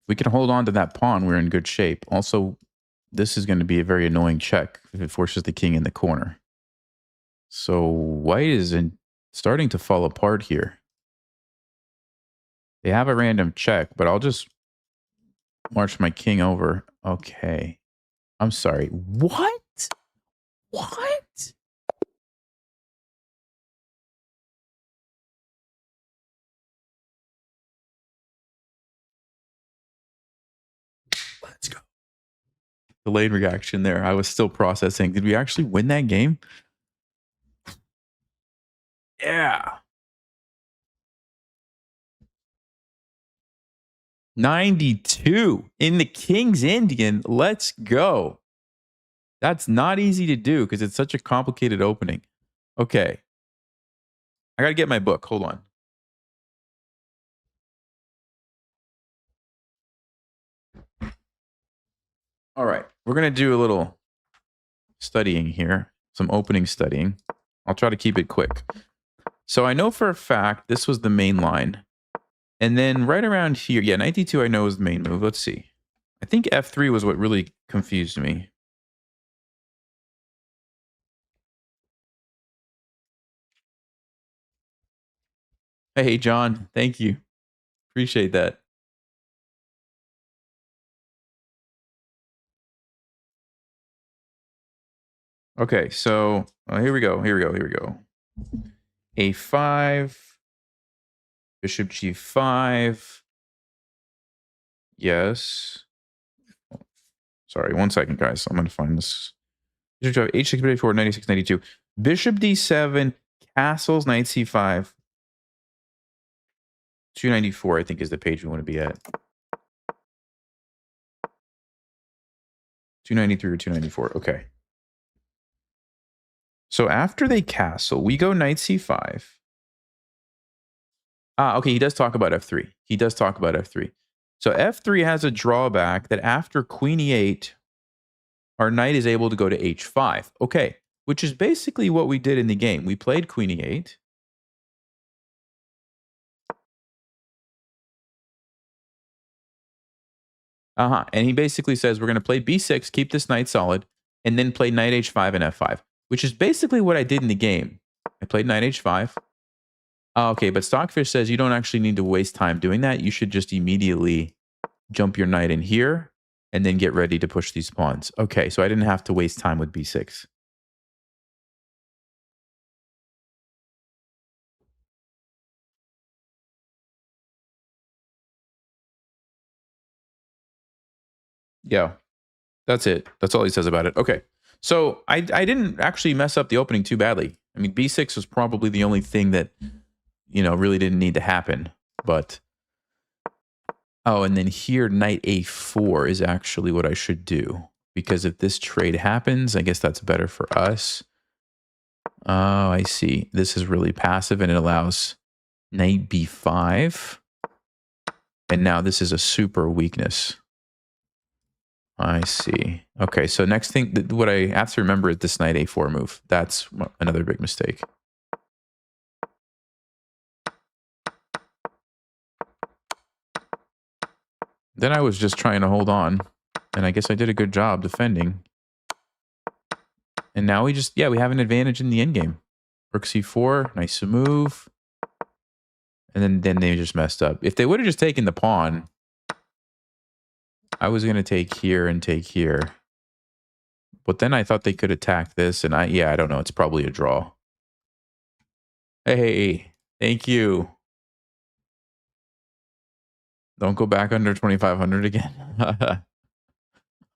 we can hold on to that pawn, we're in good shape. Also, this is going to be a very annoying check if it forces the king in the corner. So white is starting to fall apart here. They have a random check, but I'll just march my king over. Okay. I'm sorry. What? What? Let's go. Delayed reaction there. I was still processing. Did we actually win that game? Yeah. 92 in the King's Indian. Let's go. That's not easy to do because it's such a complicated opening. Okay. I got to get my book. Hold on. All right. We're going to do a little studying here, some opening studying. I'll try to keep it quick. So I know for a fact this was the main line. And then right around here, yeah, 92 I know is the main move. Let's see. I think F3 was what really confused me. Hey, John. Thank you. Appreciate that. Okay, so here we go. A5, bishop G5. Yes. Sorry, 1 second, guys. I'm going to find this. Bishop H6, H4, 96, 92. Bishop D7, castles, knight C5. 294, I think, is the page we want to be at. 293 or 294. Okay. So after they castle, we go knight C5. Okay, he does talk about F3. So F3 has a drawback that after queen E8, our knight is able to go to H5. Okay, which is basically what we did in the game. We played queen E8. And he basically says we're going to play B6, keep this knight solid, and then play knight H5 and F5, which is basically what I did in the game. I played knight H5. Okay, but Stockfish says you don't actually need to waste time doing that. You should just immediately jump your knight in here and then get ready to push these pawns. Okay, so I didn't have to waste time with B6. Yeah, that's it. That's all he says about it. Okay, so I didn't actually mess up the opening too badly. I mean, B6 was probably the only thing that, really didn't need to happen. But, and then here, knight A4 is actually what I should do. Because if this trade happens, I guess that's better for us. Oh, I see. This is really passive and it allows knight B5. And now this is a super weakness. I see. Okay, so next thing, what I have to remember is this knight A4 move. That's another big mistake. Then I was just trying to hold on. And I guess I did a good job defending. And now we have an advantage in the endgame. Rook C4, nice move. And then they just messed up. If they would have just taken the pawn, I was going to take here and take here. But then I thought they could attack this. And I don't know. It's probably a draw. Hey, thank you. Don't go back under 2,500 again.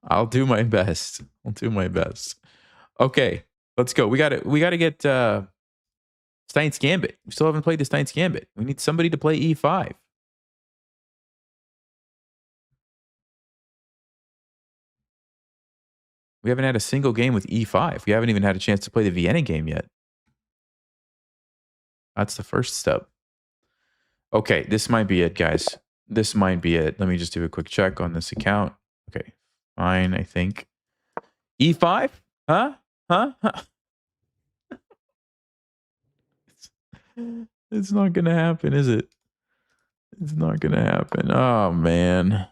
I'll do my best. Okay, let's go. We got to get Steinitz Gambit. We still haven't played the Steinitz Gambit. We need somebody to play E5. We haven't had a single game with E5. We haven't even had a chance to play the Vienna game yet. That's the first step. Okay, this might be it, guys. This might be it. Let me just do a quick check on this account. Okay, fine, I think. E5? Huh? It's not going to happen, is it? It's not going to happen. Oh, man.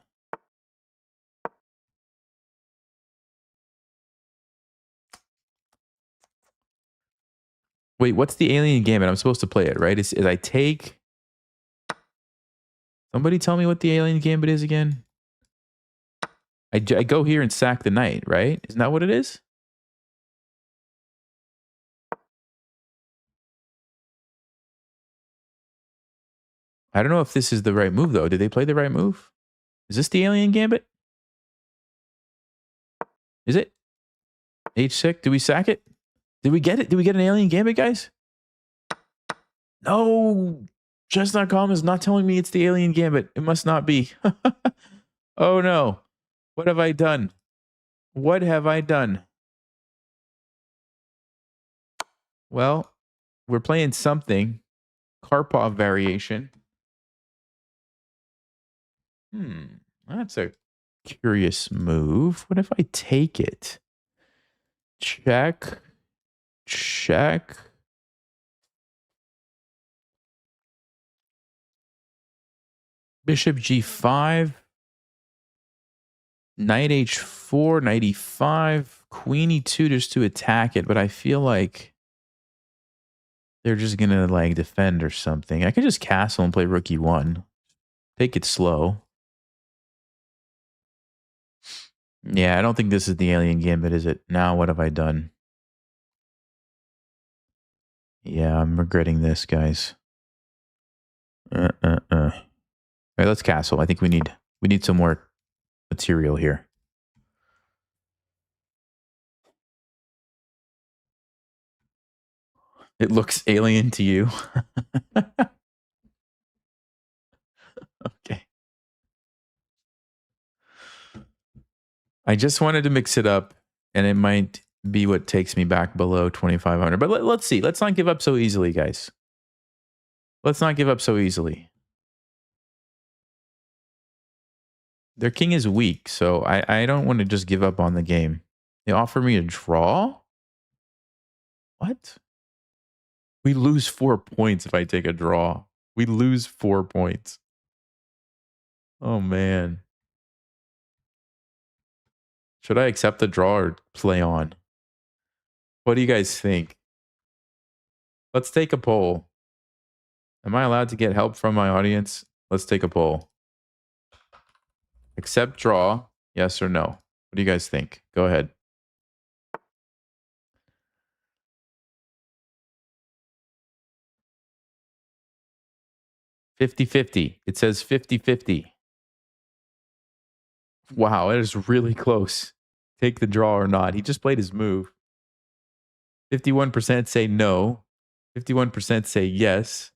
Wait, what's the alien gambit? I'm supposed to play it, right? Is I take... Somebody tell me what the alien gambit is again? I go here and sack the knight, right? Isn't that what it is? I don't know if this is the right move, though. Did they play the right move? Is this the alien gambit? Is it? H6? Did we sack it? Did we get it? Did we get an alien gambit, guys? No. Chess.com is not telling me it's the alien gambit. It must not be. Oh, no. What have I done? What have I done? Well, we're playing something. Karpov variation. That's a curious move. What if I take it? Check. Check. Bishop G5. Knight H4. Knight E5. Queen E2 just to attack it. But I feel like they're just going to like defend or something. I could just castle and play rook E1. Take it slow. Yeah, I don't think this is the alien gambit, is it? Now what have I done? Yeah, I'm regretting this, guys. All right, let's castle. I think we need some more material here. It looks alien to you. Okay. I just wanted to mix it up, and it might be what takes me back below 2,500. But let's see. Let's not give up so easily, guys. Let's not give up so easily. Their king is weak, so I don't want to just give up on the game. They offer me a draw? What? We lose 4 points if I take a draw. We lose 4 points. Oh, man. Should I accept the draw or play on? What do you guys think? Let's take a poll. Am I allowed to get help from my audience? Let's take a poll. Accept draw, yes or no? What do you guys think? Go ahead. $50-50. It says 50-50. Wow, that is really close. Take the draw or not. He just played his move. 51% say no. 51% say yes.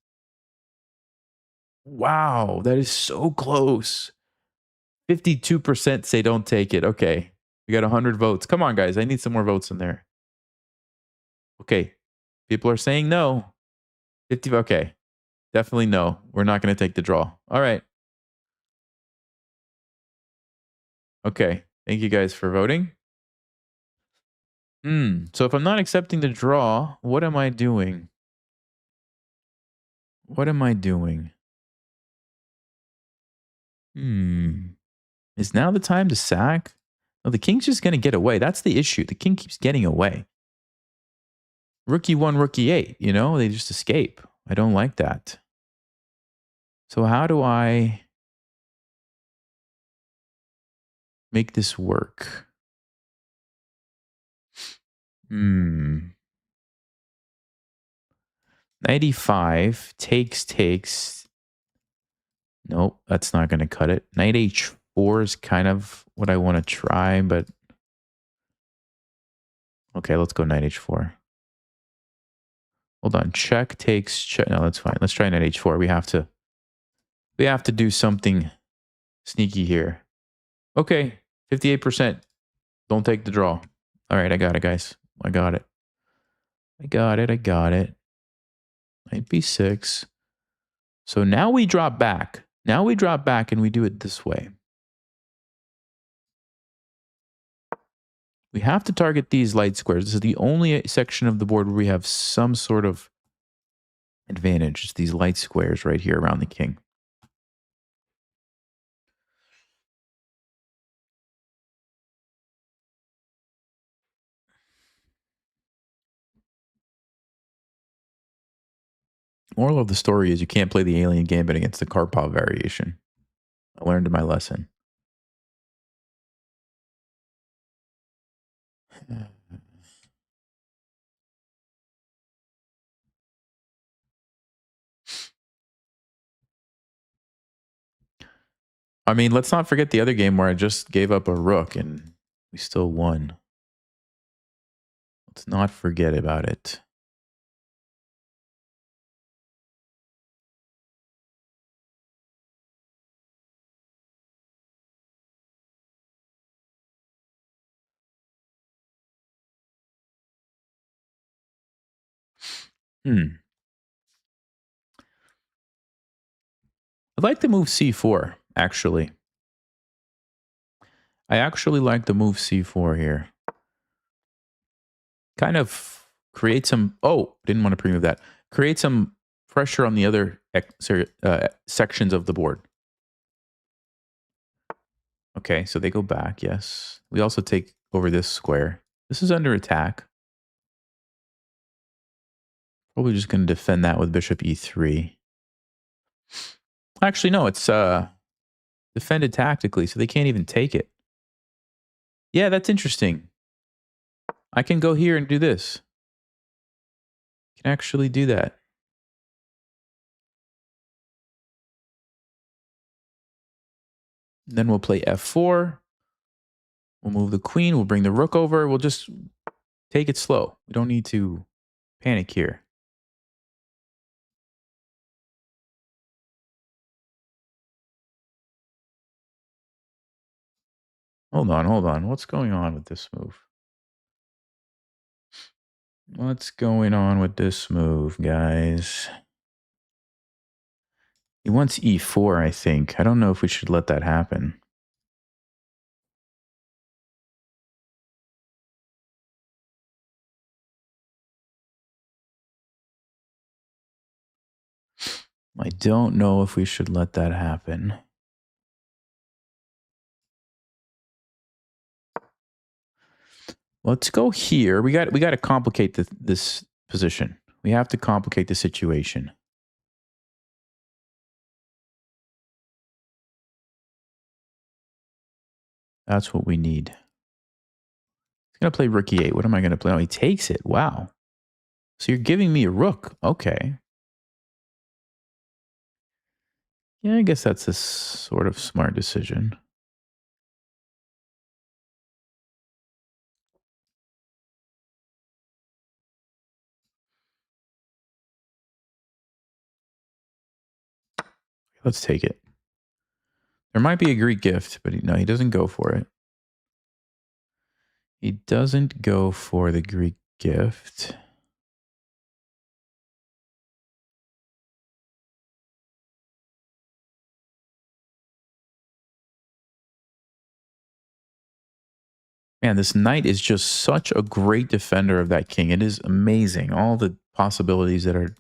Wow, that is so close. 52% say don't take it. Okay. We got 100 votes. Come on, guys. I need some more votes in there. Okay. People are saying no. 50. Okay. Definitely no. We're not going to take the draw. All right. Okay. Thank you guys for voting. So if I'm not accepting the draw, what am I doing? What am I doing? Is now the time to sack? No, the king's just going to get away. That's the issue. The king keeps getting away. Rook E1, rook E8, you know, they just escape. I don't like that. So how do I make this work? 95 takes. Nope, that's not going to cut it. Knight H4 is kind of what I want to try, but okay, let's go Knight H4. Hold on, check takes check. No, that's fine. Let's try Knight H4. We have to do something sneaky here. Okay, 58%. Don't take the draw. All right, I got it, guys. I got it. Knight B6. So now we drop back. Now we drop back and we do it this way. We have to target these light squares. This is the only section of the board where we have some sort of advantage. It's these light squares right here around the king. Moral of the story is you can't play the alien gambit against the Karpov variation. I learned my lesson. I mean, let's not forget the other game where I just gave up a rook and we still won. Let's not forget about it. I'd like to move c4, actually. I actually like the move c4 here. Kind of create some... Oh, didn't want to pre-move that. Create some pressure on the other sections of the board. Okay, so they go back, yes. We also take over this square. This is under attack. Probably just going to defend that with bishop e3. Actually, no, it's defended tactically, so they can't even take it. Yeah, that's interesting. I can go here and do this. Can actually do that. Then we'll play f4. We'll move the queen. We'll bring the rook over. We'll just take it slow. We don't need to panic here. Hold on, hold on. What's going on with this move? What's going on with this move, guys? He wants e4, I think. I don't know if we should let that happen. I don't know if we should let that happen. Let's go here. We got to complicate this position. We have to complicate the situation. That's what we need. He's going to play rook e8. What am I going to play? Oh, he takes it. Wow. So you're giving me a rook. Okay. Yeah, I guess that's a sort of smart decision. Let's take it. There might be a Greek gift, but no, he doesn't go for it. He doesn't go for the Greek gift. Man, this knight is just such a great defender of that king. It is amazing. All the possibilities that are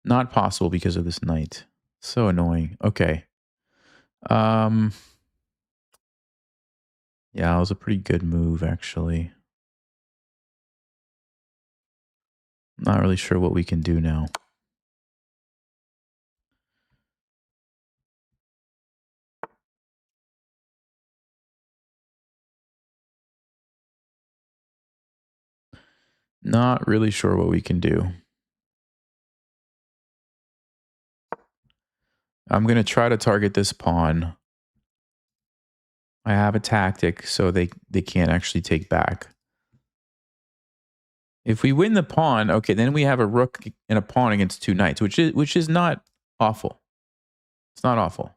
not possible because of this knight. So annoying. Okay. Yeah, it was a pretty good move, actually. Not really sure what we can do now. Not really sure what we can do. I'm going to try to target this pawn. I have a tactic so they can't actually take back. If we win the pawn, okay, then we have a rook and a pawn against two knights, which is not awful. It's not awful.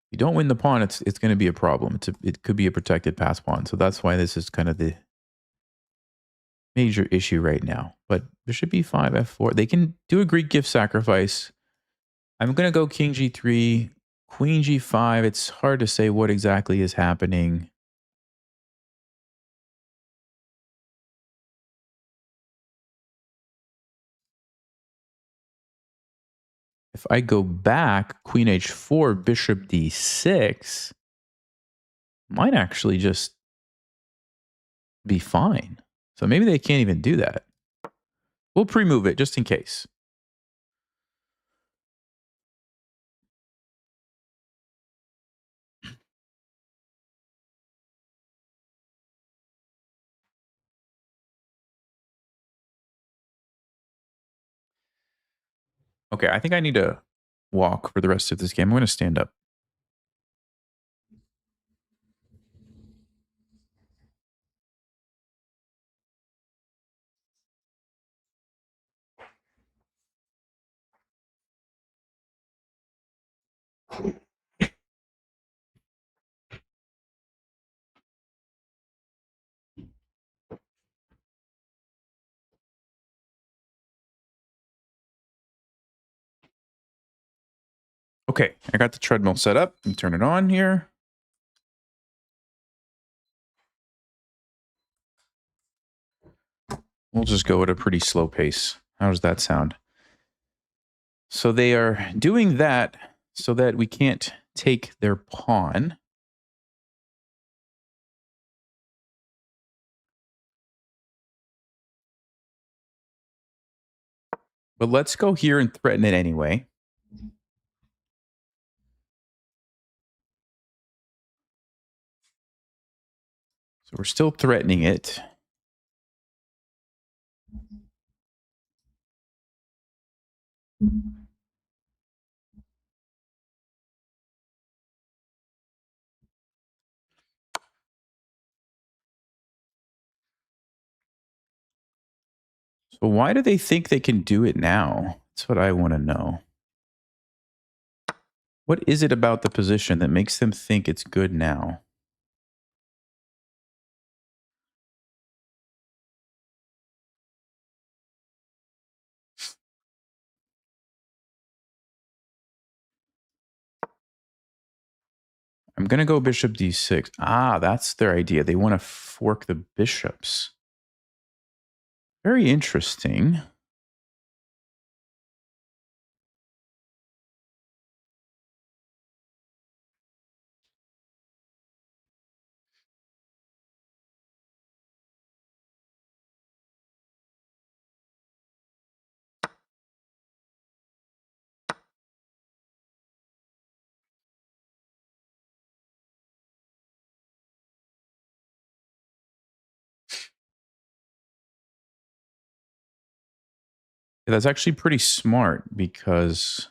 If you don't win the pawn, it's going to be a problem. It could be a protected pass pawn. So that's why this is kind of the major issue right now. But bishop e5, f4. They can do a Greek gift sacrifice. I'm going to go king g3, queen g5. It's hard to say what exactly is happening. If I go back, queen h4, bishop d6, might actually just be fine. So maybe they can't even do that. We'll pre-move it just in case. Okay, I think I need to walk for the rest of this game. I'm going to stand up. Okay, I got the treadmill set up. Let me turn it on here. We'll just go at a pretty slow pace. How does that sound? So they are doing that so that we can't take their pawn. But let's go here and threaten it anyway. So we're still threatening it. So why do they think they can do it now? That's what I want to know. What is it about the position that makes them think it's good now? I'm going to go bishop d6. Ah, that's their idea. They want to fork the bishops. Very interesting. Yeah, that's actually pretty smart because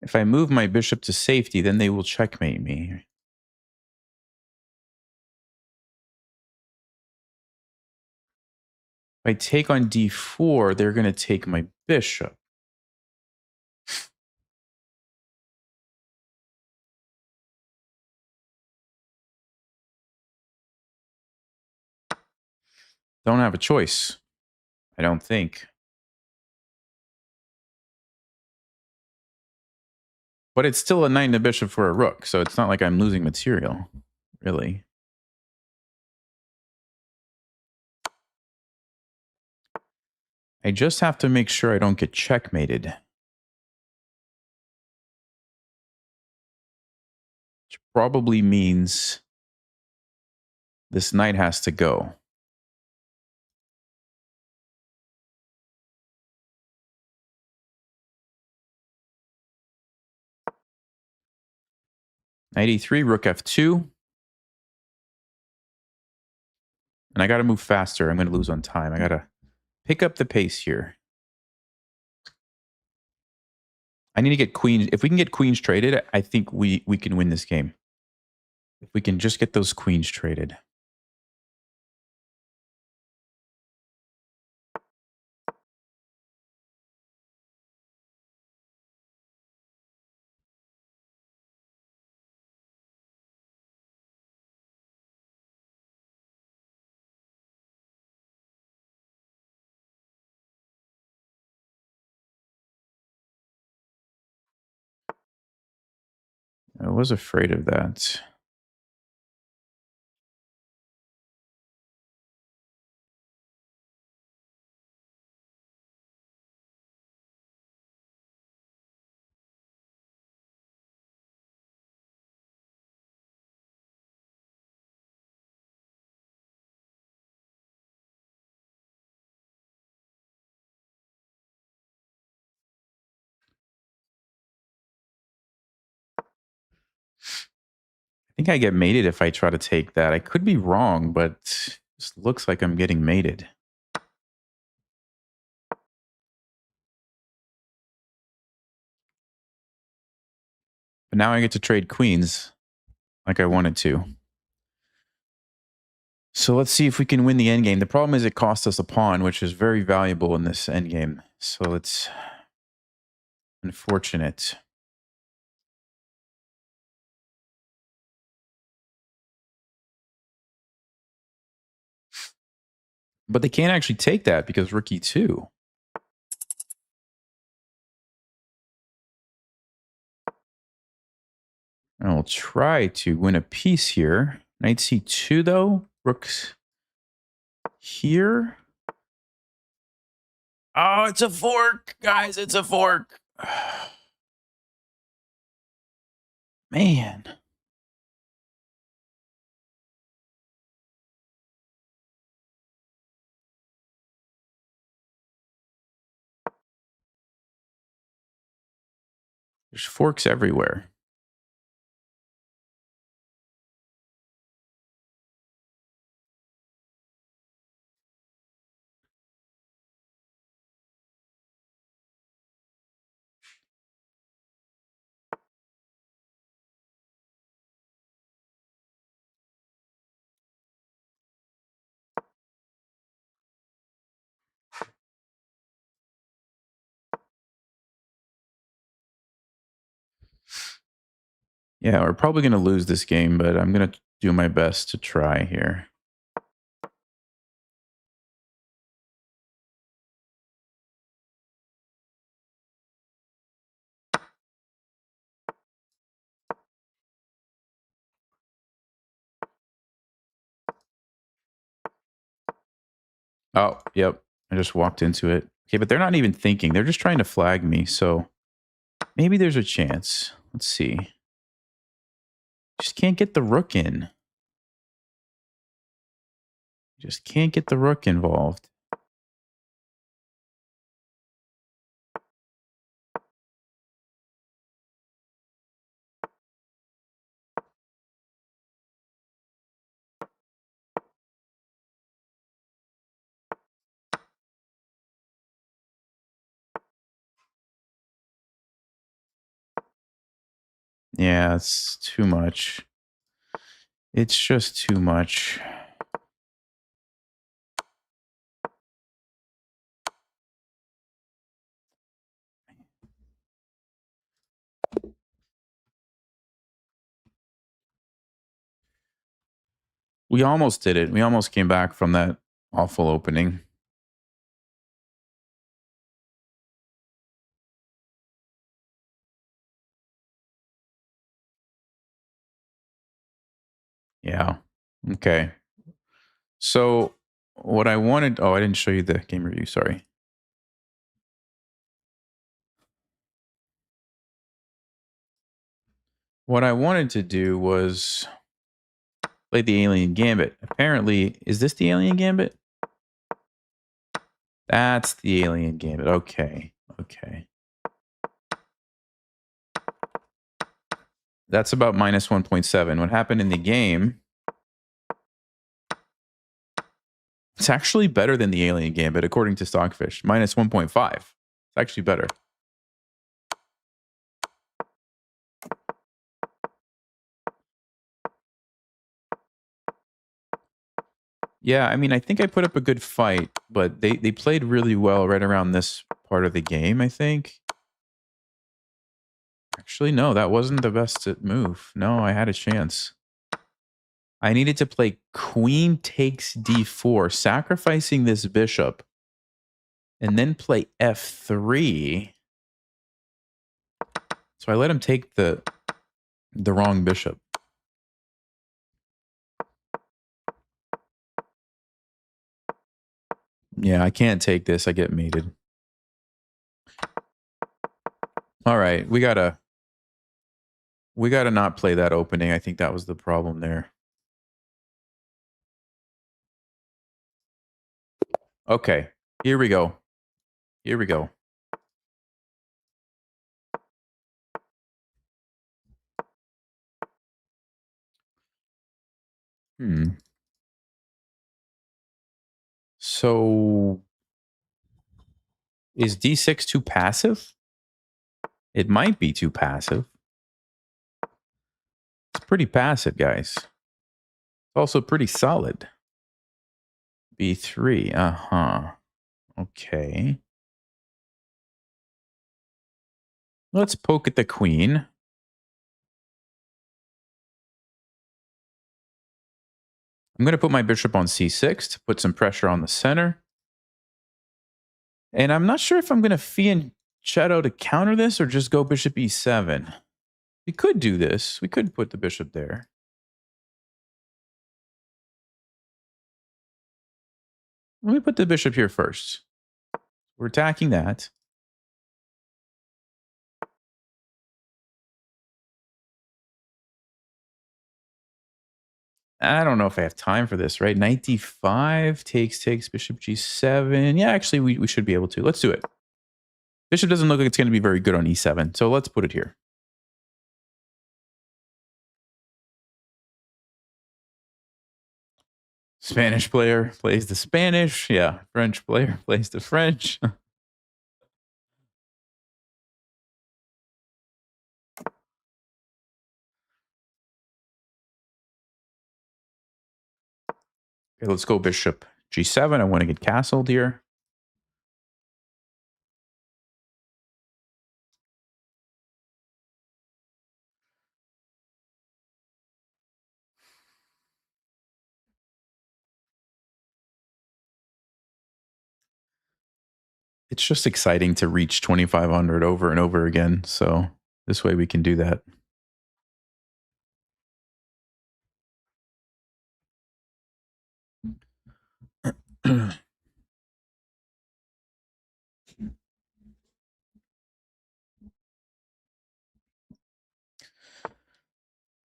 if I move my bishop to safety, then they will checkmate me. If I take on d4, they're going to take my bishop. Don't have a choice. I don't think. But it's still a knight and a bishop for a rook, so it's not like I'm losing material, really. I just have to make sure I don't get checkmated. Which probably means this knight has to go. Knight e3, rook f2. And I got to move faster. I'm going to lose on time. I got to pick up the pace here. I need to get queens. If we can get queens traded, I think we can win this game. If we can just get those queens traded. I was afraid of that. I think I get mated if I try to take that. I could be wrong, but it just looks like I'm getting mated. But now I get to trade queens like I wanted to. So let's see if we can win the endgame. The problem is it costs us a pawn, which is very valuable in this endgame. So it's unfortunate. But they can't actually take that because rook e2. And I'll try to win a piece here. Knight c2 though. Rook's here. Oh, it's a fork, guys. It's a fork. Man. There's forks everywhere. Yeah, we're probably going to lose this game, but I'm going to do my best to try here. Oh, yep. I just walked into it. Okay, but they're not even thinking. They're just trying to flag me, so maybe there's a chance. Let's see. Just can't get the rook in. Just can't get the rook involved. Yeah, it's too much. It's just too much. We almost did it. We almost came back from that awful opening. Yeah. Okay. So what I wanted... Oh, I didn't show you the game review. Sorry. What I wanted to do was play the Alien Gambit. Apparently, is this the Alien Gambit? That's the Alien Gambit. Okay. Okay. That's about minus 1.7. What happened in the game... It's actually better than the Alien Gambit, according to Stockfish. Minus 1.5. It's actually better. Yeah, I mean, I think I put up a good fight, but they played really well right around this part of the game, I think. Actually, no, that wasn't the best move. No, I had a chance. I needed to play queen takes d4, sacrificing this bishop, and then play f3. So I let him take the wrong bishop. Yeah, I can't take this. I get mated. All right, we gotta not play that opening. I think that was the problem there. Okay, here we go. Here we go. So is d6 too passive? It might be too passive. It's pretty passive, guys. It's also pretty solid. B3. Uh-huh. Okay. Let's poke at the queen. I'm going to put my bishop on c6 to put some pressure on the center. And I'm not sure if I'm going to fianchetto to counter this or just go bishop e7. We could do this. We could put the bishop there. Let me put the bishop here first. We're attacking that. I don't know if I have time for this, right? Knight d5 takes, bishop g7. Yeah, actually, we should be able to. Let's do it. Bishop doesn't look like it's going to be very good on e7, so let's put it here. Spanish player plays the Spanish. Yeah, French player plays the French. Okay, let's go bishop g7. I want to get castled here. It's just exciting to reach 2,500 over and over again. So this way we can do that.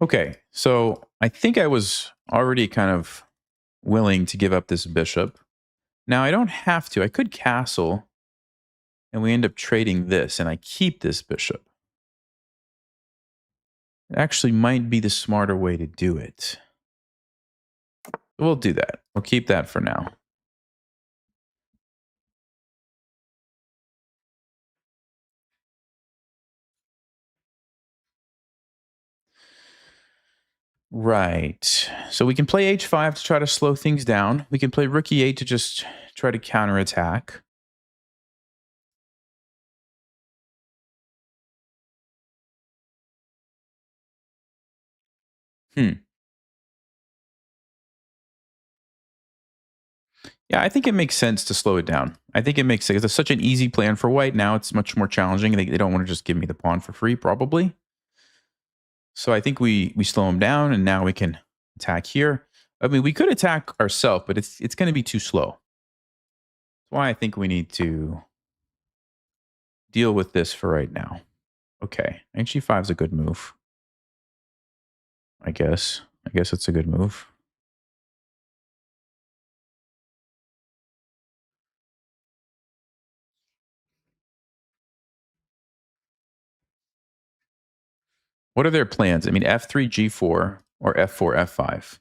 Okay, so I think I was already kind of willing to give up this bishop. Now I don't have to. I could castle, and we end up trading this, and I keep this bishop. It actually might be the smarter way to do it. We'll do that. We'll keep that for now. Right. So we can play h5 to try to slow things down. We can play rook e8 to just try to counterattack. Yeah, I think it makes sense to slow it down. I think it makes sense. It's such an easy plan for white. Now it's much more challenging. They don't want to just give me the pawn for free, probably. So I think we slow them down, and now we can attack here. I mean, we could attack ourselves, but it's going to be too slow. That's why I think we need to deal with this for right now. Okay, hg5 is a good move. I guess it's a good move. What are their plans? I mean, f3, g4, or f4, f5.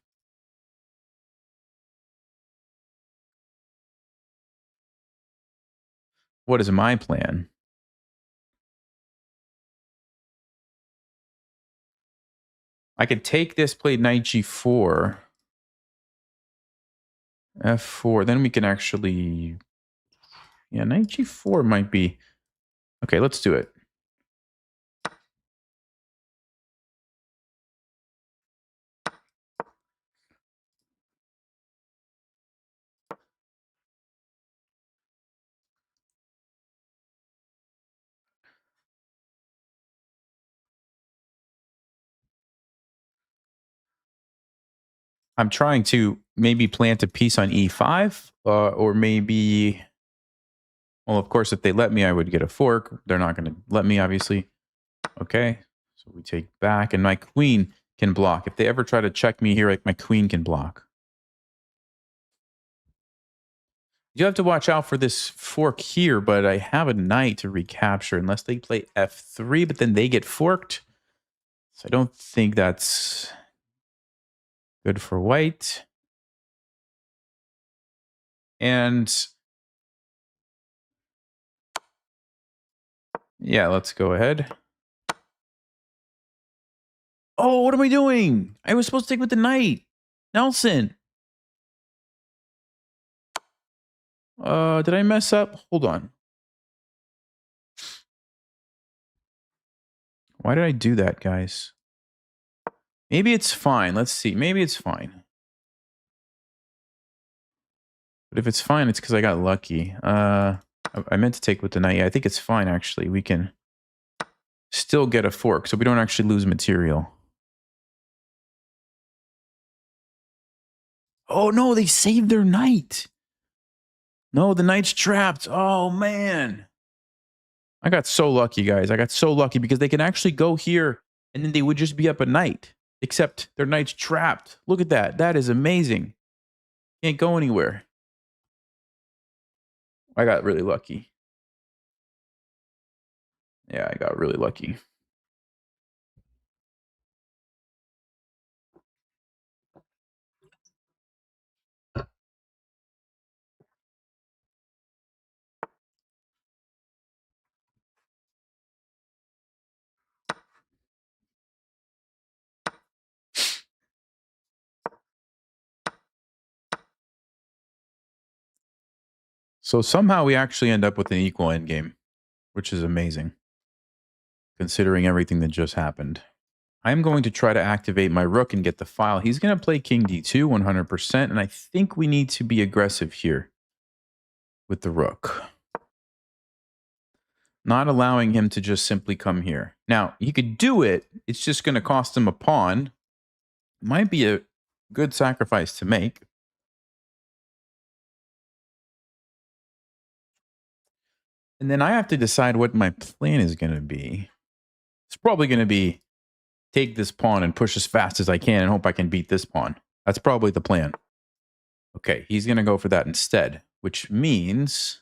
What is my plan? I could take this, play knight g4, f4. Then we can actually... Yeah, knight g4 might be... Okay, let's do it. I'm trying to maybe plant a piece on e5, or maybe... Well, of course, if they let me, I would get a fork. They're not going to let me, obviously. Okay, so we take back, and my queen can block. If they ever try to check me here, like my queen can block. You have to watch out for this fork here, but I have a knight to recapture unless they play f3, but then they get forked. So I don't think that's good for white. And yeah, let's go ahead. Oh, what am I doing? I was supposed to take with the knight. Nelson. Did I mess up? Hold on. Why did I do that, guys? Maybe it's fine. Let's see. Maybe it's fine. But if it's fine, it's because I got lucky. I meant to take with the knight. Yeah, I think it's fine, actually. We can still get a fork, so we don't actually lose material. Oh, no, they saved their knight. No, the knight's trapped. Oh, man. I got so lucky, guys. I got so lucky because they can actually go here, and then they would just be up a knight. Except their knight's trapped. Look at that. That is amazing. Can't go anywhere. I got really lucky. Yeah, I got really lucky. So somehow we actually end up with an equal endgame, which is amazing, considering everything that just happened. I'm going to try to activate my rook and get the file. He's going to play king d2 100%, and I think we need to be aggressive here with the rook. Not allowing him to just simply come here. Now, he could do it. It's just going to cost him a pawn. Might be a good sacrifice to make. And then I have to decide what my plan is going to be. It's probably going to be take this pawn and push as fast as I can and hope I can beat this pawn. That's probably the plan. Okay, he's going to go for that instead, which means...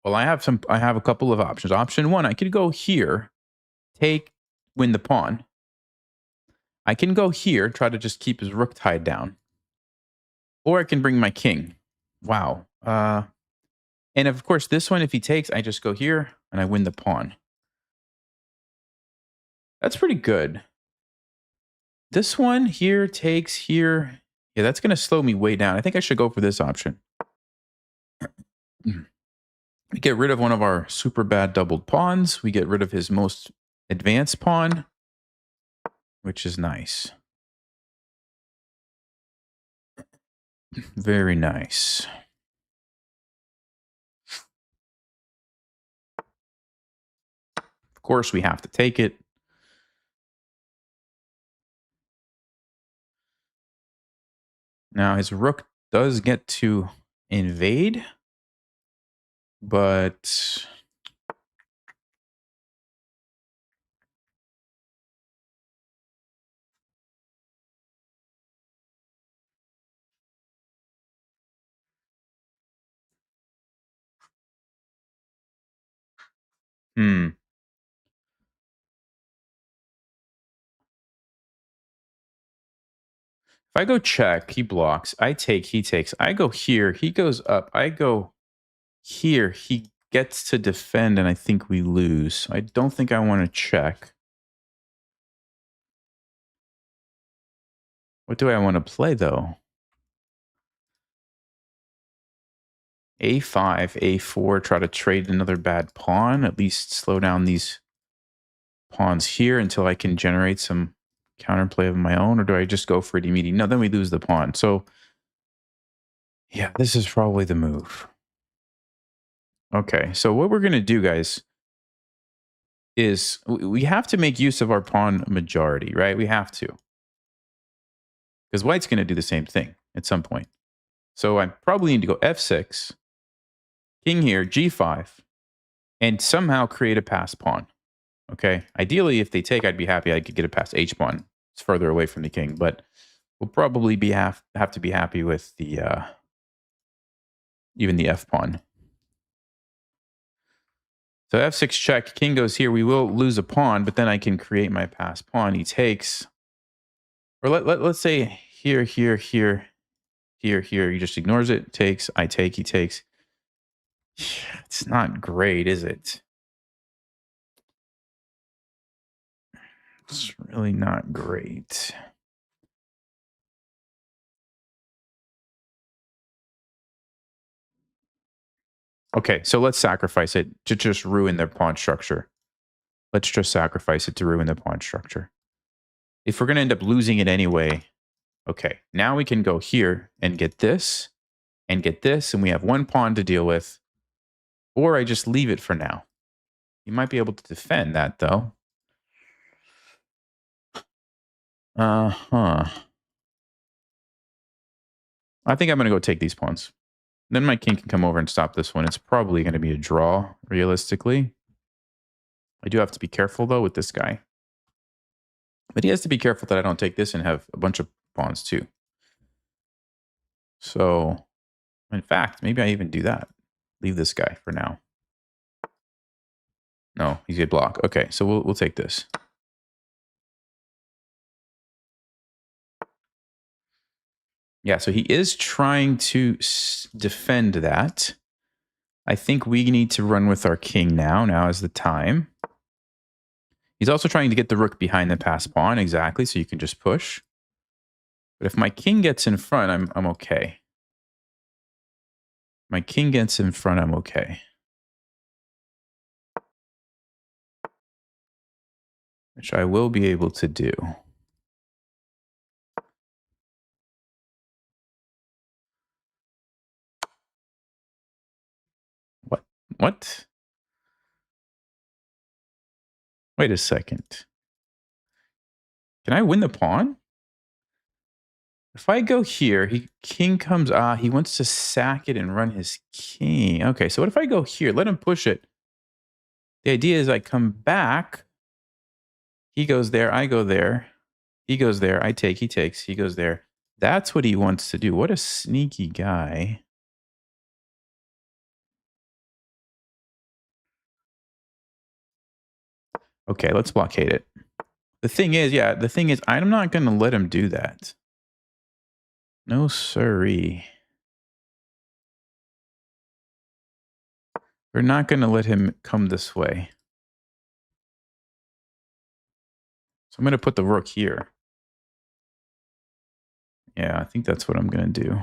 Well, I have a couple of options. Option one, I could go here, win the pawn. I can go here, try to just keep his rook tied down. Or I can bring my king. Wow. And of course, this one, if he takes, I just go here and I win the pawn. That's pretty good. This one here takes here. Yeah, that's going to slow me way down. I think I should go for this option. We get rid of one of our super bad doubled pawns. We get rid of his most advanced pawn, which is nice. Very nice. Of course, we have to take it. Now, his rook does get to invade, but... If I go check, he blocks. I take, he takes. I go here, he goes up. I go here, he gets to defend, and I think we lose. I don't think I want to check. What do I want to play, though? A5, A4, try to trade another bad pawn. At least slow down these pawns here until I can generate some counterplay of my own. Or do I just go for it immediately? No, then we lose the pawn. So, yeah, this is probably the move. Okay, so what we're going to do, guys, is we have to make use of our pawn majority, right? We have to. Because white's going to do the same thing at some point. So I probably need to go f6, king here, g5, and somehow create a pass pawn. Okay? Ideally, if they take, I'd be happy I could get it past h-pawn. It's further away from the king, but we'll probably have to be happy with the even the f-pawn. So f6 check, king goes here. We will lose a pawn, but then I can create my pass pawn. He takes. Or let's say here, here, here, here, here. He just ignores it. Takes, I take, he takes. It's not great, is it? It's really not great. Okay, so let's sacrifice it to just ruin their pawn structure. Let's just sacrifice it to ruin the pawn structure. If we're going to end up losing it anyway, okay, now we can go here and get this, and we have one pawn to deal with. Or I just leave it for now. You might be able to defend that, though. Uh-huh. I think I'm going to go take these pawns. Then my king can come over and stop this one. It's probably going to be a draw, realistically. I do have to be careful, though, with this guy. But he has to be careful that I don't take this and have a bunch of pawns, too. So, in fact, maybe I even do that. Leave this guy for now. No, he's a block. Okay, so we'll take this. Yeah, so he is trying to defend that. I think we need to run with our king now. Now is the time. He's also trying to get the rook behind the passed pawn, exactly, so you can just push. But if my king gets in front, I'm okay. My king gets in front, I'm okay. Which I will be able to do. What? Wait a second. Can I win the pawn? If I go here, king comes, he wants to sack it and run his king. Okay, so what if I go here? Let him push it. The idea is I come back. He goes there, I go there. He goes there, I take, he takes, he goes there. That's what he wants to do. What a sneaky guy. Okay, let's blockade it. The thing is, I'm not going to let him do that. No siree. We're not going to let him come this way. So I'm going to put the rook here. Yeah, I think that's what I'm going to do.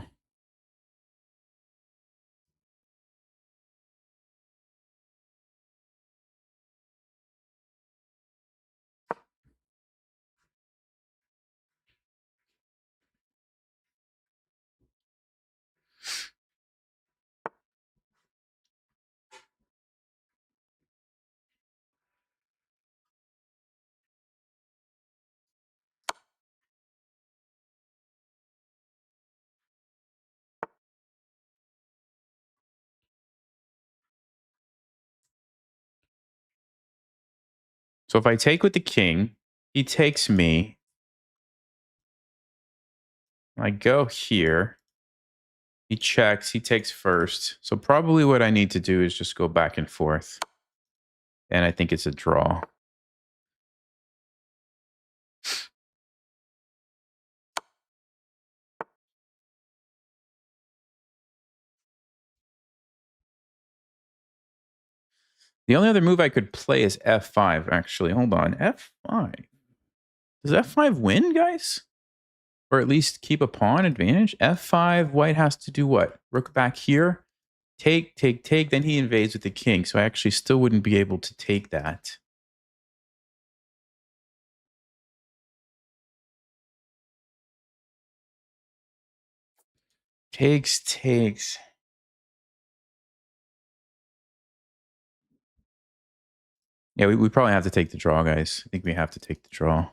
So if I take with the king, he takes me. I go here. He checks. He takes first. So probably what I need to do is just go back and forth. And I think it's a draw. The only other move I could play is f5, actually. Hold on. f5. Does f5 win, guys? Or at least keep a pawn advantage? f5, white has to do what? Rook back here. Take, take, take. Then he invades with the king. So I actually still wouldn't be able to take that. Takes, takes. Yeah, we probably have to take the draw, guys. I think we have to take the draw.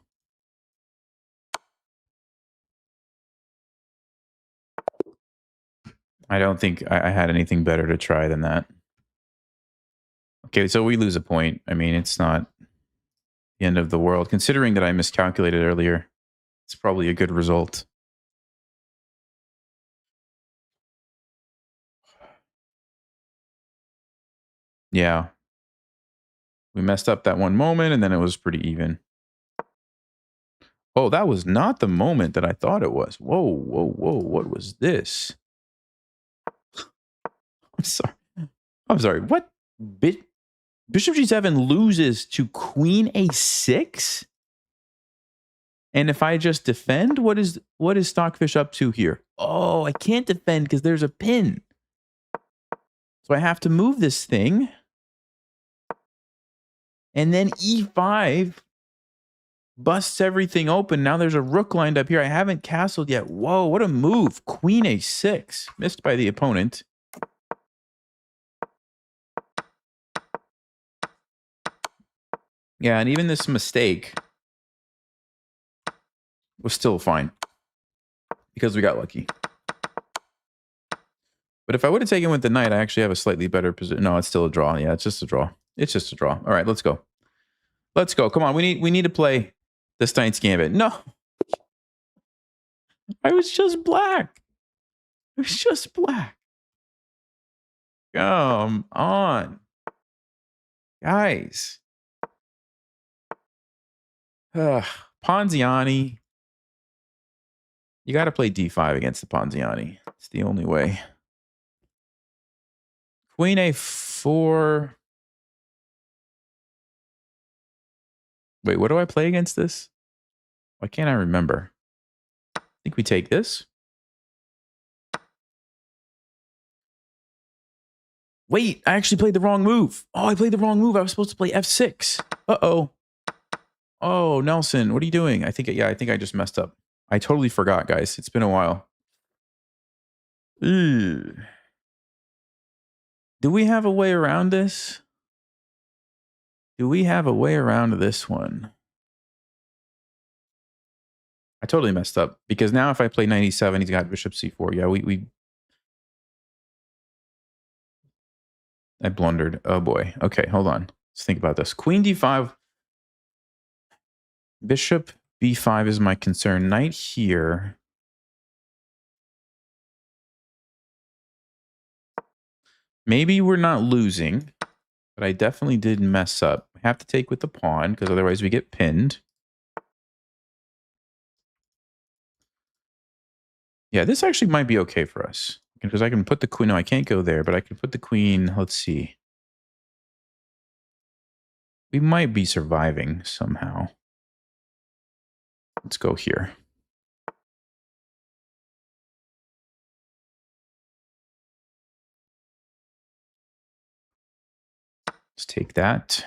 I don't think I had anything better to try than that. Okay, so we lose a point. I mean, it's not the end of the world. Considering that I miscalculated earlier, it's probably a good result. Yeah. We messed up that one moment, and then it was pretty even. Oh, that was not the moment that I thought it was. Whoa, whoa, whoa. What was this? I'm sorry. I'm sorry. What? Bishop g7 loses to queen a6? And if I just defend, what is Stockfish up to here? Oh, I can't defend because there's a pin. So I have to move this thing. And then e5 busts everything open. Now there's a rook lined up here. I haven't castled yet. Whoa, what a move. Queen a6. Missed by the opponent. Yeah, and even this mistake was still fine. Because we got lucky. But if I would have taken with the knight, I actually have a slightly better position. No, it's still a draw. Yeah, it's just a draw. It's just a draw. All right, let's go. Let's go. Come on, we need to play the Steinitz Gambit. No. I was just black. It was just black. Come on. Guys. Ponziani. You got to play d5 against the Ponziani. It's the only way. Queen a4. Wait, what do I play against this? Why can't I remember? I think we take this. Wait, I actually played the wrong move. Oh, I played the wrong move. I was supposed to play f6. Uh-oh. Oh, Nelson, what are you doing? I think I just messed up. I totally forgot, guys. It's been a while. Ew. Do we have a way around this? Do we have a way around this one? I totally messed up because now if I play 97, he's got bishop c4. Yeah, I blundered. Oh boy. Okay, hold on. Let's think about this. Queen d5. Bishop b5 is my concern. Knight here. Maybe we're not losing, but I definitely did mess up. We have to take with the pawn because otherwise we get pinned. Yeah, this actually might be okay for us because I can put the queen. No, I can't go there, but I can put the queen. Let's see. We might be surviving somehow. Let's go here. Let's take that.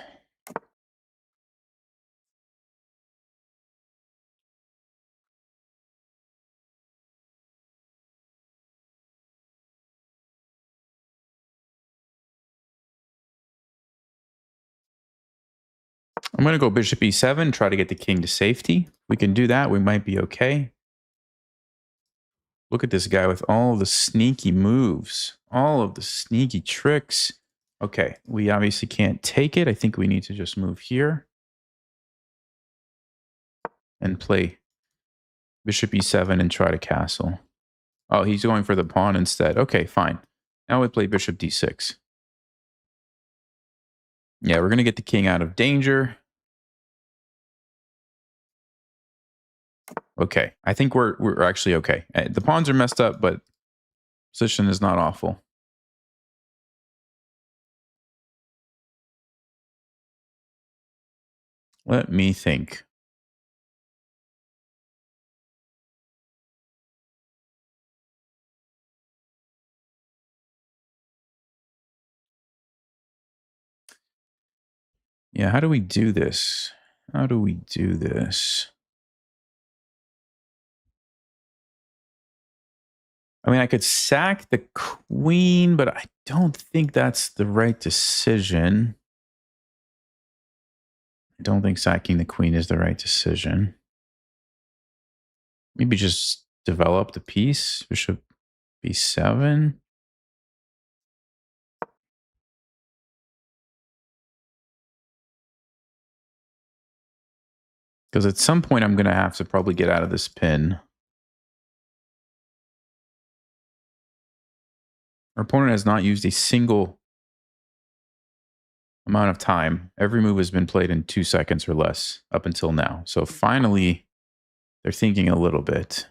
I'm going to go bishop e7, try to get the king to safety. We can do that. We might be okay. Look at this guy with all the sneaky moves, all of the sneaky tricks. Okay, we obviously can't take it. I think we need to just move here and play bishop e7 and try to castle. Oh, he's going for the pawn instead. Okay, fine. Now we play bishop d6. Yeah, we're going to get the king out of danger. Okay, I think we're actually okay. The pawns are messed up, but position is not awful. Let me think. Yeah, how do we do this? How do we do this? I mean, I could sack the queen, but I don't think that's the right decision. I don't think sacking the queen is the right decision. Maybe just develop the piece. Bishop b7. Because at some point I'm going to have to probably get out of this pin. Our opponent has not used a single amount of time. Every move has been played in 2 seconds or less up until now. So finally, they're thinking a little bit.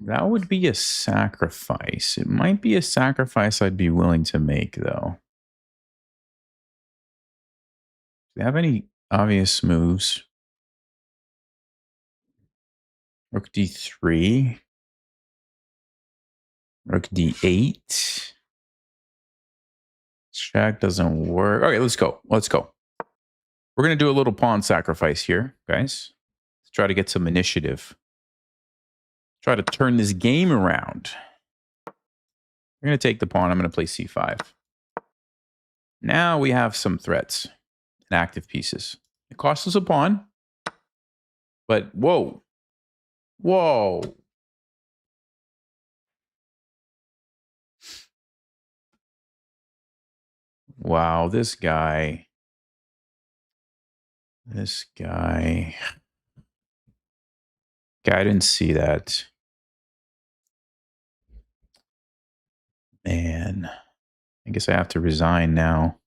That would be a sacrifice. It might be a sacrifice I'd be willing to make, though. Do you have any obvious moves? Rook d3. Rook d8. Check doesn't work. Okay, let's go. Let's go. We're going to do a little pawn sacrifice here, guys. Let's try to get some initiative. Try to turn this game around. We're going to take the pawn. I'm going to play c5. Now we have some threats and active pieces. It costs us a pawn. But whoa. Whoa. Wow, this guy. This guy. I didn't see that. Man. I guess I have to resign now.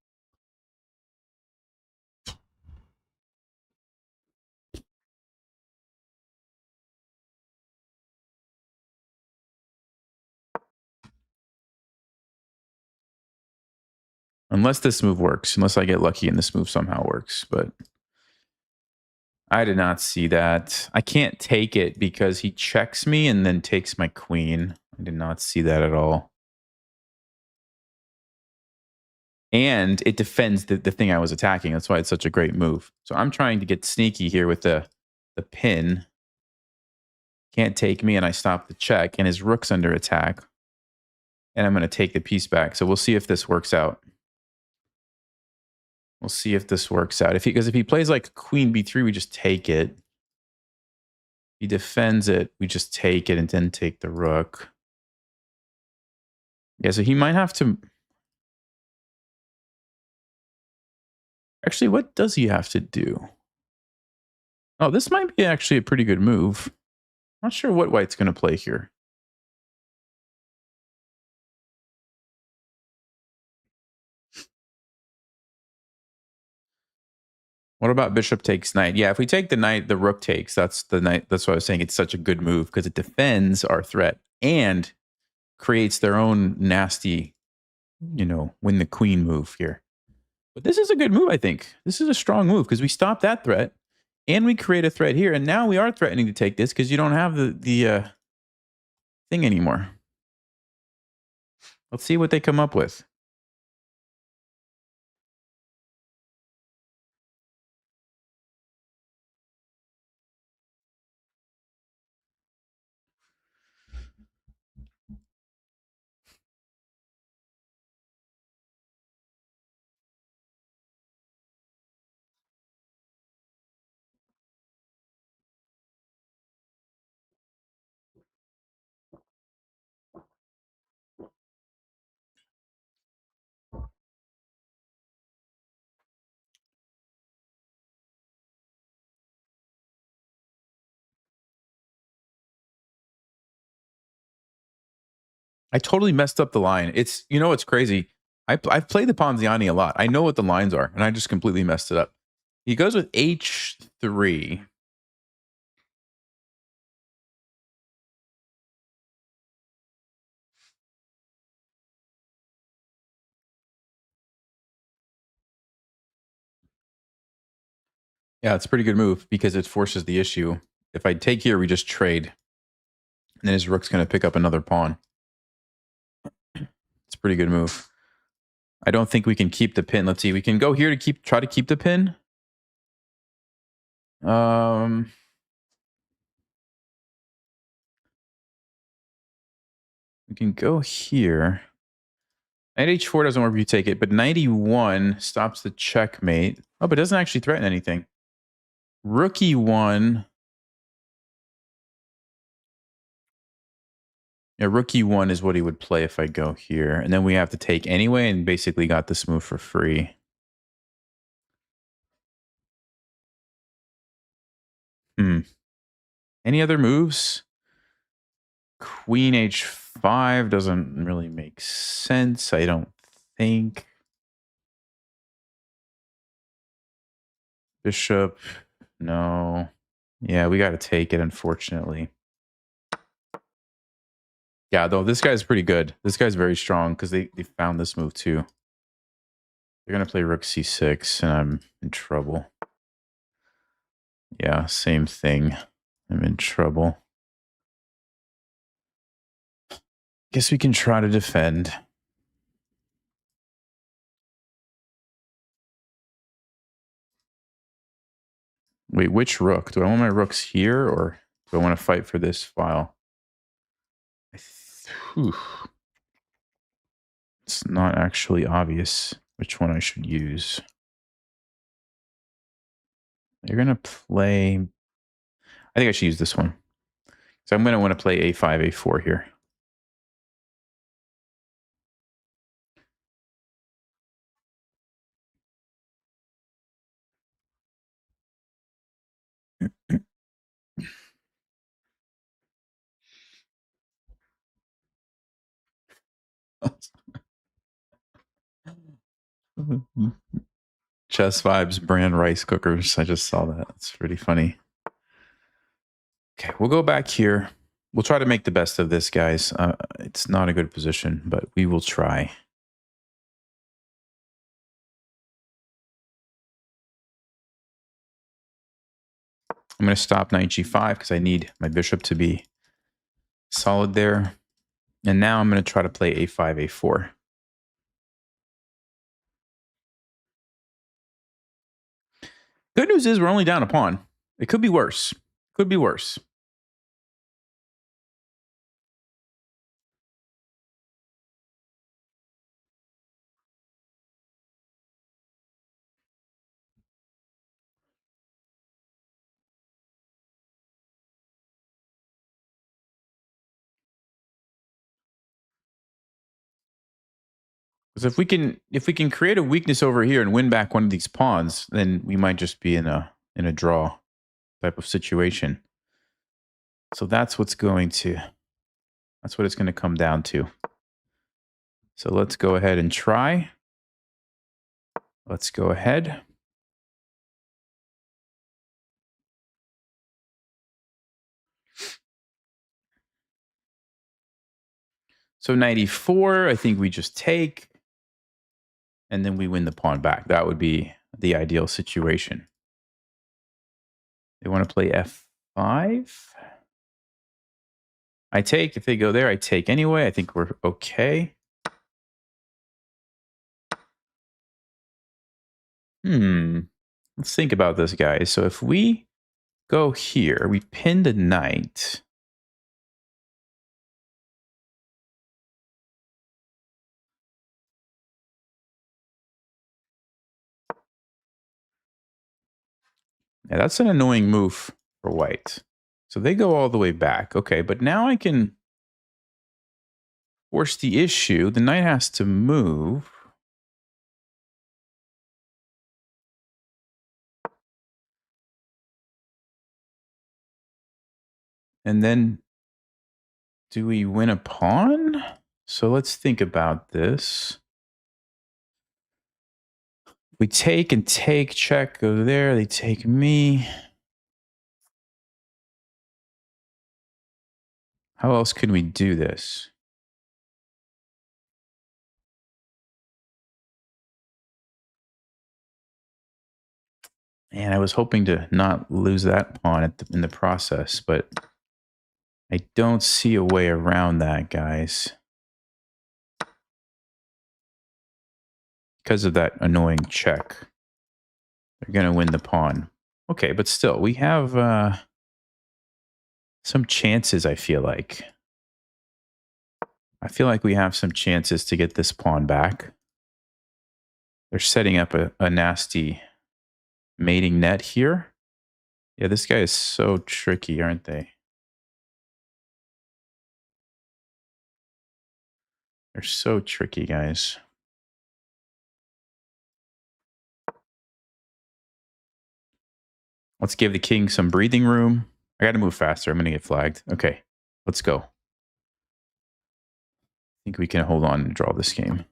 Unless this move works. Unless I get lucky and this move somehow works. But I did not see that. I can't take it because he checks me and then takes my queen. I did not see that at all. And it defends the thing I was attacking. That's why it's such a great move. So I'm trying to get sneaky here with the pin. Can't take me, and I stop the check, and his rook's under attack. And I'm going to take the piece back. So we'll see if this works out. We'll see if this works out. Because if he plays like queen b3, we just take it. If he defends it, we just take it and then take the rook. Yeah, so he might have to... Actually, what does he have to do? Oh, this might be actually a pretty good move. Not sure what white's going to play here. What about bishop takes knight? Yeah, if we take the knight, the rook takes. That's the knight. That's why I was saying it's such a good move because it defends our threat and creates their own nasty, win the queen move here. But this is a good move, I think. This is a strong move because we stop that threat and we create a threat here. And now we are threatening to take this because you don't have the thing anymore. Let's see what they come up with. I totally messed up the line. It's, it's crazy. I've played the Ponziani a lot. I know what the lines are, and I just completely messed it up. He goes with h3. Yeah, it's a pretty good move because it forces the issue. If I take here, we just trade. And then his rook's going to pick up another pawn. It's a pretty good move. I don't think we can keep the pin. Let's see. We can go here to try to keep the pin. We can go here. Knight h4 doesn't work if you take it, but knight e1 stops the checkmate. Oh, but it doesn't actually threaten anything. Rook e1. Yeah, rook e1 is what he would play if I go here. And then we have to take anyway and basically got this move for free. Any other moves? Queen h5 doesn't really make sense, I don't think. Bishop, no. Yeah, we got to take it, unfortunately. Yeah, though this guy's pretty good. This guy's very strong because they found this move too. They're gonna play rook c6, and I'm in trouble. Yeah, same thing. I'm in trouble. Guess we can try to defend. Wait, which rook? Do I want my rooks here, or do I want to fight for this file? It's not actually obvious which one I should use. They're going to play... I think I should use this one. So I'm going to want to play a5, a4 here. Chess Vibes brand rice cookers. I just saw that. It's pretty funny. Okay, we'll go back here. We'll try to make the best of this, guys. It's not a good position, but we will try. I'm going to stop knight g5 because I need my bishop to be solid there. And now I'm going to try to play a5, a4. Good news is we're only down a pawn. It could be worse. Could be worse. Because if we can create a weakness over here and win back one of these pawns, then we might just be in a draw type of situation. So that's what it's going to come down to. So let's go ahead and try. Let's go ahead. So 94, I think we just take, and then we win the pawn back. That would be the ideal situation. They want to play f5. I take. If they go there, I take anyway. I think we're okay. Let's think about this, guys. So if we go here, we pin the knight. Yeah, that's an annoying move for white. So they go all the way back. Okay, but now I can force the issue. The knight has to move. And then do we win a pawn? So let's think about this. We take and take, check, go there. They take me. How else can we do this? Man, I was hoping to not lose that pawn in the process, but I don't see a way around that, guys. Because of that annoying check. They're going to win the pawn. Okay, but still, we have some chances, I feel like. I feel like we have some chances to get this pawn back. They're setting up a nasty mating net here. Yeah, this guy is so tricky, aren't they? They're so tricky, guys. Let's give the king some breathing room. I got to move faster. I'm going to get flagged. Okay, let's go. I think we can hold on and draw this game.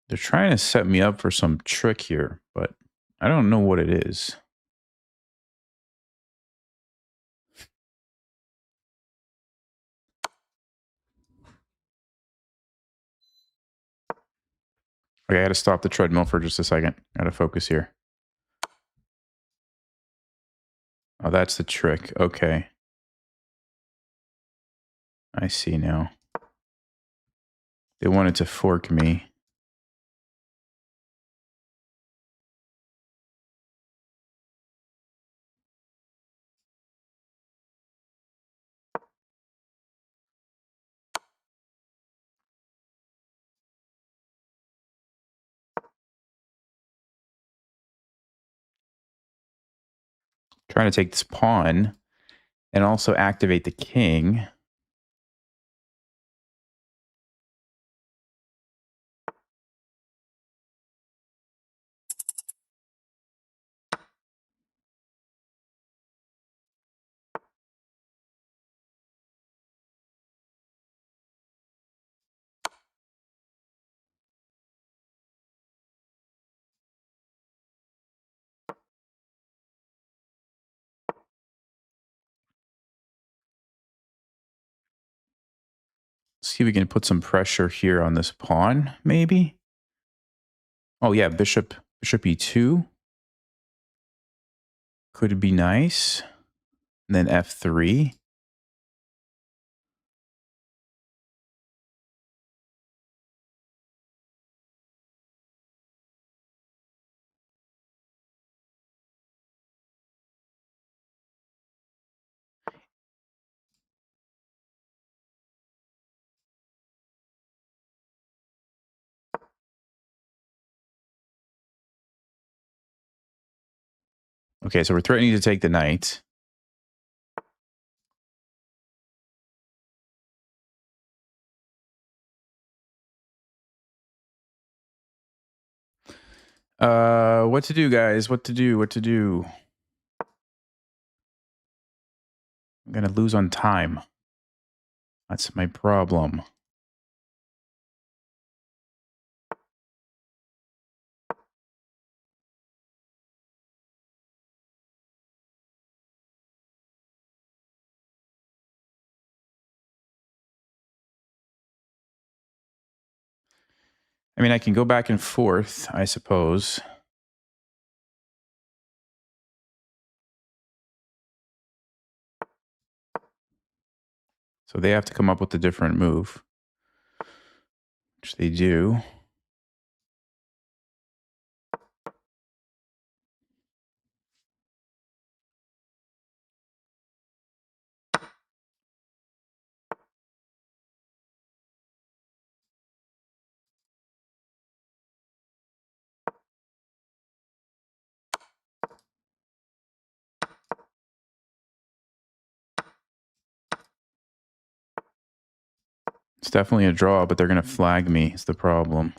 They're trying to set me up for some trick here, but I don't know what it is. Okay, I got to stop the treadmill for just a second. Got to focus here. Oh, that's the trick. Okay. I see now. They wanted to fork me. Trying to take this pawn and also activate the king. See if we can put some pressure here on this pawn, maybe. Oh yeah, bishop e2 could be nice. And then f3. Okay, so we're threatening to take the knight. What to do, guys? What to do? I'm gonna lose on time. That's my problem. I mean, I can go back and forth, I suppose. So they have to come up with a different move, which they do. It's definitely a draw, but they're going to flag me. It's the problem.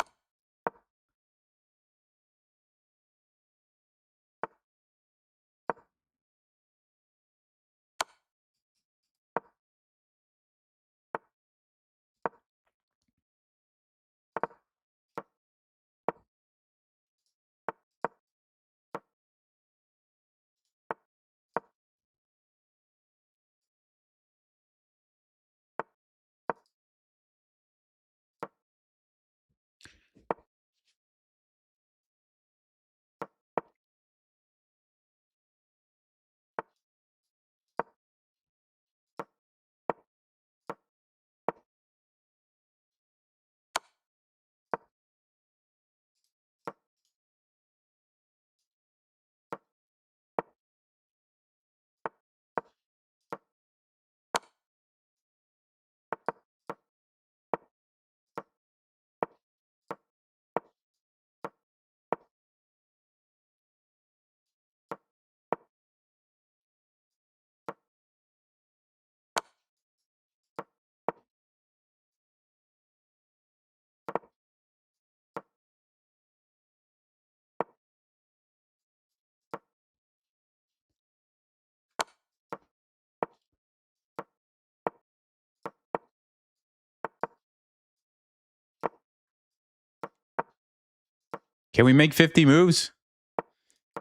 Can we make 50 moves?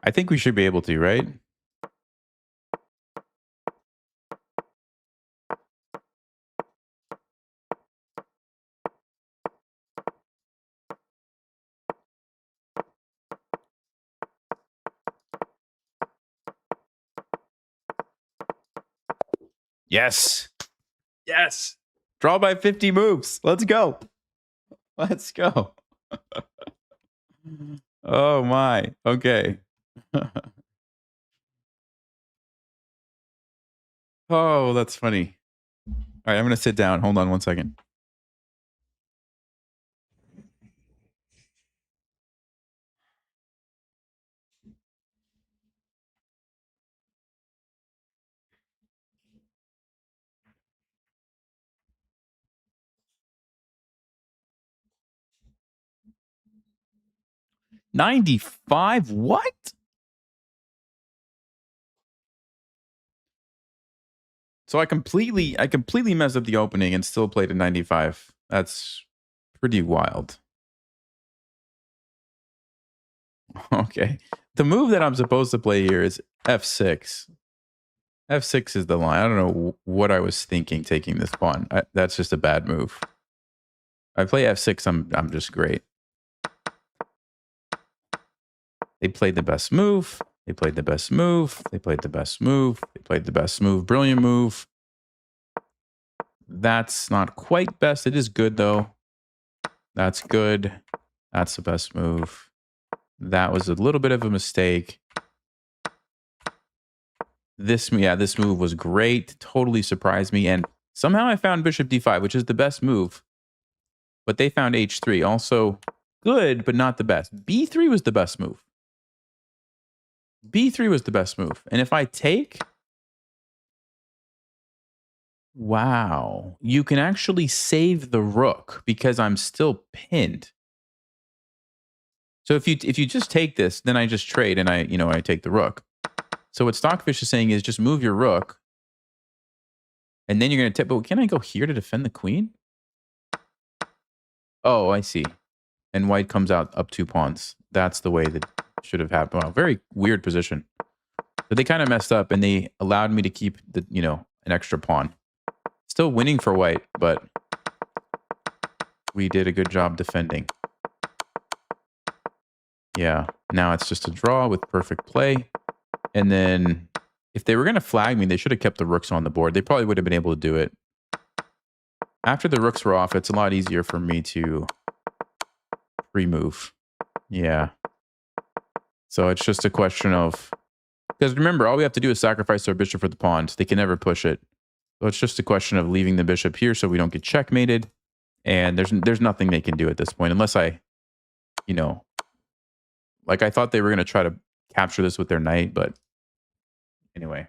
I think we should be able to, right? Yes. Yes. Draw by 50 moves. Let's go. Let's go. Oh my. Okay. Oh, that's funny. All right, I'm going to sit down. Hold on one second. $95? What? So I completely messed up the opening and still played a 95. That's pretty wild. Okay. The move that I'm supposed to play here is F6. F6 is the line. I don't know what I was thinking taking this pawn. That's just a bad move. I play F6, I'm just great. They played the best move. They played the best move. They played the best move. They played the best move. Brilliant move. That's not quite best. It is good, though. That's good. That's the best move. That was a little bit of a mistake. This move was great. Totally surprised me. And somehow I found bishop d5, which is the best move. But they found h3. Also good, but not the best. b3 was the best move. b3 was the best move. And if I take... Wow. You can actually save the rook because I'm still pinned. So if you just take this, then I just trade and I take the rook. So what Stockfish is saying is just move your rook. And then you're going to tip. But can I go here to defend the queen? Oh, I see. And white comes out up 2 pawns. That's the way that should have happened. Wow, very weird position. But they kind of messed up and they allowed me to keep the, an extra pawn. Still winning for white, but we did a good job defending. Yeah, now it's just a draw with perfect play. And then if they were going to flag me, they should have kept the rooks on the board. They probably would have been able to do it. After the rooks were off, it's a lot easier for me to remove. Yeah. So it's just a question of... Because remember, all we have to do is sacrifice our bishop for the pawn. So they can never push it. So it's just a question of leaving the bishop here so we don't get checkmated. And there's nothing they can do at this point. Unless I, like I thought they were going to try to capture this with their knight. But anyway.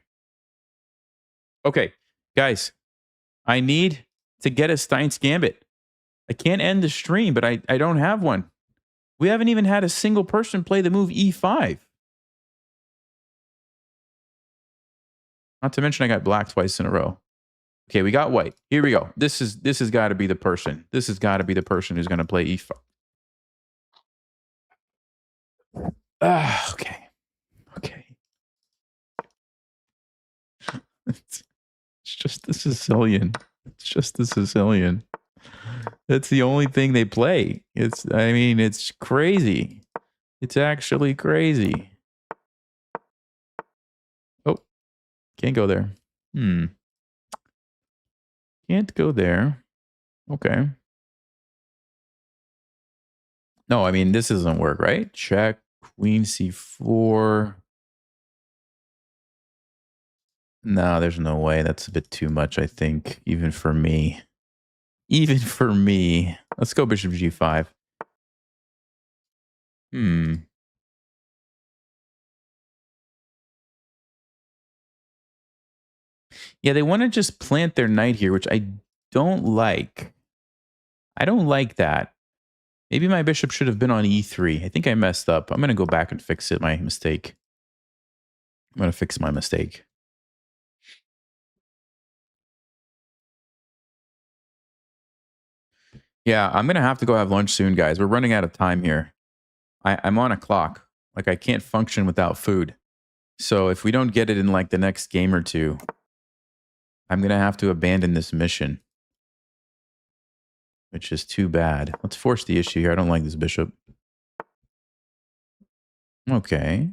Okay, guys. I need to get a Steinitz Gambit. I can't end the stream, but I don't have one. We haven't even had a single person play the move e5. Not to mention I got black twice in a row. Okay, we got white. Here we go. This has got to be the person. This has got to be the person who's going to play e5. Okay. Okay. It's just the Sicilian. It's just the Sicilian. That's the only thing they play. It's crazy. It's actually crazy. Oh, can't go there. Can't go there. Okay. No, I mean, this doesn't work, right? Check, queen c4. No, there's no way. That's a bit too much, I think, even for me. Even for me. Let's go bishop g5. Yeah, they want to just plant their knight here, which I don't like. I don't like that. Maybe my bishop should have been on e3. I think I messed up. I'm going to go back and fix it, my mistake. I'm going to fix my mistake. Yeah, I'm going to have to go have lunch soon, guys. We're running out of time here. I'm on a clock. Like, I can't function without food. So if we don't get it in like the next game or two, I'm going to have to abandon this mission, which is too bad. Let's force the issue here. I don't like this bishop. Okay.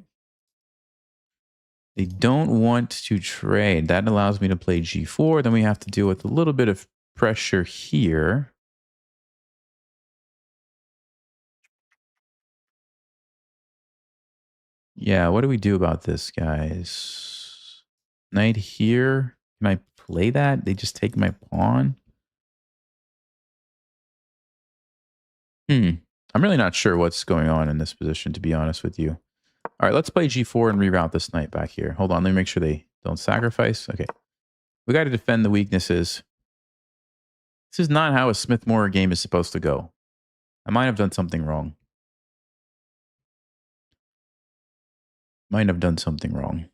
They don't want to trade. That allows me to play g4. Then we have to deal with a little bit of pressure here. Yeah, what do we do about this, guys? Knight here. Can I play that? They just take my pawn? I'm really not sure what's going on in this position, to be honest with you. All right, let's play g4 and reroute this knight back here. Hold on, let me make sure they don't sacrifice. Okay. We got to defend the weaknesses. This is not how a Smith-Morra game is supposed to go. I might have done something wrong. Might have done something wrong.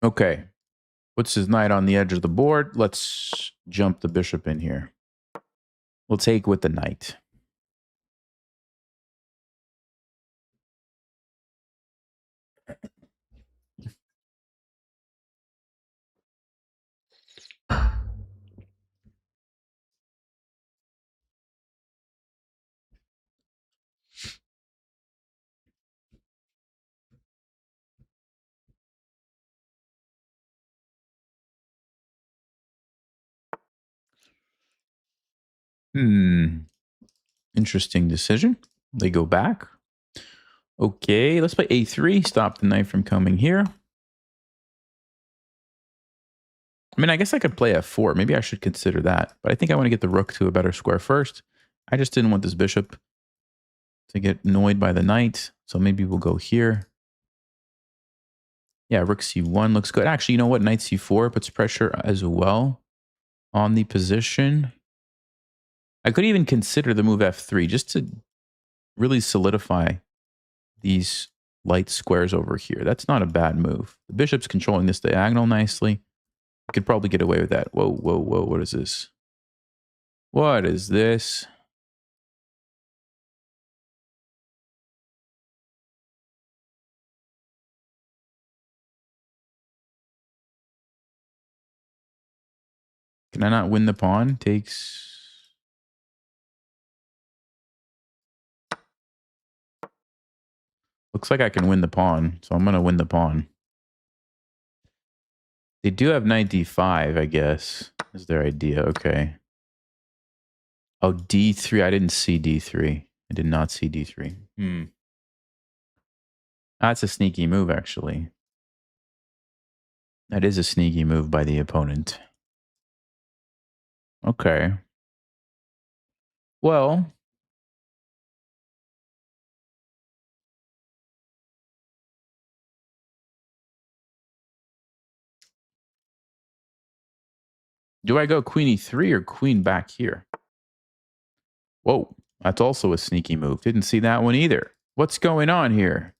Okay. Puts his knight on the edge of the board. Let's jump the bishop in here. We'll take with the knight. Interesting decision. They go back. Okay, let's play a3. Stop the knight from coming here. I mean, I guess I could play f4. Maybe I should consider that. But I think I want to get the rook to a better square first. I just didn't want this bishop to get annoyed by the knight. So maybe we'll go here. Yeah, rook c1 looks good. Actually, you know what? Knight c4 puts pressure as well on the position. I could even consider the move f3 just to really solidify these light squares over here. That's not a bad move. The bishop's controlling this diagonal nicely. I could probably get away with that. Whoa, whoa, whoa. What is this? What is this? Can I not win the pawn? Takes... Looks like I can win the pawn, so I'm going to win the pawn. They do have knight d5, I guess, is their idea. Okay. Oh, d3. I didn't see d3. I did not see d3. That's a sneaky move, actually. That is a sneaky move by the opponent. Okay. Well... Do I go queen e3 or queen back here? Whoa, that's also a sneaky move. Didn't see that one either. What's going on here?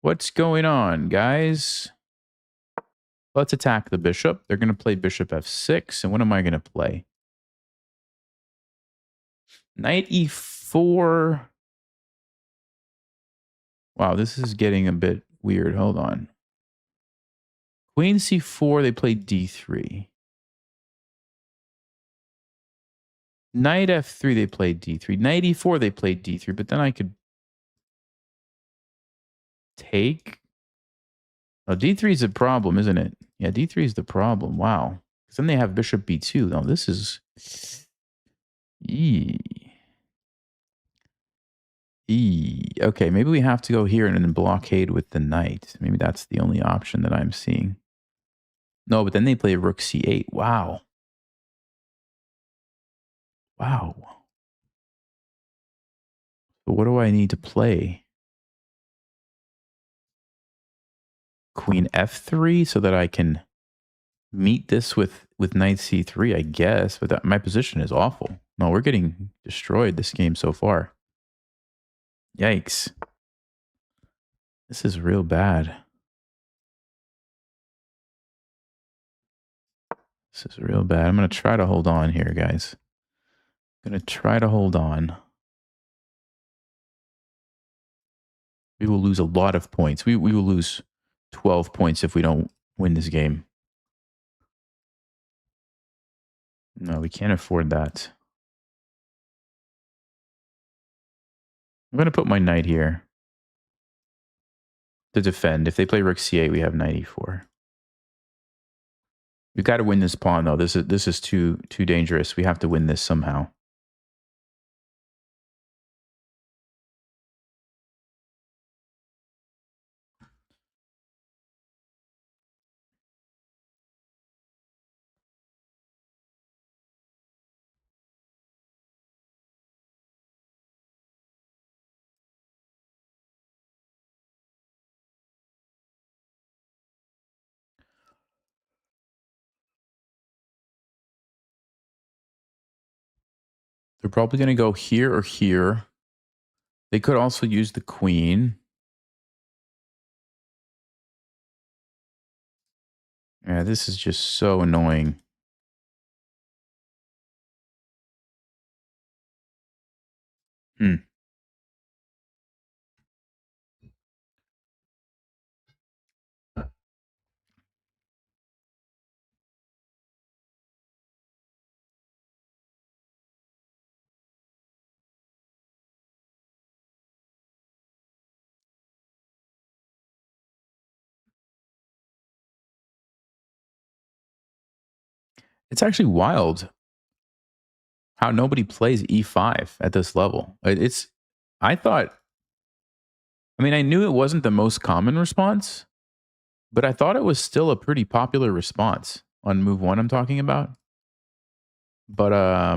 What's going on, guys? Let's attack the bishop. They're going to play bishop f6. And what am I going to play? Knight e4. Wow, this is getting a bit weird. Hold on. Queen c4, they play d3. Knight f3, they played d3. Knight e4, they played d3. But then I could take. Oh, d3 is a problem, isn't it? Yeah, d3 is the problem. Wow. Because then they have bishop b2. No, this is... Okay, maybe we have to go here and then blockade with the knight. Maybe that's the only option that I'm seeing. No, but then they play rook c8. Wow. Wow. But what do I need to play? Queen f3 so that I can meet this with knight c3, I guess. But my position is awful. No, we're getting destroyed this game so far. Yikes. This is real bad. This is real bad. I'm going to try to hold on here, guys. I'm going to try to hold on. We will lose a lot of points. We will lose 12 points if we don't win this game. No, we can't afford that. I'm going to put my knight here to defend. If they play rook c8, we have knight e4. We've got to win this pawn, though. This is too dangerous. We have to win this somehow. They're probably going to go here or here. They could also use the queen. Yeah, this is just so annoying. It's actually wild how nobody plays e5 at this level. I thought, I mean, I knew it wasn't the most common response, but I thought it was still a pretty popular response on move one I'm talking about. But, I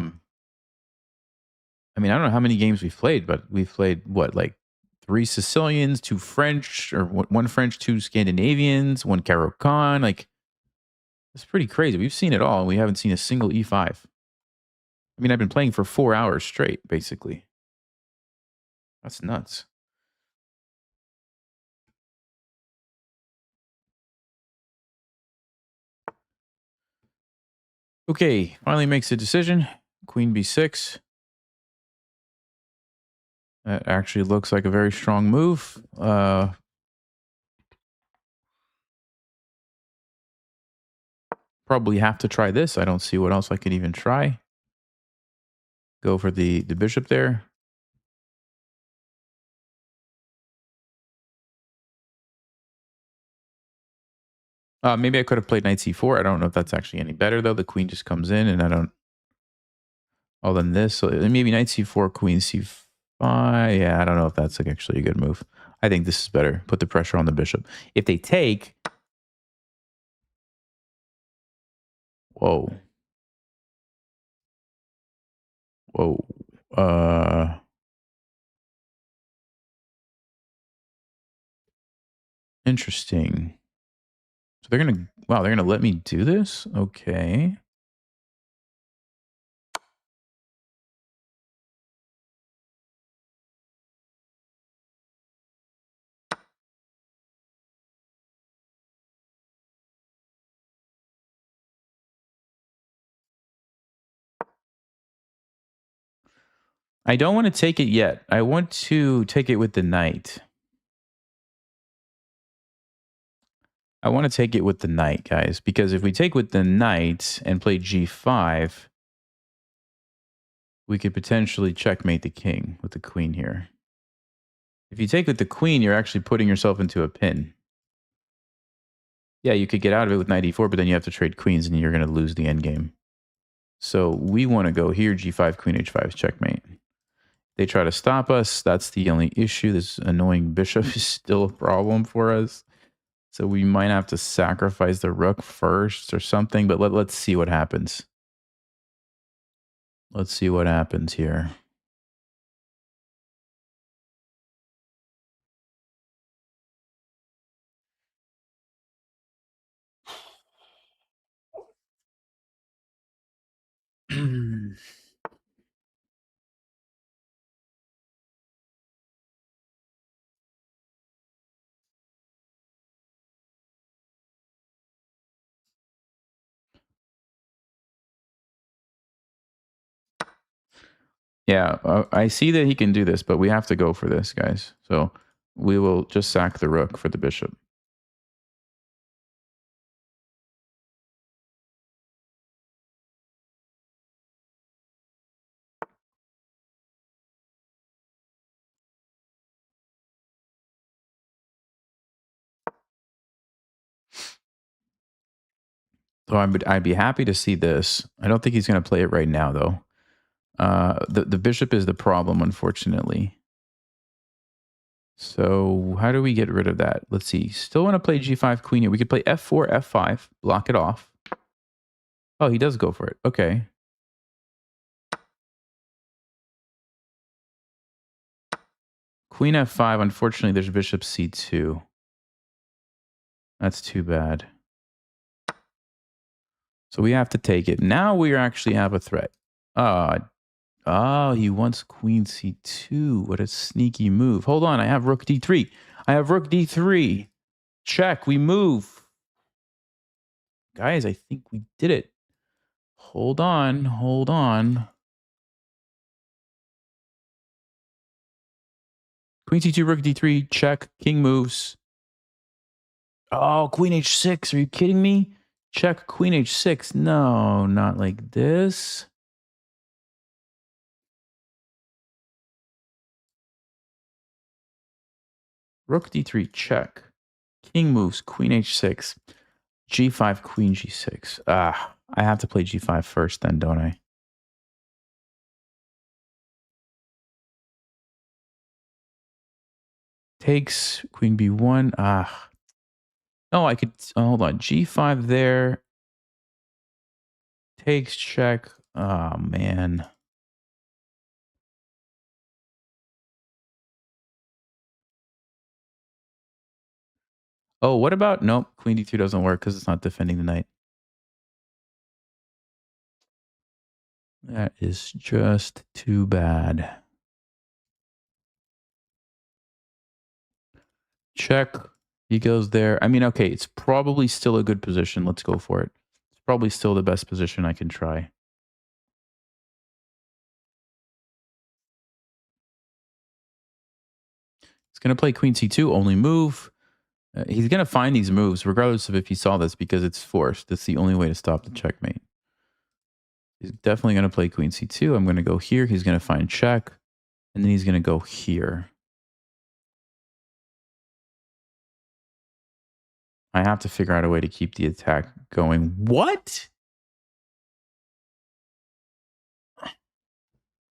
mean, I don't know how many games we've played, but we've played, what, like 3 Sicilians, 2 French, or 1 French, 2 Scandinavians, 1 Caro-Kann. Like, it's pretty crazy. We've seen it all, and we haven't seen a single e5. I mean, I've been playing for 4 hours straight, basically. That's nuts. Okay, finally makes a decision. Queen b6. That actually looks like a very strong move. Probably have to try this. I don't see what else I could even try. Go for the bishop there. Maybe I could have played knight c4. I don't know if that's actually any better, though. The queen just comes in, and I don't... Oh, then this. So maybe knight c4, queen c5. Yeah, I don't know if that's like actually a good move. I think this is better. Put the pressure on the bishop. If they take... Whoa. Whoa. Interesting. So they're gonna... Wow, they're gonna let me do this? Okay. I don't want to take it yet. I want to take it with the knight. I want to take it with the knight, guys, because if we take with the knight and play g5, we could potentially checkmate the king with the queen here. If you take with the queen, you're actually putting yourself into a pin. Yeah, you could get out of it with knight e4, but then you have to trade queens and you're going to lose the endgame. So we want to go here, g5, queen h5, checkmate. They try to stop us. That's the only issue. This annoying bishop is still a problem for us. So we might have to sacrifice the rook first or something, but let's see what happens. Let's see what happens here. Yeah, I see that he can do this, but we have to go for this, guys. So we will just sack the rook for the bishop. So I'd be happy to see this. I don't think he's going to play it right now, though. The bishop is the problem, unfortunately. So how do we get rid of that? Let's see. Still want to play g5 queen here. We could play f4, f5, block it off. Oh, he does go for it. Okay. Queen f5. Unfortunately, there's bishop c2. That's too bad. So we have to take it. Now we actually have a threat. Oh, he wants queen c2. What a sneaky move. Hold on. I have rook d3. I have rook d3. Check. We move. Guys, I think we did it. Hold on. Hold on. Queen c2, rook d3. Check. King moves. Oh, queen h6. Are you kidding me? Check. Queen h6. No, not like this. Rook d3. Check. King moves. Queen h6. g5, queen g6. I have to play g5 first then, don't I? Takes queen b1. No, I could. Hold on. g5 there. Takes check. Oh, man. Oh, what about? Nope. Queen d2 doesn't work because it's not defending the knight. That is just too bad. Check. He goes there. I mean, okay, it's probably still a good position. Let's go for it. It's probably still the best position I can try. It's going to play queen c2, only move. He's going to find these moves, regardless of if he saw this, because it's forced. That's the only way to stop the checkmate. He's definitely going to play queen c2. I'm going to go here. He's going to find check. And then he's going to go here. I have to figure out a way to keep the attack going. What?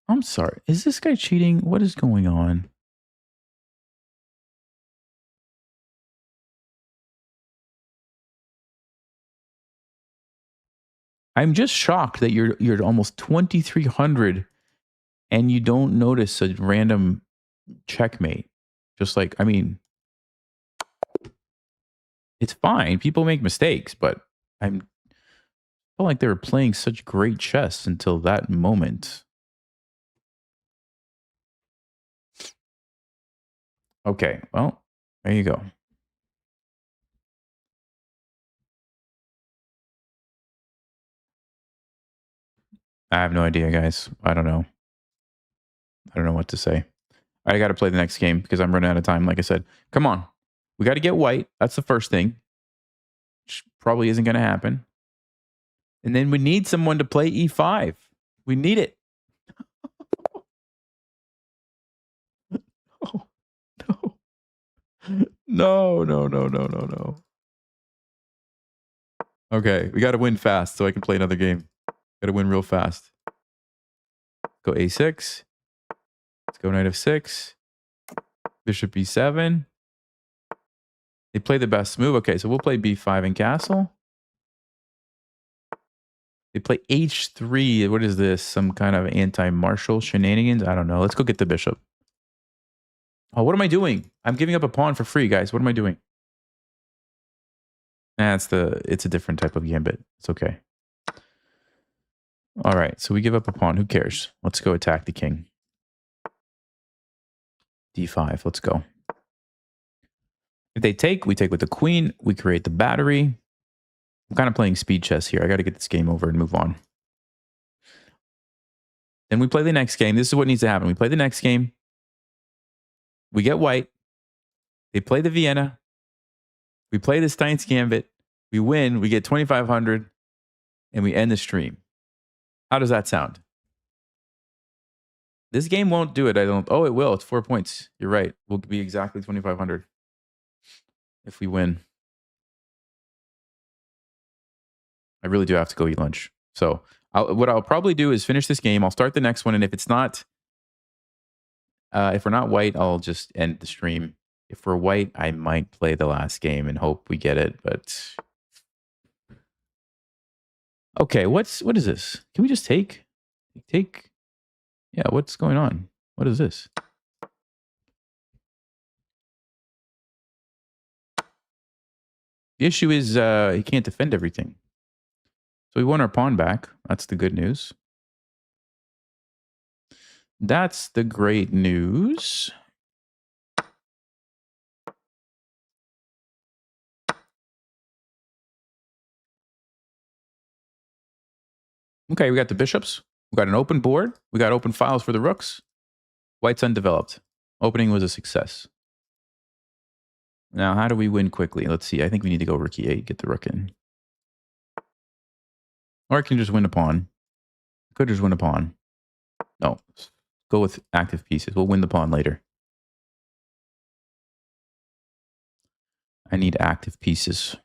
I'm sorry. Is this guy cheating? What is going on? I'm just shocked that you're almost 2,300 and you don't notice a random checkmate. Just like, I mean, it's fine. People make mistakes, but I felt like they were playing such great chess until that moment. Okay, well, there you go. I have no idea, guys. I don't know. I don't know what to say. I got to play the next game because I'm running out of time. Like I said, come on. We got to get white. That's the first thing. Which probably isn't going to happen. And then we need someone to play e5. We need it. Oh, no. No, no, no, no, no, no. Okay, we got to win fast so I can play another game. Got to win real fast. Go a6. Let's go knight f6. Bishop b7. They play the best move. Okay, so we'll play b5 and castle. They play h3. What is this? Some kind of anti-martial shenanigans? I don't know. Let's go get the bishop. Oh, what am I doing? I'm giving up a pawn for free, guys. What am I doing? It's a different type of gambit. It's okay. All right, so we give up a pawn. Who cares? Let's go attack the king. d5. Let's go. If they take, we take with the queen. We create the battery. I'm kind of playing speed chess here. I got to get this game over and move on. Then we play the next game. This is what needs to happen. We play the next game. We get white. They play the Vienna. We play the Steinitz Gambit. We win. We get 2,500. And we end the stream. How does that sound? This game won't do it. I don't. Oh, it will. It's 4 points. You're right. We'll be exactly 2,500 if we win. I really do have to go eat lunch. So what I'll probably do is finish this game. I'll start the next one. And if it's not, if we're not white, I'll just end the stream. If we're white, I might play the last game and hope we get it. But okay, what is this? Can we just take? Yeah, what's going on? What is this? The issue is he can't defend everything. So we won our pawn back. That's the good news. That's the great news. Okay, we got the bishops. We got an open board. We got open files for the rooks. White's undeveloped. Opening was a success. Now, how do we win quickly? Let's see. I think we need to go rook e8, get the rook in. Or I can just win a pawn. Could just win a pawn. No, go with active pieces. We'll win the pawn later. I need active pieces.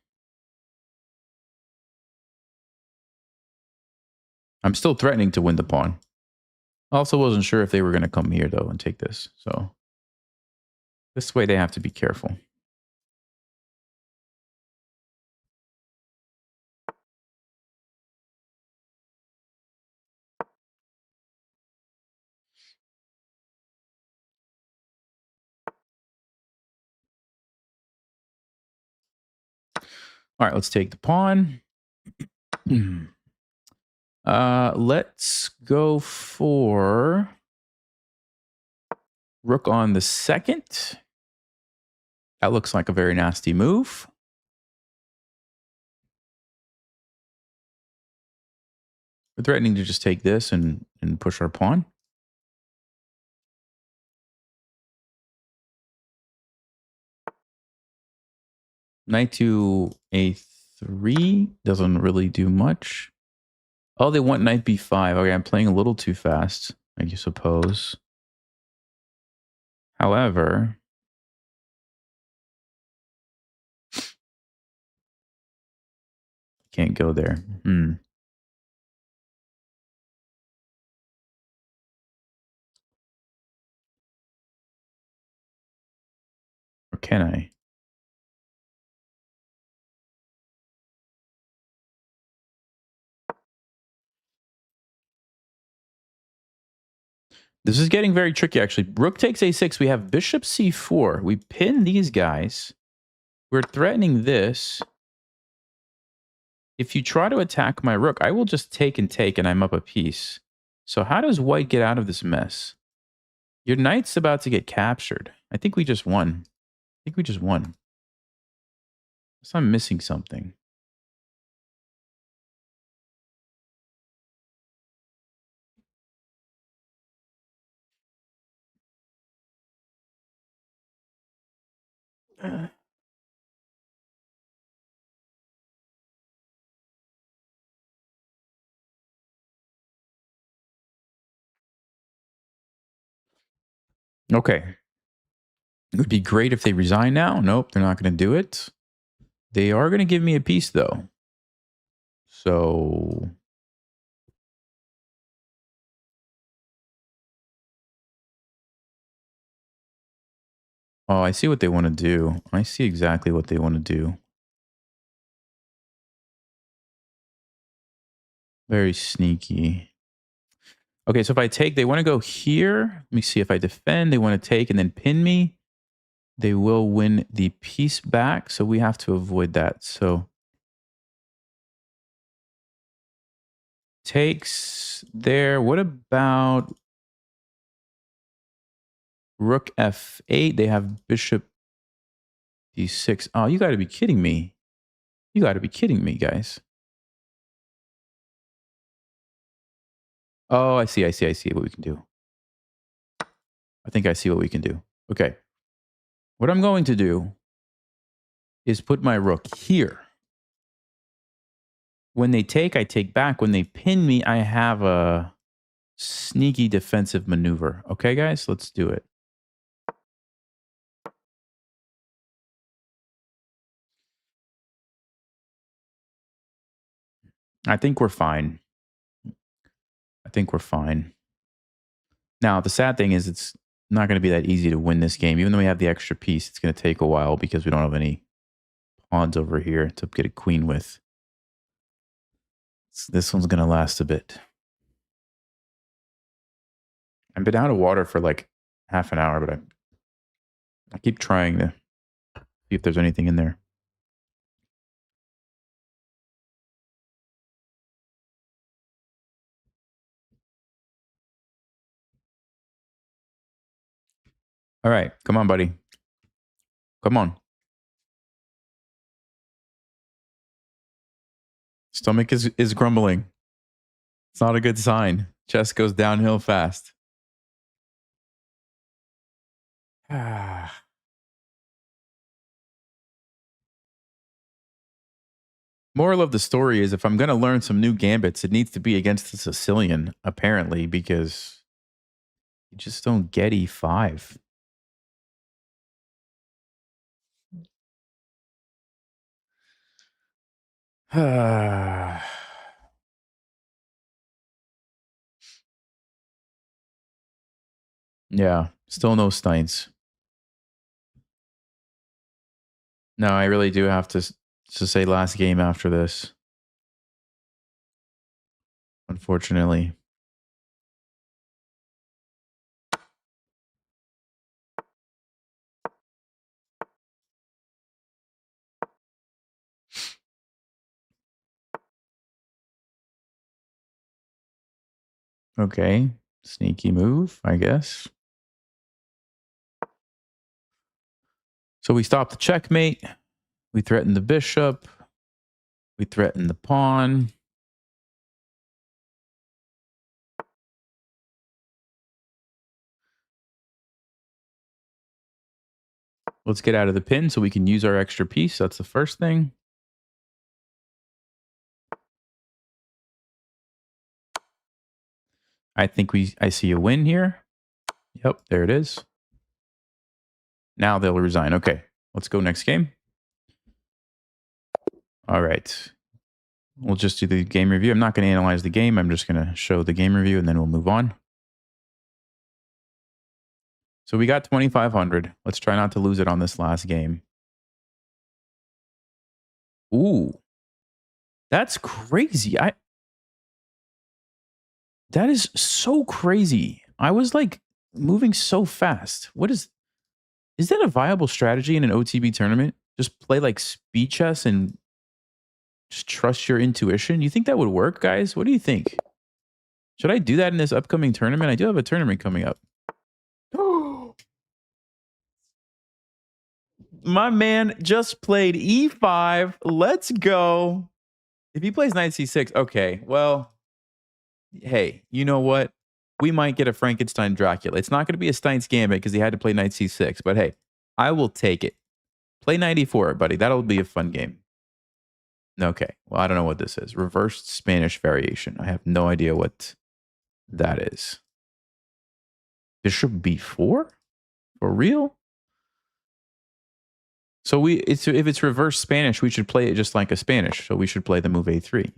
I'm still threatening to win the pawn. Also wasn't sure if they were going to come here, though, and take this. So this way they have to be careful. All right, let's take the pawn. Let's go for rook on the second. That looks like a very nasty move. We're threatening to just take this and push our pawn. Knight to a3 doesn't really do much. Oh, they want knight b5. Okay, I'm playing a little too fast, I suppose. However, can't go there. Or can I? This is getting very tricky, actually. Rook takes a6. We have bishop c4. We pin these guys. We're threatening this. If you try to attack my rook, I will just take, and I'm up a piece. So how does white get out of this mess? Your knight's about to get captured. I think we just won. So I'm missing something. Okay. It would be great if they resign now. Nope, they're not going to do it. They are going to give me a piece, though. So oh, I see what they want to do. I see exactly what they want to do. Very sneaky. Okay, so if I take, they want to go here. Let me see if I defend. They want to take and then pin me. They will win the piece back, so we have to avoid that. So takes there. What about rook f8? They have bishop d6. Oh, you got to be kidding me. You got to be kidding me, guys. Oh, I see what we can do. I think I see what we can do. Okay. What I'm going to do is put my rook here. When they take, I take back. When they pin me, I have a sneaky defensive maneuver. Okay, guys, let's do it. I think we're fine. I think we're fine. Now, the sad thing is it's not going to be that easy to win this game. Even though we have the extra piece, it's going to take a while because we don't have any pawns over here to get a queen with. So this one's going to last a bit. I've been out of water for like half an hour, but I keep trying to see if there's anything in there. All right, come on, buddy. Come on. Stomach is grumbling. It's not a good sign. Chest goes downhill fast. Moral of the story is if I'm going to learn some new gambits, it needs to be against the Sicilian, apparently, because you just don't get E5. Yeah, still no Steinitz. No, I really do have to say last game after this. Unfortunately. Okay, sneaky move, I guess. So we stop the checkmate. We threaten the bishop. We threaten the pawn. Let's get out of the pin so we can use our extra piece. That's the first thing. I think I see a win here. Yep, there it is. Now they'll resign. Okay, let's go next game. All right. We'll just do the game review. I'm not going to analyze the game. I'm just going to show the game review and then we'll move on. So we got 2,500. Let's try not to lose it on this last game. Ooh. That's crazy. That is so crazy. I was like moving so fast. Is that a viable strategy in an OTB tournament? Just play like speed chess and just trust your intuition? You think that would work, guys? What do you think? Should I do that in this upcoming tournament? I do have a tournament coming up. My man just played E5. Let's go. If he plays knight C6, okay, well, hey, you know what? We might get a Frankenstein Dracula. It's not going to be a Steinitz Gambit because he had to play knight C6, but hey, I will take it. Play knight E4, buddy. That'll be a fun game. Okay, well, I don't know what this is. Reversed Spanish variation. I have no idea what that is. Bishop B4? For real? So if it's reverse Spanish, we should play it just like a Spanish. So we should play the move A3.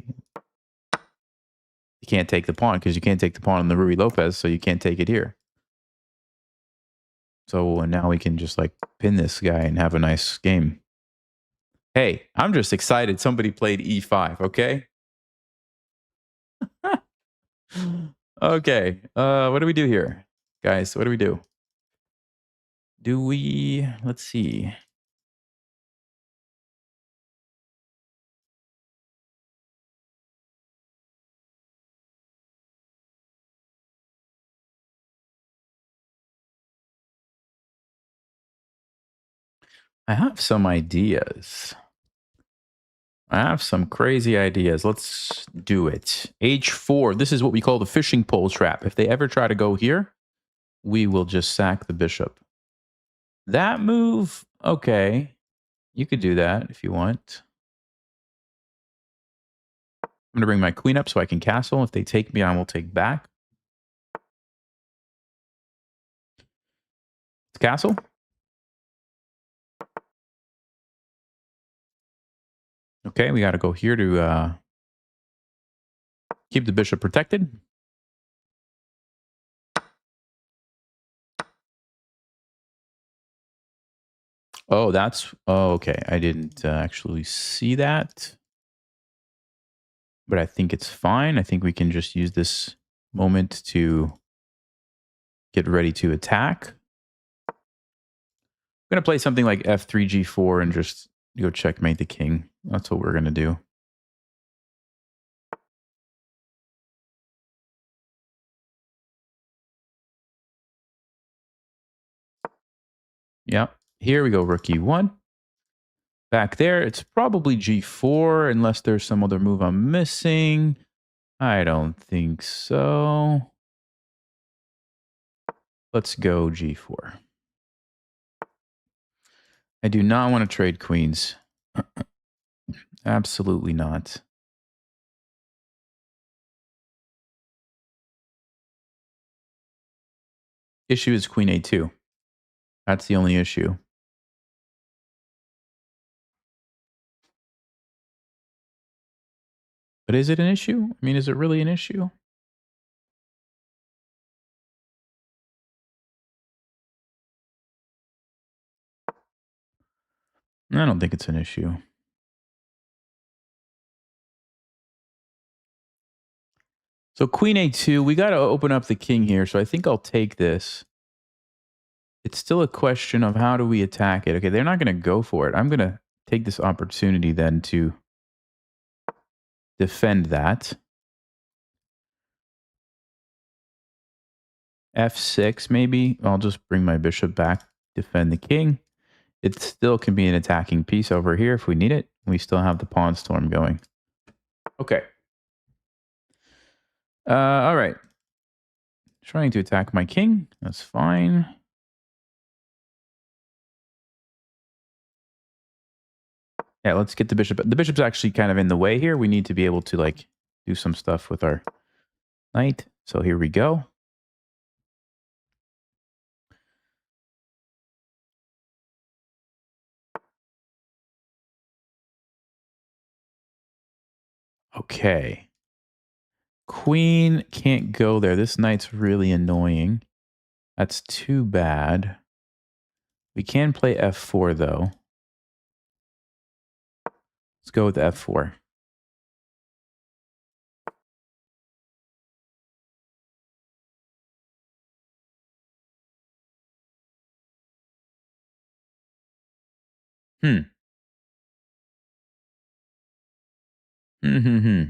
You can't take the pawn because you can't take the pawn on the Ruy Lopez, so you can't take it here. So now we can just like pin this guy and have a nice game. Hey, I'm just excited somebody played E5, okay? Okay, what do we do here? Guys, what do we do? Let's see. I have some ideas. I have some crazy ideas. Let's do it. H4. This is what we call the fishing pole trap. If they ever try to go here, we will just sack the bishop. That move, okay. You could do that if you want. I'm going to bring my queen up so I can castle. If they take me, I will take back. It's castle. Okay, we got to go here to keep the bishop protected. Oh, okay. I didn't actually see that. But I think it's fine. I think we can just use this moment to get ready to attack. I'm going to play something like f3, g4 and just go checkmate the king. That's what we're going to do. Yeah. Here we go, rook e1. Back there, it's probably g4 unless there's some other move I'm missing. I don't think so. Let's go g4. I do not want to trade queens. Absolutely not. Issue is queen a2. That's the only issue. But is it an issue? I mean, is it really an issue? I don't think it's an issue. So queen a2, we got to open up the king here. So I think I'll take this. It's still a question of how do we attack it. Okay, they're not going to go for it. I'm going to take this opportunity then to defend that. f6 maybe. I'll just bring my bishop back, defend the king. It still can be an attacking piece over here if we need it. We still have the pawn storm going. Okay. All right. Trying to attack my king. That's fine. Yeah, let's get the bishop. The bishop's actually kind of in the way here. We need to be able to like do some stuff with our knight. So here we go. Okay. Queen can't go there. This knight's really annoying. That's too bad. We can play f4 though. Let's go with f4. Hmm. Hmm.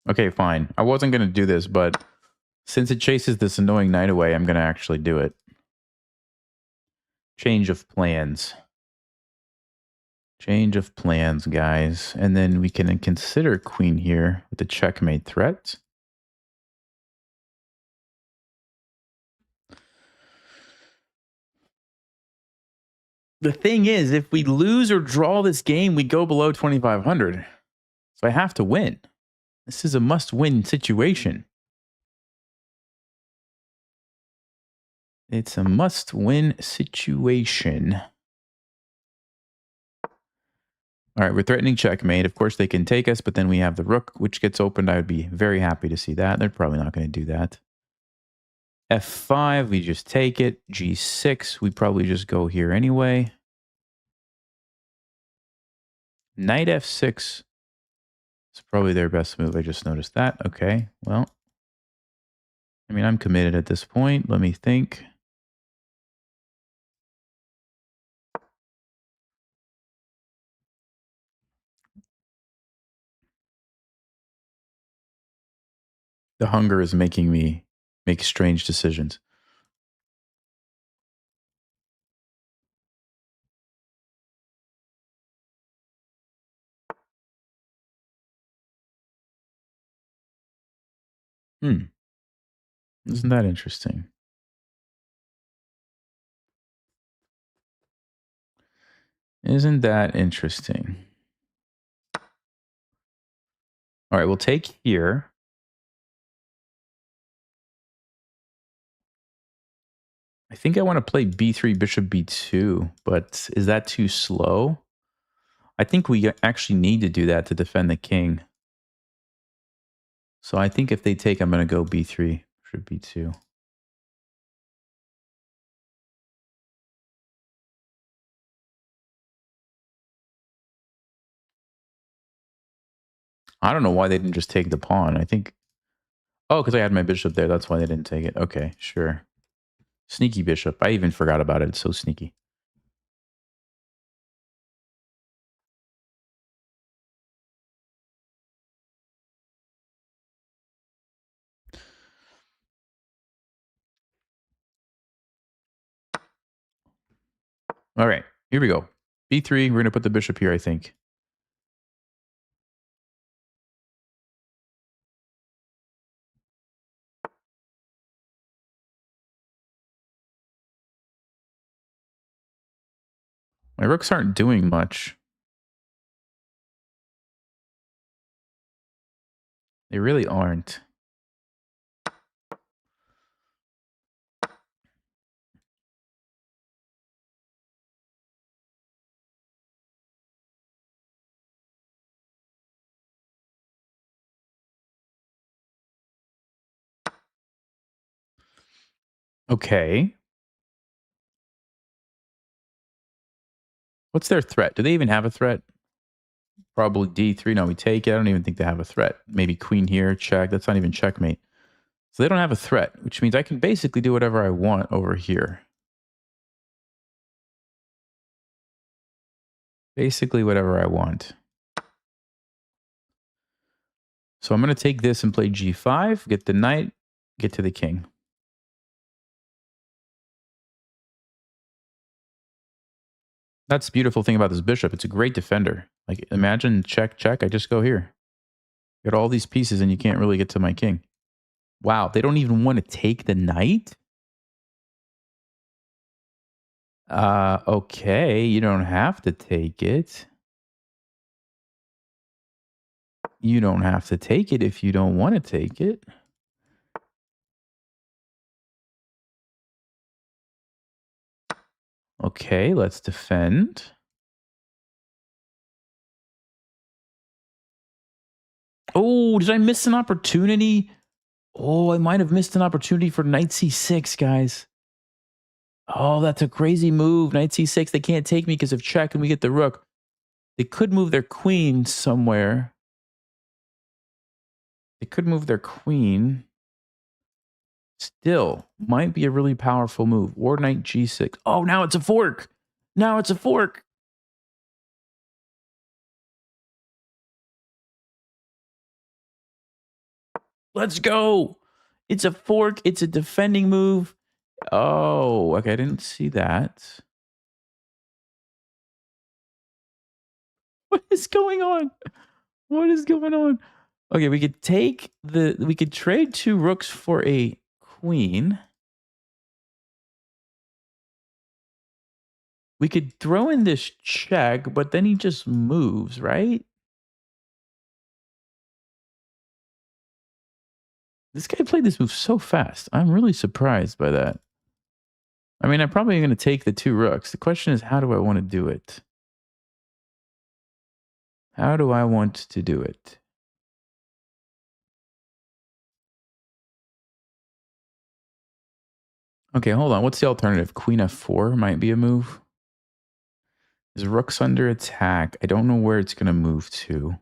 Okay, fine. I wasn't going to do this, but since it chases this annoying knight away, I'm going to actually do it. Change of plans. Change of plans, guys. And then we can consider queen here with the checkmate threat. The thing is, if we lose or draw this game, we go below 2,500. So I have to win. This is a must-win situation. It's a must-win situation. All right, we're threatening checkmate. Of course, they can take us, but then we have the rook, which gets opened. I would be very happy to see that. They're probably not going to do that. F5, we just take it. G6, we probably just go here anyway. Knight F6 is probably their best move. I just noticed that. Okay, well, I mean, I'm committed at this point. Let me think. The hunger is making me make strange decisions. Isn't that interesting? Isn't that interesting? All right, we'll take here. I think I want to play b3, bishop b2, but is that too slow? I think we actually need to do that to defend the king. So I think if they take, I'm going to go b3, bishop b2. I don't know why they didn't just take the pawn. I think... Oh, because I had my bishop there. That's why they didn't take it. Okay, sure. Sneaky bishop. I even forgot about it. It's so sneaky. All right, here we go. b3, we're going to put the bishop here, I think. My rooks aren't doing much. They really aren't. Okay. What's their threat? Do they even have a threat? Probably d3. No, we take it. I don't even think they have a threat. Maybe queen here, check. That's not even checkmate. So they don't have a threat, which means I can basically do whatever I want over here. Basically whatever I want. So I'm going to take this and play g5, get the knight, get to the king. That's the beautiful thing about this bishop. It's a great defender. Like, imagine check, check. I just go here. Get all these pieces and you can't really get to my king. Wow, they don't even want to take the knight? Okay, you don't have to take it. You don't have to take it if you don't want to take it. Okay, let's defend. Oh, did I miss an opportunity? Oh, I might have missed an opportunity for knight c6, guys. Oh, that's a crazy move. Knight c6, they can't take me because of check and we get the rook. They could move their queen somewhere. They could move their queen. Still, might be a really powerful move. Or knight g6. Oh, now it's a fork. Now it's a fork. Let's go. It's a fork. It's a defending move. Oh, okay. I didn't see that. What is going on? What is going on? Okay, we could we could trade 2 rooks for a queen. We could throw in this check, but then he just moves, right? This guy played this move so fast. I'm really surprised by that. I mean, I'm probably going to take the 2 rooks. The question is, how do I want to do it? How do I want to do it? Okay, hold on. What's the alternative? Queen f4 might be a move. Is rook's under attack? I don't know where it's going to move to.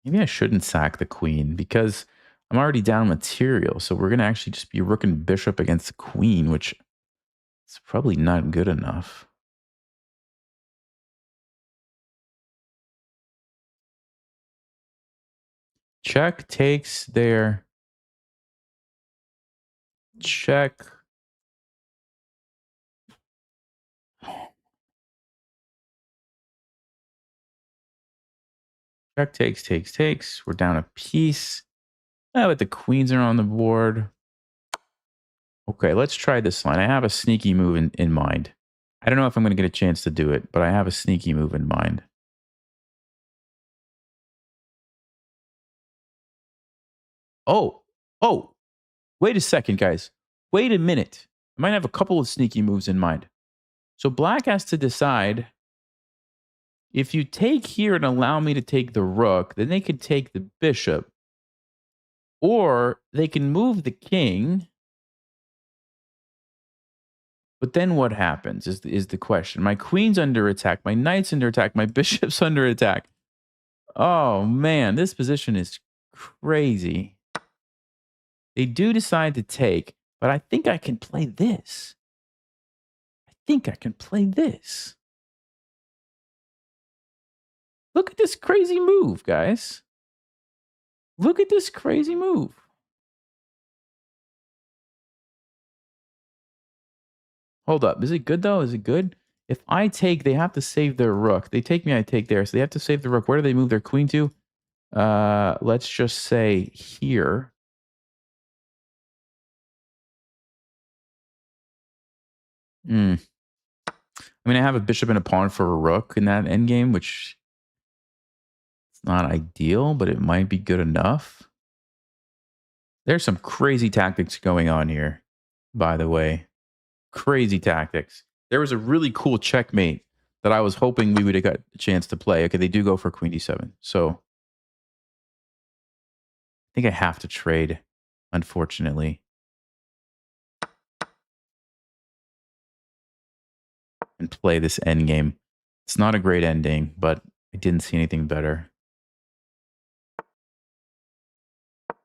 Maybe I shouldn't sack the queen because I'm already down material. So we're going to actually just be rook and bishop against the queen, which It's probably not good enough. Check takes there. Check. Check takes. We're down a piece. Oh, but the queens are on the board. Okay, let's try this line. I have a sneaky move in mind. I don't know if I'm going to get a chance to do it, but I have a sneaky move in mind. Oh, wait a second, guys. Wait a minute. I might have a couple of sneaky moves in mind. So black has to decide if you take here and allow me to take the rook, then they could take the bishop. Or they can move the king. But then what happens is the question. My queen's under attack. My knight's under attack. My bishop's under attack. Oh, man. This position is crazy. They do decide to take, but I think I can play this. I think I can play this. Look at this crazy move, guys. Look at this crazy move. Hold up. Is it good, though? Is it good? If I take, they have to save their rook. They take me, I take theirs. So they have to save the rook. Where do they move their queen to? Let's just say here. I mean, I have a bishop and a pawn for a rook in that endgame, which is not ideal, but it might be good enough. There's some crazy tactics going on here, by the way. Crazy tactics. There was a really cool checkmate that I was hoping we would have got a chance to play. Okay, they do go for queen d7. So I think I have to trade, unfortunately. And play this endgame. It's not a great ending, but I didn't see anything better.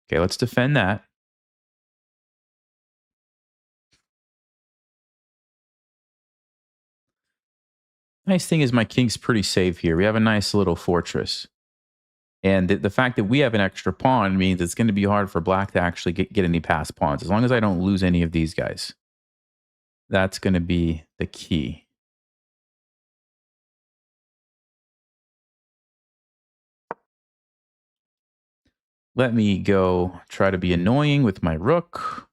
Okay, let's defend that. Nice thing is my king's pretty safe here. We have a nice little fortress. And the fact that we have an extra pawn means it's going to be hard for black to actually get any passed pawns. As long as I don't lose any of these guys. That's going to be the key. Let me go try to be annoying with my rook.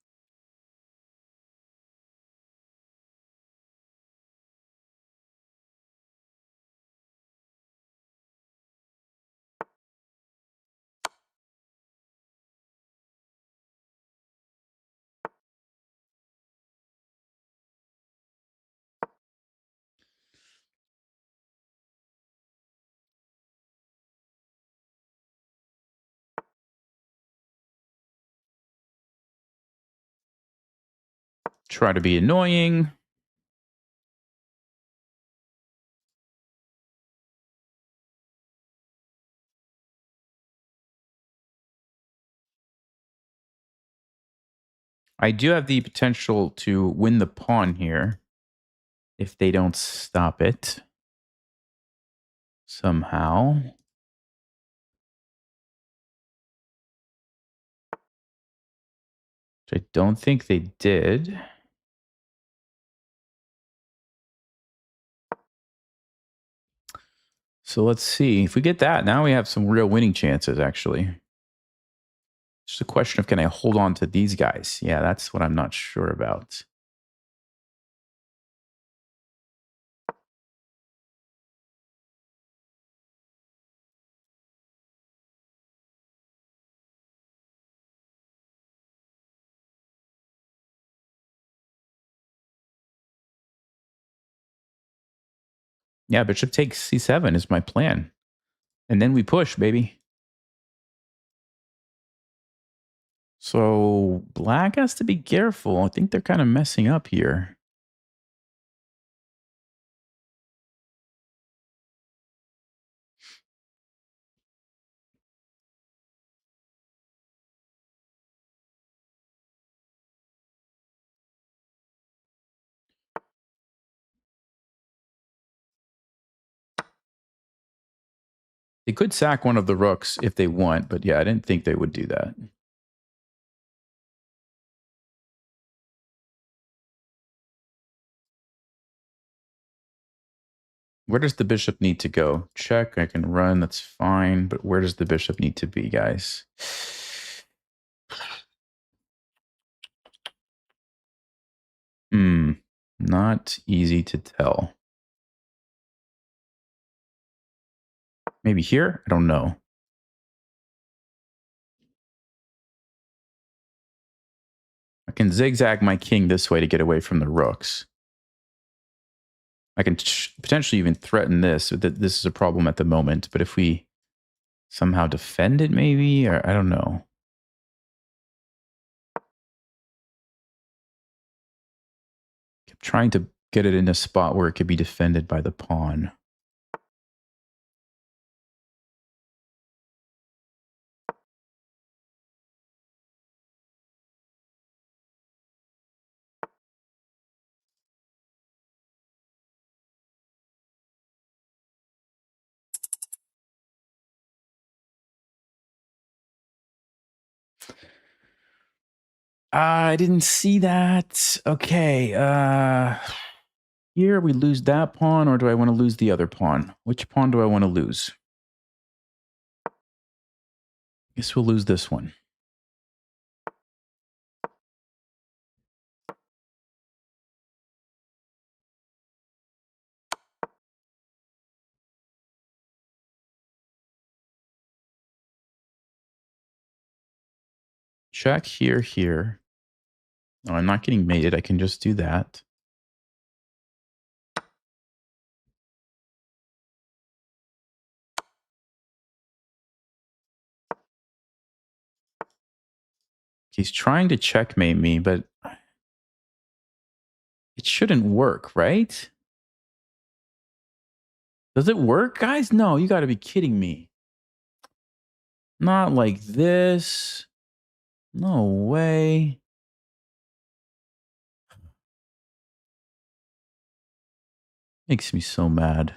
Try to be annoying. I do have the potential to win the pawn here if they don't stop it somehow. Which I don't think they did. So let's see. If we get that, now we have some real winning chances, actually. It's just a question of, can I hold on to these guys? Yeah, that's what I'm not sure about. Yeah, bishop takes c7 is my plan. And then we push, baby. So black has to be careful. I think they're kind of messing up here. They could sack one of the rooks if they want, but yeah, I didn't think they would do that. Where does the bishop need to go? Check, I can run, that's fine, but where does the bishop need to be, guys? Not easy to tell. Maybe here? I don't know. I can zigzag my king this way to get away from the rooks. I can potentially even threaten this. This is a problem at the moment, but if we somehow defend it, maybe, or I don't know. Kept trying to get it in a spot where it could be defended by the pawn. I didn't see that. Okay. Here we lose that pawn, or do I want to lose the other pawn? Which pawn do I want to lose? Guess we'll lose this one. Check here, here. Oh, I'm not getting mated. I can just do that. He's trying to checkmate me, but it shouldn't work, right? Does it work, guys? No, you got to be kidding me. Not like this. No way. Makes me so mad.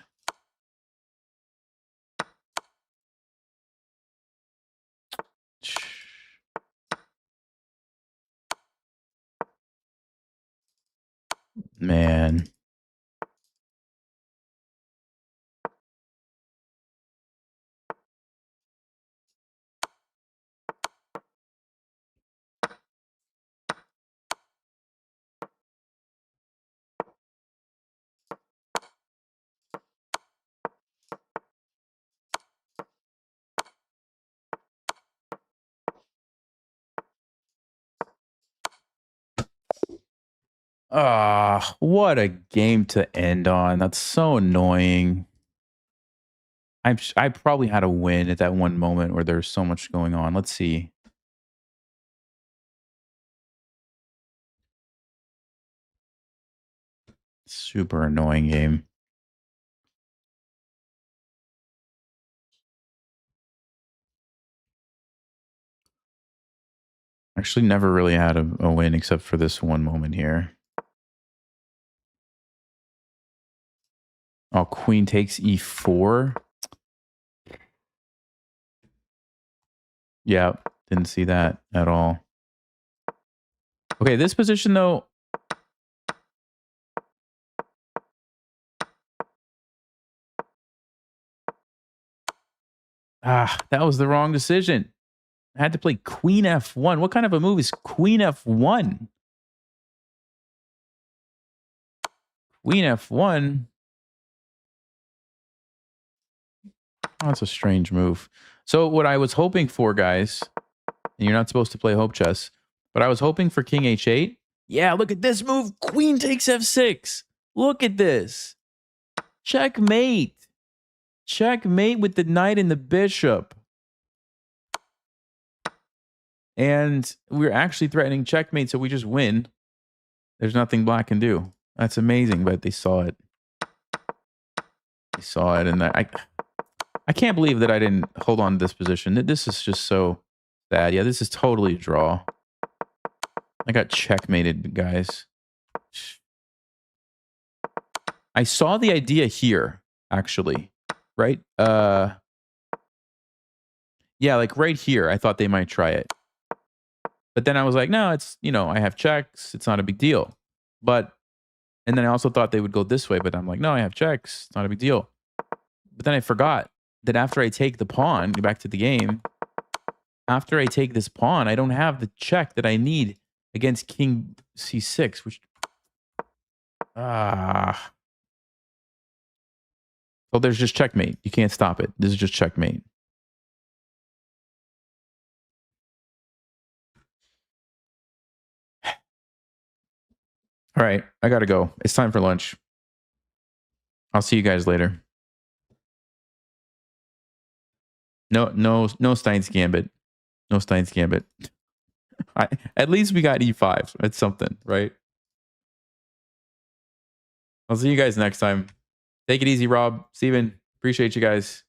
Man. Ah, what a game to end on. That's so annoying. I probably had a win at that one moment where there's so much going on. Let's see. Super annoying game. Actually never really had a win except for this one moment here. Oh, queen takes e4. Yeah, didn't see that at all. Okay, this position though. That was the wrong decision. I had to play queen f1. What kind of a move is queen f1? Queen f1? Oh, that's a strange move. So what I was hoping for, guys, and you're not supposed to play hope chess, but I was hoping for king h8. Yeah, look at this move. Queen takes f6. Look at this. Checkmate. Checkmate with the knight and the bishop. And we're actually threatening checkmate, so we just win. There's nothing black can do. That's amazing, but they saw it. They saw it, and I can't believe that I didn't hold on to this position. This is just so sad. Yeah, this is totally a draw. I got checkmated, guys. I saw the idea here, actually. Right? Yeah, like right here, I thought they might try it. But then I was like, no, it's, you know, I have checks. It's not a big deal. And then I also thought they would go this way, but I'm like, no, I have checks. It's not a big deal. But then I forgot that after I take the pawn, go back to the game, after I take this pawn, I don't have the check that I need against king c6, which... So there's just checkmate. You can't stop it. This is just checkmate. All right, I gotta go. It's time for lunch. I'll see you guys later. No Steinitz Gambit. No Steinitz Gambit. At least we got e5. It's something, right? I'll see you guys next time. Take it easy, Rob. Steven, appreciate you guys.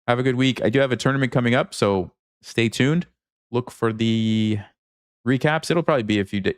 Have a good week. I do have a tournament coming up, so stay tuned. Look for the recaps. It'll probably be a few days.